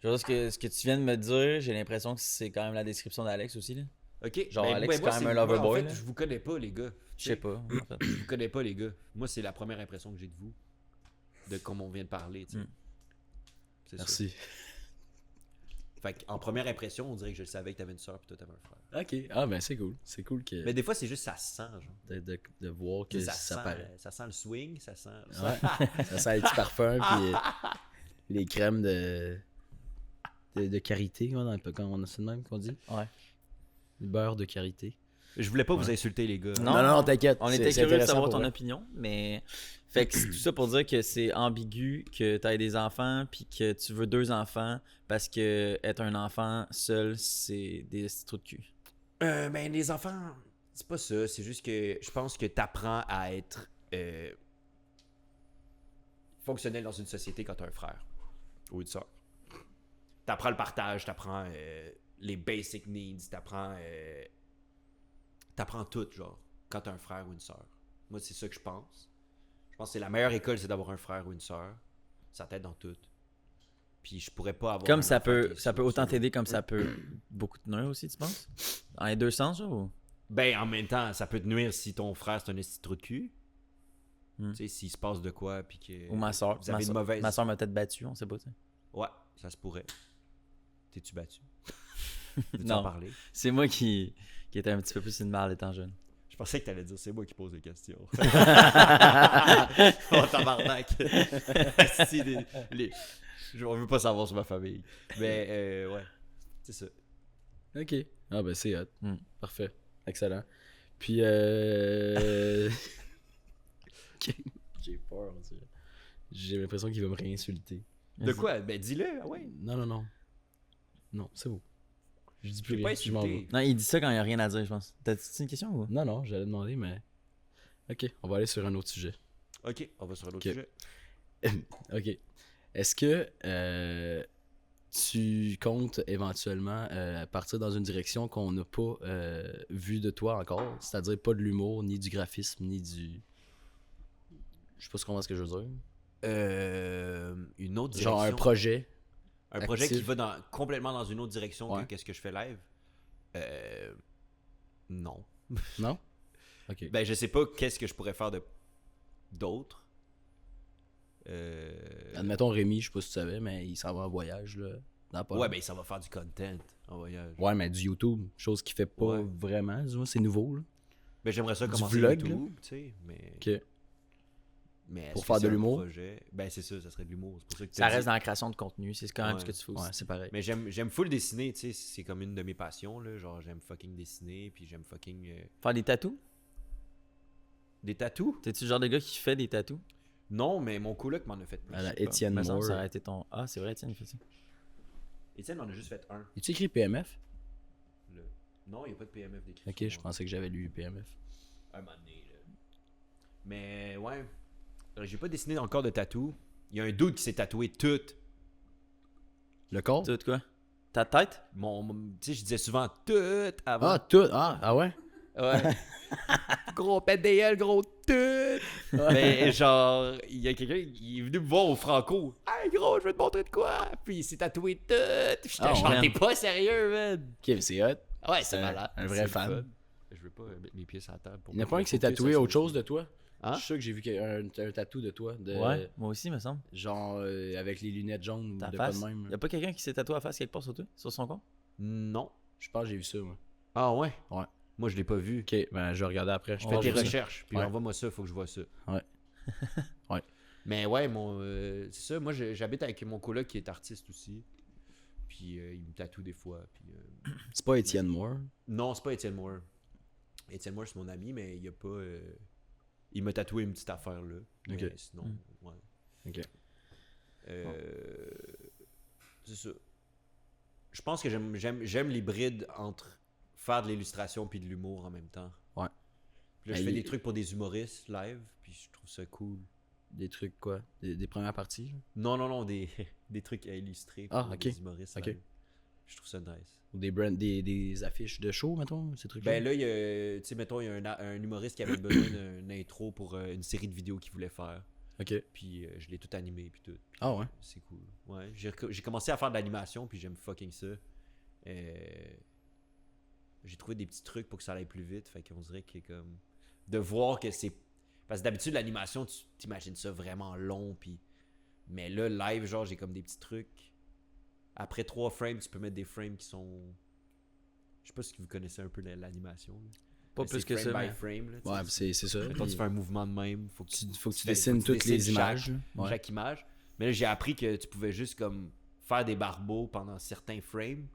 Je veux dire, ce que tu viens de me dire, j'ai l'impression que c'est quand même la description d'Alex aussi, là. Ok. Genre, Ben, Alex, c'est moi, quand même un lover moi, boy, En fait, là. je vous connais pas, les gars. Je sais pas, en fait. Je vous connais pas, les gars. Moi, c'est la première impression que j'ai de vous. De comme on vient de parler, tu sais. Mm. C'est ça. Merci. Fait en première impression, on dirait que je le savais que t'avais une soeur puis toi t'avais un frère. Ok. Ah, ben c'est cool. C'est cool que Mais des fois, c'est juste ça se sent, genre. de voir que ça, sent, paraît. ça sent le swing, ça sent. Ouais. Ça sent les petits parfums, puis les crèmes de karité, quand on a ça de même qu'on dit. Ouais. Le beurre de karité. Je voulais pas vous insulter, les gars. Non. Non, t'inquiète. On c'est- était c'est curieux de intéressant savoir pour ton vrai. opinion, mais. Fait que c'est tout ça pour dire que c'est ambigu, que t'aies des enfants, puis que tu veux 2 enfants, parce que être un enfant seul, c'est des petits trous de cul. Ben, les enfants, c'est pas ça. C'est juste que je pense que t'apprends à être fonctionnel dans une société quand t'as un frère ou une soeur. T'apprends le partage, t'apprends les basic needs, t'apprends tout, genre, quand t'as un frère ou une soeur. Moi, c'est ça que je pense. Je pense que c'est la meilleure école, c'est d'avoir un frère ou une soeur. Ça t'aide dans tout. Puis je pourrais pas avoir. Comme un ça enfant peut, qui est ça peut sous- autant sous- t'aider comme ça peut beaucoup te nuire aussi, tu penses? Dans les deux sens, genre? Ou... Ben, en même temps, ça peut te nuire si ton frère c'est un esti de trou de cul. Hmm. Tu sais, s'il se passe de quoi, puis que. Ou ma soeur. Vous avez une mauvaise. Ma soeur m'a peut-être battu, on sait pas, tu sais. Ouais, ça se pourrait. T'es-tu battu? Veux-tu Non. en parler? C'est moi qui était un petit peu plus une merde étant jeune. Je pensais que t'allais dire c'est moi qui pose des questions. Oh, tabarnak! Si, je veux pas savoir sur ma famille. Mais, ouais. C'est ça. Ok. Ah, ben c'est hot. Hmm. Parfait. Excellent. Puis, j'ai peur, on dirait. J'ai l'impression qu'il va me réinsulter. De quoi? Ben, dis-le, ah ouais. Non. Non, c'est bon. Je dis plus Je t'ai pas rien. Je m'en vais. insulté. Non, il dit ça quand il n'y a rien à dire, je pense. T'as-tu une question ou? Non, j'allais demander, mais. Ok, on va aller sur un autre sujet. Ok, on va sur un autre Ok. sujet. Ok. Est-ce que tu comptes éventuellement partir dans une direction qu'on n'a pas vue de toi encore? C'est-à-dire pas de l'humour, ni du graphisme, ni du. Je sais pas ce que je veux dire. Une autre direction. Genre un projet. Un projet actif. qui va complètement dans une autre direction Ouais. que qu'est-ce que je fais live. Non. Non? Ok. Ben, je sais pas qu'est-ce que je pourrais faire d'autre. Admettons Rémi, je sais pas si tu savais, mais il s'en va en voyage là. dans pas Ouais, long. ben ça va faire du content en voyage. Ouais, mais du YouTube, chose qu'il fait pas Ouais. vraiment, dis-moi, c'est nouveau, là. Ben j'aimerais ça Du commencer vlog, YouTube, tu sais, mais... Ok. Mais est-ce Pour que faire de c'est un l'humour? projet? Ben c'est ça serait de l'humour. C'est pour ça que Ça reste dans la création de contenu, c'est quand même Ouais. ce que tu fais aussi. Ouais, c'est pareil. Mais j'aime full dessiner, tu sais, c'est comme une de mes passions, là. Genre, j'aime fucking dessiner, puis j'aime fucking... Faire des tatous? Des tatous? T'es-tu le genre de gars qui fait des tatous? Non, mais mon coloc m'en a fait plus. À la Je sais pas. Étienne Me semble que Ça Moore. aurait été ton... Ah, c'est vrai, Étienne, il fait ça. Étienne m'en a juste fait un. Es-tu écrit PMF? Non, il n'y a pas de PMF d'écrit. Ok, sur je moi. pensais que j'avais lu PMF. Un moment donné, là. Mais, ouais. J'ai pas dessiné encore de tatou. Il y a un dude qui s'est tatoué tout. Le corps? Tout quoi? Ta tête? Tu sais, je disais souvent tout avant. Ah, tout! Ah ouais? Ouais. Gros PDL, gros tout. Mais genre, il y a quelqu'un qui est venu me voir au Franco. Hey gros, je vais te montrer de quoi. Puis il s'est tatoué tout. J'étais Ah, genre, ouais. t'es pas sérieux, man. Ok, c'est hot. Ouais, c'est Un- malade. un vrai C'est le fan. fun. Je veux pas mettre mes pieds sur la table. Pour Il n'y en a me pas un qui s'est focus tatoué sur autre ça. chose de toi? Hein? Je suis sûr que j'ai vu un tatou de toi. Ouais, moi aussi, me semble. Genre avec les lunettes jaunes ou Ta de face. quoi de même. Y'a pas quelqu'un qui s'est tatoué la face quelque part sur toi? Sur son corps? Non. Je pense que j'ai vu ça, moi. Ah ouais? Ouais. Moi, je l'ai pas vu. Ok, ben je vais regarder après. Je Fais pense tes que j'ai vu ça. recherches, puis Ouais. envoie-moi ça, faut que je vois ça. Ouais. Ouais. Mais ouais, c'est ça, moi j'habite avec mon coloc qui est artiste aussi. Puis il me tatoue des fois. Puis, C'est pas Étienne Moore. non, c'est pas Étienne Moore. Étienne Moore, c'est mon ami, mais il a pas. Il m'a tatoué une petite affaire là. Mais Ok. sinon, ouais. Ok. C'est ça. Je pense que j'aime l'hybride entre faire de l'illustration puis de l'humour en même temps. Ouais. Puis là, je Ben, fais il- des trucs pour des humoristes live, puis je trouve ça cool. Des trucs quoi? Des premières parties? Là? Non, des trucs à illustrer pour Ah, ok. des humoristes Ok. live. Je trouve ça nice. Ou des affiches de show, mettons? Ces trucs-là? Ben là, il y a, tu sais, mettons, il y a un humoriste qui avait besoin d'une intro pour une série de vidéos qu'il voulait faire. Ok. Puis je l'ai tout animé, puis tout. Puis, Ah ouais? c'est cool. Ouais, j'ai commencé à faire de l'animation, puis j'aime fucking ça. J'ai trouvé des petits trucs pour que ça aille plus vite. Fait qu'on dirait que comme. De voir que c'est. Parce que d'habitude, l'animation, tu t'imagines ça vraiment long, puis. Mais là, live, genre, j'ai comme des petits trucs. Après 3 frames, tu peux mettre des frames qui sont. Je sais pas si vous connaissez un peu l'animation. là. Pas Mais plus c'est que ça. frame by mais- frame. Là, tu Ouais, sais. c'est ça. Mettons, Puis tu fais un mouvement de même. Faut que faut que tu fais- dessines faut que tu toutes les dessines images. chaque- là. Ouais. chaque image. Mais là, j'ai appris que tu pouvais juste comme faire des barbeaux pendant certains frames.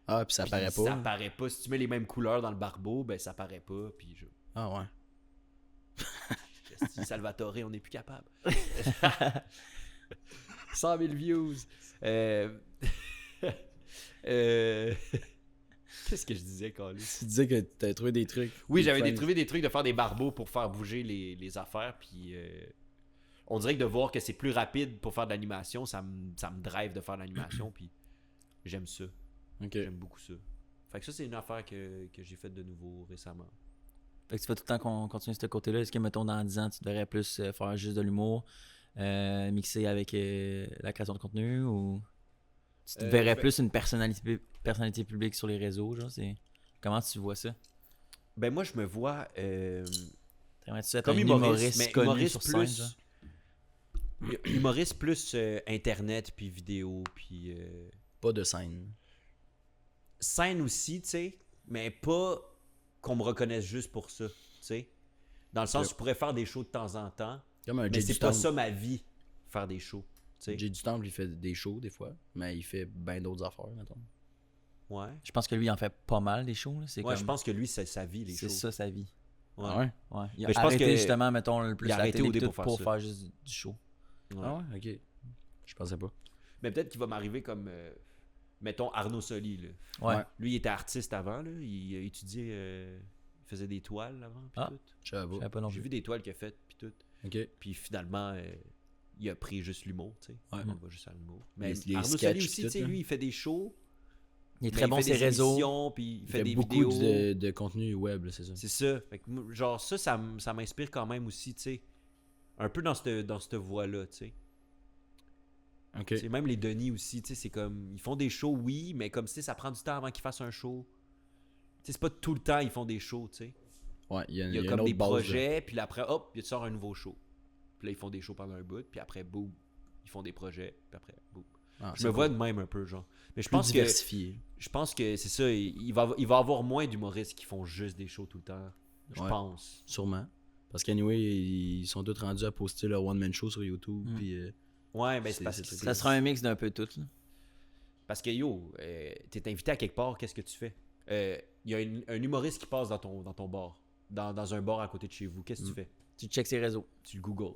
Ah, puis ça Puis apparaît pas. Ça apparaît pas. Si tu mets les mêmes couleurs dans le barbeau, ben ça apparaît pas. Puis Ah ouais. Salvatore, on n'est plus capable. 100 000 views. Qu'est-ce que je disais, Carly? Tu disais que t'avais trouvé des trucs. Oui, des j'avais frames. trouvé des trucs de faire des barbeaux pour faire bouger les affaires. Puis on dirait que de voir que c'est plus rapide pour faire de l'animation, ça me drive de faire de l'animation. Puis j'aime ça. Ok. J'aime beaucoup ça. Fait que ça, c'est une affaire que j'ai faite de nouveau récemment. Fait que tu vas tout le temps continuer ce côté-là. Est-ce que, mettons, dans 10 ans, tu devrais plus faire juste de l'humour, mixer avec la création de contenu, ou tu te verrais ben- plus une personnalité publique sur les réseaux, genre, c'est... Comment tu vois ça? Ben moi, je me vois T'aimerais-tu être comme un humoriste, mais connu humoriste sur scène, plus... genre? Humoriste plus internet, puis vidéo, puis... Pas de scène. scène aussi, tu sais, mais pas qu'on me reconnaisse juste pour ça, tu sais. Dans le sens, Yep. je pourrais faire des shows de temps en temps, Comme un mais Jay c'est du pas Temple. ça ma vie, faire des shows, tu sais. Jay du Temple, il fait des shows des fois, mais il fait bien d'autres affaires, mettons. Ouais. Je pense que lui, il en fait pas mal, des shows, là. C'est Ouais, comme... je pense que lui, c'est sa vie, les c'est shows. ça, sa vie. Ouais. Ah ouais? Ouais. Il a Mais je pense arrêté, que- justement, mettons, le plus il a la arrêté télé au dé tout pour faire ça. juste du show. Ouais. Ah ouais? Ok. Je pensais pas. Mais peut-être qu'il va m'arriver comme, mettons, Arnaud Soli, là. Ouais. Ouais. Lui, il était artiste avant, là. Il a étudié, il faisait des toiles avant, puis Ah. tout. Je savais Je pas. savais pas non J'ai plus. vu des toiles qu'il a faites, puis tout. Ok. Puis finalement, il a pris juste l'humour, tu sais. Ouais. Il va juste à l'humour. Mais Les Arnaud sketchs, Soli aussi, tout, tu sais, là. lui, il fait des shows. Il est mais très bon fait sur des ses réseaux. émissions, puis il Il fait fait des beaucoup vidéos. de contenu web, là, c'est ça. C'est ça. Fait que, genre, ça m'inspire quand même aussi, tu sais. Un peu dans cette voie-là, tu sais. Ok. C'est même les Denis aussi, tu sais, c'est comme... Ils font des shows, oui, mais comme, tu sais, ça prend du temps avant qu'ils fassent un show. Tu sais, c'est pas tout le temps ils font des shows, tu sais. Ouais, il y a, Il y a une comme autre des base, là. projets, puis là, après, hop, il sort un nouveau show. Puis là, ils font des shows pendant un bout, puis après, boum, ils font des projets, puis après, boum. Ah, Je me vois de même un peu, genre. Mais je plus pense que diversifié. c'est ça. Il va avoir moins d'humoristes qui font juste des shows tout le temps. Je Ouais. pense. Sûrement. Parce qu'anyway, ils sont tous rendus à poster leur one-man show sur YouTube. Puis, Ouais, ben c'est C'est- parce c'est que très Ça sera un mix d'un peu tout. Là. Parce que yo, t'es invité à quelque part, qu'est-ce que tu fais? Il y a un humoriste qui passe dans ton bar. Dans un bar à côté de chez vous. Qu'est-ce que tu fais? Tu checkes ses réseaux. Tu le googles.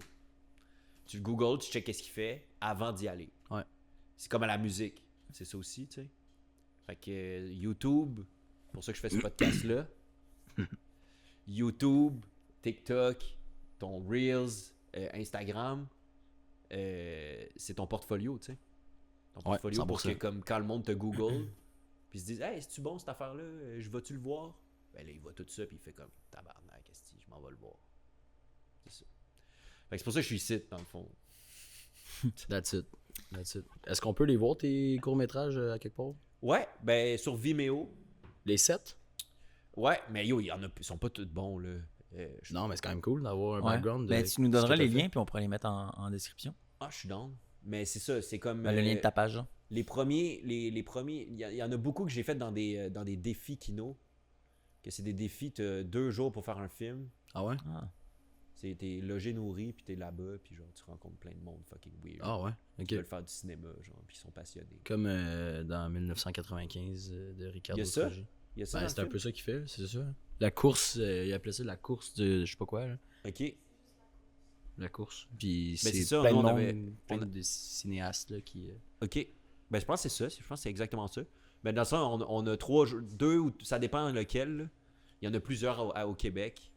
Tu checkes qu'est-ce qu'il fait avant d'y aller. Ouais. C'est comme à la musique. C'est ça aussi, tu sais. Fait que YouTube, pour ça que je fais ce podcast-là. YouTube, TikTok, ton Reels, Instagram, c'est ton portfolio, tu sais. Ton portfolio pour 100%. que comme quand le monde te Google, puis se dise, hey, c'est-tu bon cette affaire-là? Je vais-tu le voir? Ben là, il voit tout ça, puis il fait comme, tabarnak, esti, je m'en vais le voir. C'est ça. Fait que c'est pour ça que je suis ici, dans le fond. That's it. Est-ce qu'on peut les voir, tes courts-métrages, à quelque part? Ouais, ben sur Vimeo. Les 7? Ouais, mais yo, ils sont pas tous bons, là. Non, mais c'est quand même cool d'avoir un Ouais. background. Ben, de tu nous ce donneras que t'as les fait. liens, puis on pourra les mettre en description. Ah, je suis down. Mais c'est ça, c'est comme... Ben, le lien de ta page. Là. Les premiers, il y en a beaucoup que j'ai fait dans des défis Kino. Que c'est des défis, t'as 2 jours pour faire un film. Ah ouais? Ah. T'es logé, nourri, puis t'es là-bas, puis genre, tu rencontres plein de monde fucking weird. Ah ouais? Qui Ok. veulent faire du cinéma, genre, puis ils sont passionnés. Comme dans 1995 de Ricardo Il y a ça? Trogi. Il y a ça Ben, dans c'est le un film? peu ça qu'il fait, c'est ça. La course, il appelait ça la course de je sais pas quoi, là. Ok. La course. Puis Ben, c'est c'est ça, plein de nous, on monde, avait- plein on a- de cinéastes là, qui... Ok. Ben, je pense que c'est ça. Je pense que c'est exactement ça. Ben, dans ça, on a 3 jours, 2 ou ça dépend lequel. Là. Il y en a plusieurs au Québec.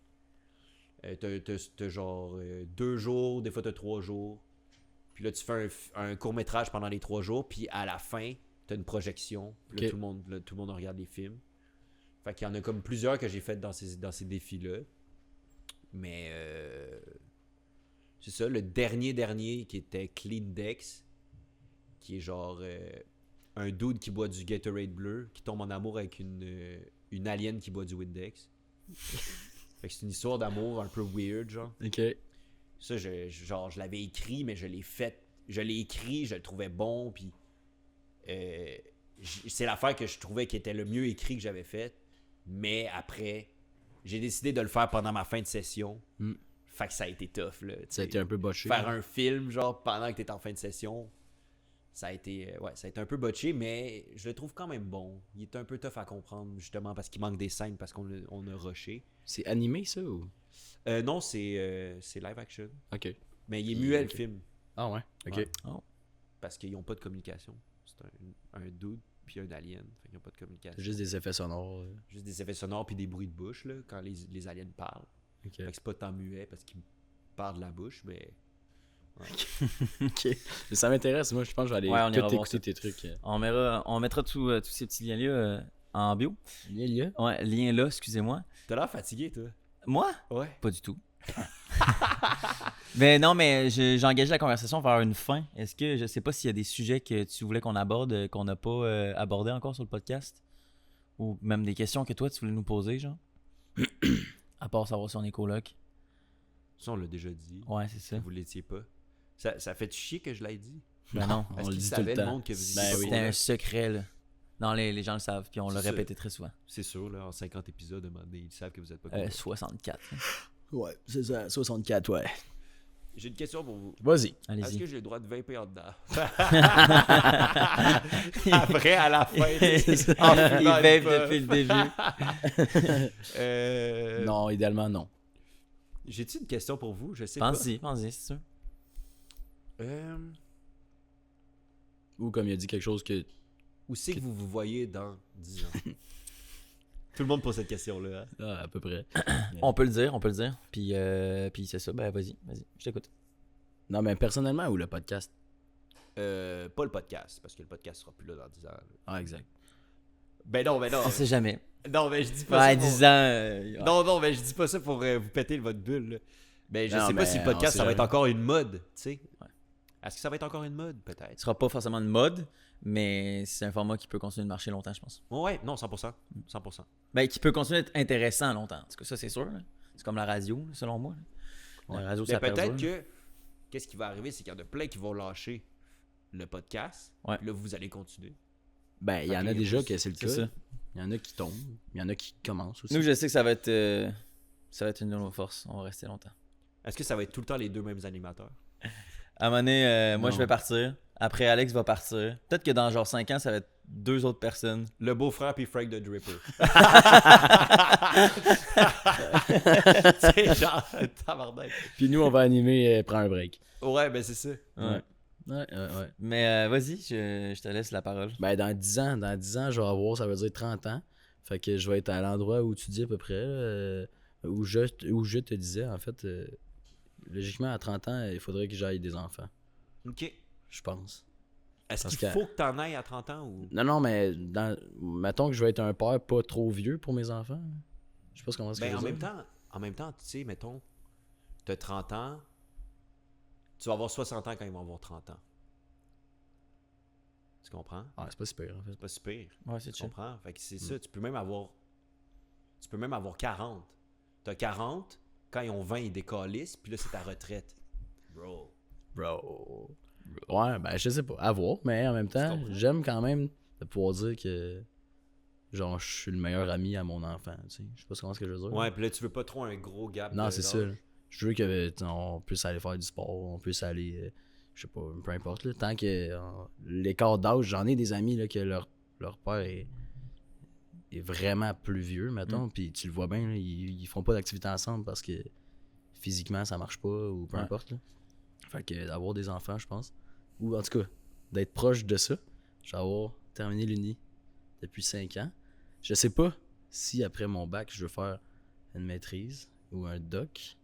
T'as genre 2 jours, des fois t'as 3 jours. Puis là, tu fais un court-métrage pendant les 3 jours. Puis à la fin, t'as une projection. Puis là, Ok. tout le monde regarde les films. Fait qu'il y en a comme plusieurs que j'ai fait dans ces défis-là. Mais c'est ça, le dernier qui était Clean Dex, qui est genre un dude qui boit du Gatorade bleu, qui tombe en amour avec une alien qui boit du Windex. Fait que c'est une histoire d'amour un peu weird, genre. Ok. Ça, je l'avais écrit, mais je l'ai écrit, je le trouvais bon, puis c'est l'affaire que je trouvais qui était le mieux écrit que j'avais fait. Mais après, j'ai décidé de le faire pendant ma fin de session. Fait que ça a été tough, là. Ça a été un peu botché. Faire un film, genre, pendant que t'es en fin de session, ça a été un peu botché, mais je le trouve quand même bon. Il est un peu tough à comprendre, justement, parce qu'il manque des scènes, parce qu'on a rushé. C'est animé, ça, ou? Non, c'est live action. Ok. Mais il est muet, le film, Ah ouais? Ok. Ouais. Oh. parce qu'ils n'ont pas de communication. C'est un dude, puis un alien, fait qu'ils n'ont pas de communication. Juste des effets sonores. Juste des effets sonores, puis des bruits de bouche, là, quand les aliens parlent. Ok. Fait que c'est pas tant muet, parce qu'ils parlent de la bouche, mais... Ok. Mais ça m'intéresse, moi, je pense que je vais aller Ouais, on ira tout voir écouter ça. tes trucs. On mettra tous ces petits liens-là en bio. Il y a. Ouais, lien là, excusez-moi. T'as l'air fatigué, toi. Moi? Ouais. Pas du tout. Mais non, mais j'ai engagé la conversation vers une fin. Est-ce que, je sais pas s'il y a des sujets que tu voulais qu'on aborde, qu'on n'a pas abordé encore sur le podcast? Ou même des questions que toi, tu voulais nous poser, genre? À part savoir si on est coloc. Ça, on l'a déjà dit. Ouais, c'est ça. Vous l'étiez pas. Ça fait chier que je l'ai dit. Ben non, Est-ce on le qu'ils dit tout savaient le le temps. monde que vous Ben étiez oui. c'était un secret, là. Non, les gens le savent, puis on l'a C'est ça. répété très souvent. C'est sûr, là, en 50 épisodes, à un moment donné, ils savent que vous êtes pas 64. là. Ouais, c'est ça. 64, ouais. J'ai une question pour vous. Vas-y. Est-ce Allez-y. que j'ai le droit de vaper en dedans? Après, à la fin. Ah, il vape depuis le début. Non, idéalement, non. J'ai-tu une question pour vous? Je sais pas. Pense-y, c'est sûr. Ou comme il a dit quelque chose que... Où c'est que vous vous voyez dans 10 ans? Tout le monde pose cette question-là. Hein? Ah, à peu près. On peut le dire. Puis c'est ça, ben vas-y, je t'écoute. Non, mais personnellement ou le podcast? Pas le podcast, parce que le podcast sera plus là dans 10 ans. Là. Ah, exact. Ben non. On sait jamais. Non, mais je dis pas Ouais, ça. 10 ans. Non, mais je dis pas ça pour vous péter votre bulle. Là. Ben, je Non, sais pas mais si le on podcast, sait ça va être jamais. encore une mode, tu sais. Ouais. Est-ce que ça va être encore une mode, peut-être? Ce sera pas forcément une mode, mais c'est un format qui peut continuer de marcher longtemps, je pense. Ouais, non, 100%. 100%. Ben, qui peut continuer d'être intéressant longtemps. En tout cas, ça, c'est sûr. Là. C'est comme la radio, là, selon moi. Là. La radio, Mais ça peut-être perdure. que, qu'est-ce qui va arriver, c'est qu'il y en a plein qui vont lâcher le podcast. Ouais. Puis là, vous allez continuer. Ben, il y en Fait a que déjà vous- que c'est le C'est cas. ça. Il y en a qui tombent. Il y en a qui commencent aussi. Nous, je sais que ça va être une de nos forces. On va rester longtemps. Est-ce que ça va être tout le temps les deux mêmes animateurs? À un moment donné, moi, Non. je vais partir. Après, Alex va partir. Peut-être que dans genre 5 ans, ça va être 2 autres personnes. Le beau-frère puis Frank the Dripper. C'est genre, tabarnak. Puis nous, on va animer Prends un break. Ouais, ben c'est ça. Ouais. Ouais. Mais vas-y, je te laisse la parole. Ben, dans 10 ans, je vais avoir, ça veut dire 30 ans. Fait que je vais être à l'endroit où tu dis à peu près, où je te disais, en fait. Logiquement, à 30 ans, il faudrait que j'aille des enfants. OK. Je pense. Est-ce Parce qu'il que- faut que t'en ailles à 30 ans ou... Non, mais mettons que je vais être un père pas trop vieux pour mes enfants. Je sais pas comment Ben, je en veux même dire. temps, tu sais, mettons, t'as 30 ans, tu vas avoir 60 ans quand ils vont avoir 30 ans. Tu comprends? Ah, c'est pas super, en fait. C'est pas super. Ouais, c'est Tu chill. comprends? Fait que c'est ça, tu peux même avoir 40. T'as 40, quand ils ont 20, ils décalissent, puis là, c'est ta retraite. Bro. Bro. Ouais, ben, je sais pas. À voir, mais en même temps, comprends? j'aime quand même de pouvoir dire que, genre, je suis le meilleur ami à mon enfant, tu sais. Je sais pas ce que je veux dire. Ouais, puis là, tu veux pas trop un gros gap. Non, de- c'est ça. d'âge. Je veux que on puisse aller faire du sport, on puisse aller, je sais pas, peu importe. Là, tant que l'écart d'âge, j'en ai des amis là, que leur père est vraiment plus vieux, mettons, puis tu le vois bien, là, ils font pas d'activité ensemble parce que physiquement ça marche pas ou peu Ouais. importe. Là. Fait que d'avoir des enfants, je pense, ou en tout cas, d'être proche de ça, je vais avoir terminé l'uni depuis 5 ans. Je sais pas si après mon bac, je veux faire une maîtrise ou un doc.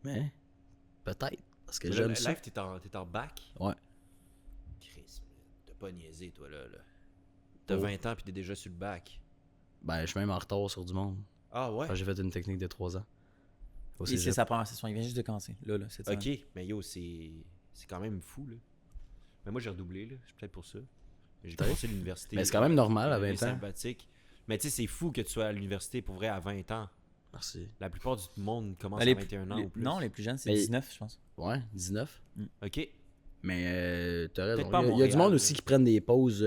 Mais peut-être. Parce que Là, j'aime ça. Live, t'es en bac? Ouais. Chris, t'as pas niaisé, toi, là. T'as Oh. 20 ans, puis t'es déjà sur le bac. Ben, je suis même en retard sur du monde. Ah ouais? J'ai fait une technique de 3 ans. Au Et c'est cégep. sa première session. Il vient juste de commencer. Là, cette Ok, semaine. mais yo, c'est quand même fou, là. Mais moi, j'ai redoublé, là. C'est peut-être pour ça. Mais j'ai Peut-être. commencé l'université. Mais c'est quand même normal à l'année 20 ans. sabbatique. Mais tu sais, c'est fou que tu sois à l'université pour vrai à 20 ans. Merci. La plupart du monde commence Ben, à 21 ans ou plus. Non, les plus jeunes, c'est Mais- 19, je pense. Ouais, 19. Ok. Mais t'as raison. Peut-être pas à Il y a du Montréal, monde là. aussi qui prennent des pauses,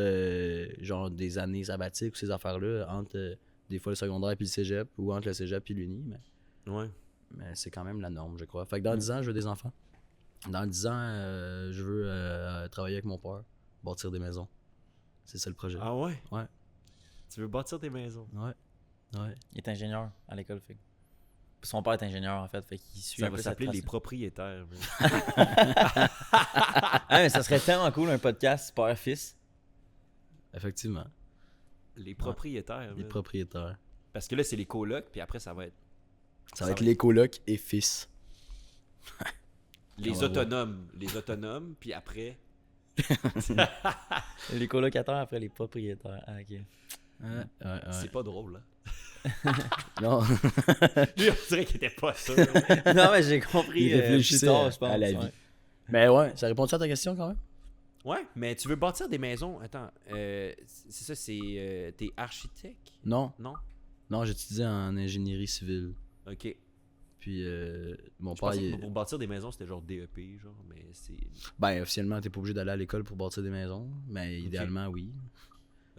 genre des années sabbatiques ou ces affaires-là, entre des fois le secondaire puis le cégep, ou entre le cégep puis l'uni. Ouais. Mais c'est quand même la norme, je crois. Fait que dans 10 ans, je veux des enfants. Dans 10 ans, je veux travailler avec mon père, bâtir des maisons. C'est ça le projet. Ah ouais? Ouais. Tu veux bâtir tes maisons? Ouais. Il est ingénieur à l'école. Fait. Son père est ingénieur, en fait. Fait qu'il suit Ça un va peu cette s'appeler les trace-là. propriétaires. man. Ah, mais ça serait tellement cool, un podcast père-fils. Effectivement. Les propriétaires. Les man. propriétaires. Parce que là, c'est les colocs, puis après, ça va être Ça va être les colocs et fils. les On va autonomes. Les autonomes, puis après... Les colocataires après les propriétaires. Ah, ok. C'est pas drôle, là. Non, Lui, on dirait qu'il était pas sûr. Non, mais j'ai compris il plus réfléchissait tard, je pense. à la vie. ouais. Mais ouais, ça répond-tu à ta question quand même? Ouais, mais tu veux bâtir des maisons. Attends, c'est ça, c'est... t'es architecte? Non, Non? non, j'étudiais en ingénierie civile. Ok. Puis mon Je père, pensais il que pour bâtir des maisons, c'était genre DEP, genre, mais c'est... ben officiellement, t'es pas obligé d'aller à l'école pour bâtir des maisons, mais idéalement oui,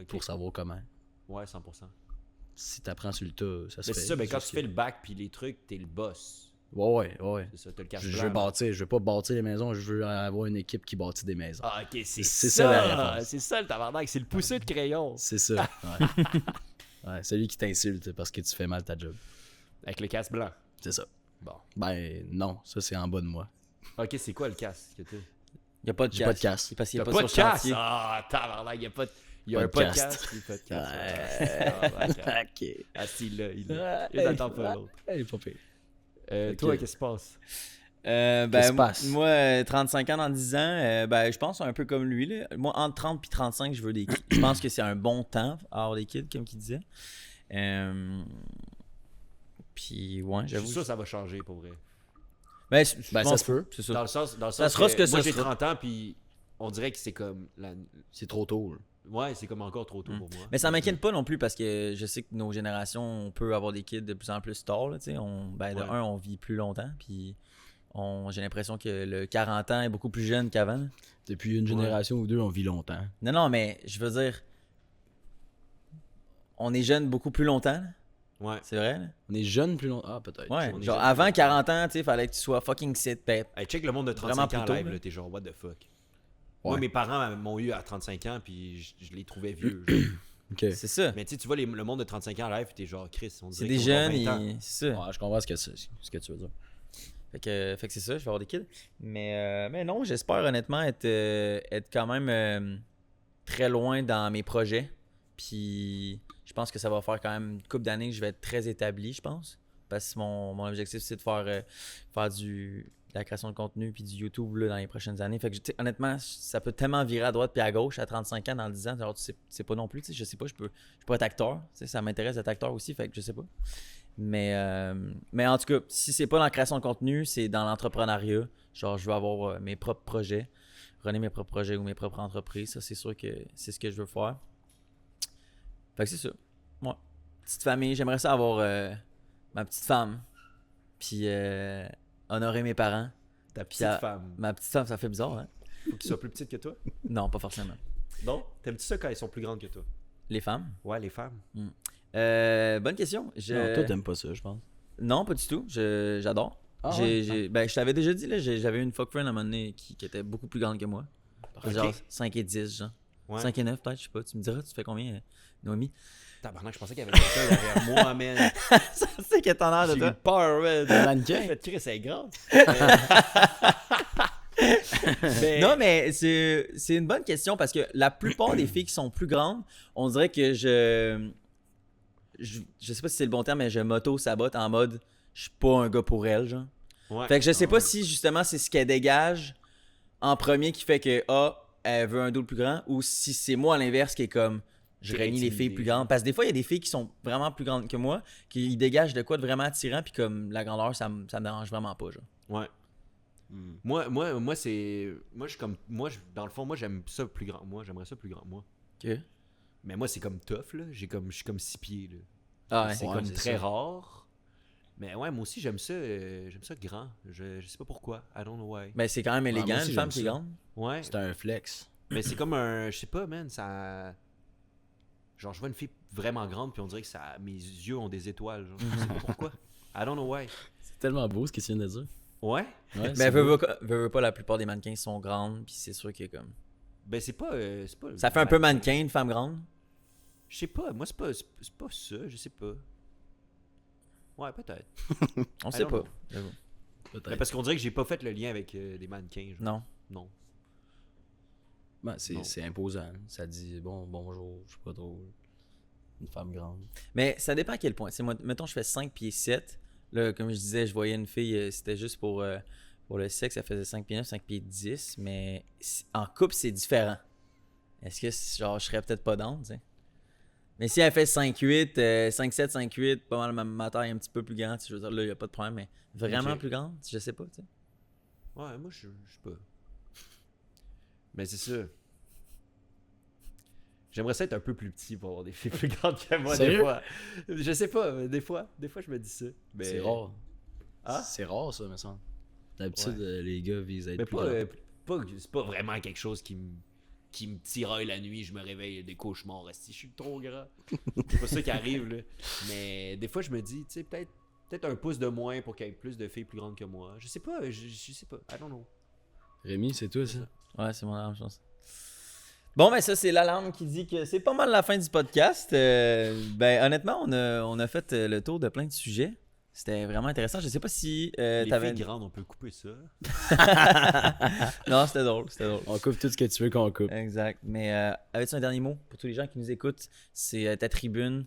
Ok. pour savoir comment. Ouais, 100%. Si t'apprends sur le tas, ça se Mais fait. c'est ça, mais quand Juste tu fais le bac puis les trucs, t'es le boss. Ouais. C'est ça, t'as le cash Je blanc, veux là. bâtir, je veux pas bâtir les maisons, je veux avoir une équipe qui bâtit des maisons. Ah, ok, c'est C'est ça, ça la réponse. C'est ça le tabarnak, c'est le pousseux de crayon. C'est ça. Ouais. Ouais, celui qui t'insulte parce que tu fais mal ta job. Avec le casse blanc. C'est ça. Bon. Ben non, ça c'est en bas de moi. Ok, c'est quoi le casse que t'as? Il n'y a pas de J'ai pas de casse. Parce qu'il n'y T'as a pas pas de sur le casse! chantier. Ah, tabarnak, il y a pas de... Il y a un Podcast. podcast puis podcast. Ouais. Ok. Ah, si, il n'attend pas l'autre. Elle est pas pire. Toi, Ok. qu'est-ce qui se passe? Qu'est-ce qui Ben, se passe? moi, 35 ans dans 10 ans, ben, je pense un peu comme lui. Là. Moi, entre 30 et 35, je veux des kids. Je pense que c'est un bon temps à avoir des kids, comme il disait. Puis, ouais, Je suis j'avoue. sûr que ça va changer, pour vrai. Ben, Ben, ça se peut. C'est ça. Dans le sens Ça sera ce que moi, ça j'ai sera. 30 ans, puis on dirait que c'est comme... C'est trop tôt. là. Ouais, c'est comme encore trop tôt pour moi. Mais ça m'inquiète pas non plus parce que je sais que nos générations, on peut avoir des kids de plus en plus tard. Là, tu sais. De Ouais. un, on vit plus longtemps. Puis J'ai l'impression que le 40 ans est beaucoup plus jeune qu'avant. Depuis une génération ou deux, on vit longtemps. Non, mais je veux dire, on est jeune beaucoup plus longtemps, là. Ouais. C'est vrai, là? On est jeune plus longtemps. Ah, peut-être. Ouais, on est genre jeune avant plus 40 ans, tu sais, fallait que tu sois fucking sit, pep. Hey, check le monde de Vraiment 35 ans plus tôt, live, là. là, t'es genre, what the fuck. Ouais. Moi, mes parents m'ont eu à 35 ans, puis je les trouvais vieux. Ok. C'est ça. Mais tu vois, le monde de 35 ans live, t'es genre, Chris, on C'est dirait des qu'ils ont jeunes, 20 ans. c'est ça. Ouais, je comprends ce que tu veux dire. Fait que c'est ça, je vais avoir des kids. Mais non, j'espère honnêtement être quand même très loin dans mes projets. Puis je pense que ça va faire quand même une couple d'années que je vais être très établi, je pense. Parce que mon objectif, c'est de faire de la création de contenu puis du YouTube là, dans les prochaines années. Fait que honnêtement, ça peut tellement virer à droite puis à gauche à 35 ans, dans 10 ans. Alors, tu sais pas non plus. Je sais pas, je peux être acteur. Ça m'intéresse d'être acteur aussi, fait que je sais pas. Mais en tout cas, si c'est pas dans la création de contenu, c'est dans l'entrepreneuriat. Genre, je veux avoir mes propres projets, runner mes propres projets ou mes propres entreprises. Ça, c'est sûr que c'est ce que je veux faire. Fait que c'est ça. Moi, petite famille, j'aimerais ça avoir ma petite femme. Puis honorer mes parents. Ta Puis petite femme. Ma petite femme, ça fait bizarre, hein? Faut qu'ils soient plus petites que toi. Non, pas forcément. Non? T'aimes-tu ça quand elles sont plus grandes que toi? Les femmes? Ouais, les femmes. Bonne question. Non, toi, t'aimes pas ça, je pense. Non, pas du tout. J'adore. Ah Ben, je t'avais déjà dit, là, j'avais une fuck friend à un moment donné qui était beaucoup plus grande que moi. Ok. Genre 5 et 10, genre. Ouais. 5 et 9 peut-être, je sais pas. Tu me diras, tu fais combien, Noémie? Tabarnak, je pensais qu'il y avait quelqu'un derrière moi, man. Ça, c'est qu'elle t'en a J'ai de eu toi. peur, man. Un mannequin? Fait Chris, elle est grande. Non, mais c'est une bonne question parce que la plupart des filles qui sont plus grandes, on dirait que je sais pas si c'est le bon terme, mais je m'auto-sabote en mode je suis pas un gars pour elle, genre. Ouais. Fait que je sais pas si justement c'est ce qu'elle dégage en premier qui fait que elle veut un dos plus grand ou si c'est moi à l'inverse qui est comme je T'es réunis les filles intimidé, plus grandes. Parce que des fois, il y a des filles qui sont vraiment plus grandes que moi, qui dégagent de quoi de vraiment attirant, puis comme la grandeur, ça me dérange vraiment pas, genre. Ouais. Moi, c'est. Moi, je suis comme. Dans le fond, moi, j'aime ça plus grand. Moi, j'aimerais ça plus grand. Moi. Ok. Mais moi, c'est comme tough, là. Je suis comme 6 pieds, là. Ah ouais. C'est Ouais, comme c'est très ça. rare. Mais ouais, moi aussi, j'aime ça grand. Je sais pas pourquoi. I don't know why. Ben, c'est quand même moi élégant, aussi, une femme j'aime qui est ça. grande. Ouais. C'est un flex. Mais c'est comme un. Je sais pas, man. Ça. Genre, je vois une fille vraiment grande, puis on dirait que mes yeux ont des étoiles. Genre. Je sais pas pourquoi. I don't know why. C'est tellement beau ce que tu viens de dire. Ouais. Ouais, Mais veux pas, la plupart des mannequins sont grandes, puis c'est sûr que comme. Ben, c'est pas. Ça fait un peu mannequin, une femme grande. Je sais pas. Moi, c'est pas ça. Je sais pas. Ouais, peut-être. On I sait don't pas. know. J'avoue. Mais Peut-être. parce qu'on dirait que j'ai pas fait le lien avec des mannequins. Genre. Non. Non. Ben, Non. c'est imposant. Ça dit bonjour, je sais pas trop. Une femme grande. Mais ça dépend à quel point. Moi, mettons, je fais 5 pieds 7. Là, comme je disais, je voyais une fille, c'était juste pour le sexe, elle faisait 5 pieds 9, 5 pieds 10. Mais en couple, c'est différent. Est-ce que genre, je serais peut-être pas down, tu sais? Mais si elle fait 5'8", 5'7", 5'8", pas mal ma taille un petit peu plus grande, je veux dire, là, il n'y a pas de problème, mais vraiment Ok. plus grande, je sais pas, tu sais. Ouais, moi, je sais pas. Mais c'est ça. J'aimerais ça être un peu plus petit pour avoir des filles plus grandes que moi, des Sérieux? fois. Je sais pas, mais des fois, je me dis ça. Mais... C'est rare. Ah? C'est rare, ça, me semble. D'habitude, Ouais. les gars visent à être Mais plus pas, grands. c'est pas vraiment quelque chose qui me tiraille la nuit, je me réveille des cauchemars, si je suis trop grand. C'est pas ça qui arrive, là. Mais des fois, je me dis, tu sais, peut-être un pouce de moins pour qu'il y ait plus de filles plus grandes que moi. Je sais pas, je sais pas. I don't know. Rémi, c'est toi, ça? Ouais, c'est mon alarme, je pense. Bon, ben ça, c'est l'alarme qui dit que c'est pas mal la fin du podcast. Ben honnêtement, on a fait le tour de plein de sujets. C'était vraiment intéressant. Je sais pas si Les t'avais... filles grandes, on peut couper ça. Non, c'était drôle. On coupe tout ce que tu veux qu'on coupe. Exact. Mais avais-tu un dernier mot pour tous les gens qui nous écoutent? C'est ta tribune,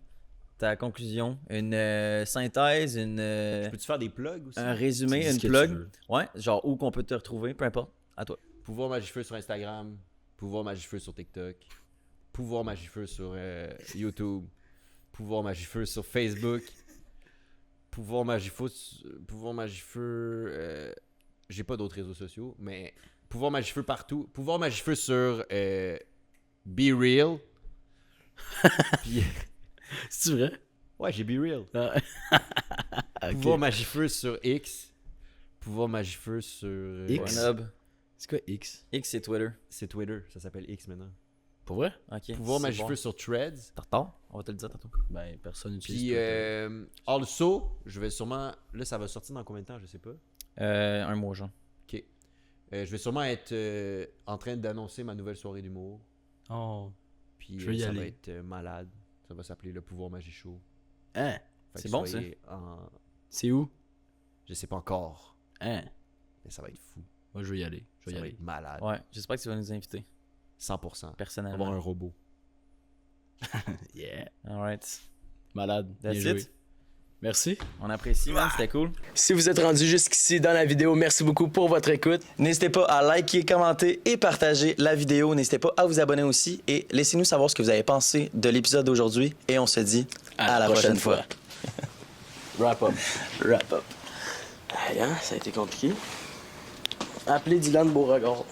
ta conclusion, une synthèse, Peux-tu faire des plugs aussi? un résumé, Tu dis une ce que tu plug. veux. Ouais, genre où qu'on peut te retrouver, peu importe. À toi. Pouvoir Magifeu sur Instagram, Pouvoir Magifeu sur TikTok, Pouvoir Magifeu sur YouTube, Pouvoir Magifeu sur Facebook, Pouvoir Magifeu, j'ai pas d'autres réseaux sociaux, mais Pouvoir Magifeu partout, Pouvoir Magifeu sur Be Real. Puis, C'est vrai? ouais, j'ai Be Real. Ah. Ok. Pouvoir Magifeu sur X, Pouvoir Magifeu sur X. Pornhub. C'est quoi X? X, c'est Twitter. C'est Twitter, ça s'appelle X maintenant. Pour vrai? Ok. Pouvoir c'est Magifeu bon. sur Threads. T'as retard? On va te le dire tantôt. Ben, personne n'utilise Puis Twitter. also, je vais sûrement. Là, ça va sortir dans combien de temps, je sais pas. Un mois, genre. Ok. Je vais sûrement être en train d'annoncer ma nouvelle soirée d'humour. Oh. Puis Je vais y ça aller. va être malade. Ça va s'appeler le Pouvoir Magie Show. Hein? Fait C'est que bon, soyez en- C'est où? Je sais pas encore, Hein? mais ça va être fou. Moi, je vais y aller. Je vais Ça y va aller. être malade. Ouais, j'espère que tu vas nous inviter, 100%. On va personnellement. avoir un robot. Yeah. Alright. Malade. That's Bien joué. it. Merci. On apprécie, man. C'était cool. Si vous êtes rendu jusqu'ici dans la vidéo, merci beaucoup pour votre écoute. N'hésitez pas à liker, commenter et partager la vidéo. N'hésitez pas à vous abonner aussi et laissez-nous savoir ce que vous avez pensé de l'épisode d'aujourd'hui. Et on se dit à la prochaine fois. Wrap up. Wrap up. Aïe, hein, ça a été compliqué. Appelez Dylan Beauregard.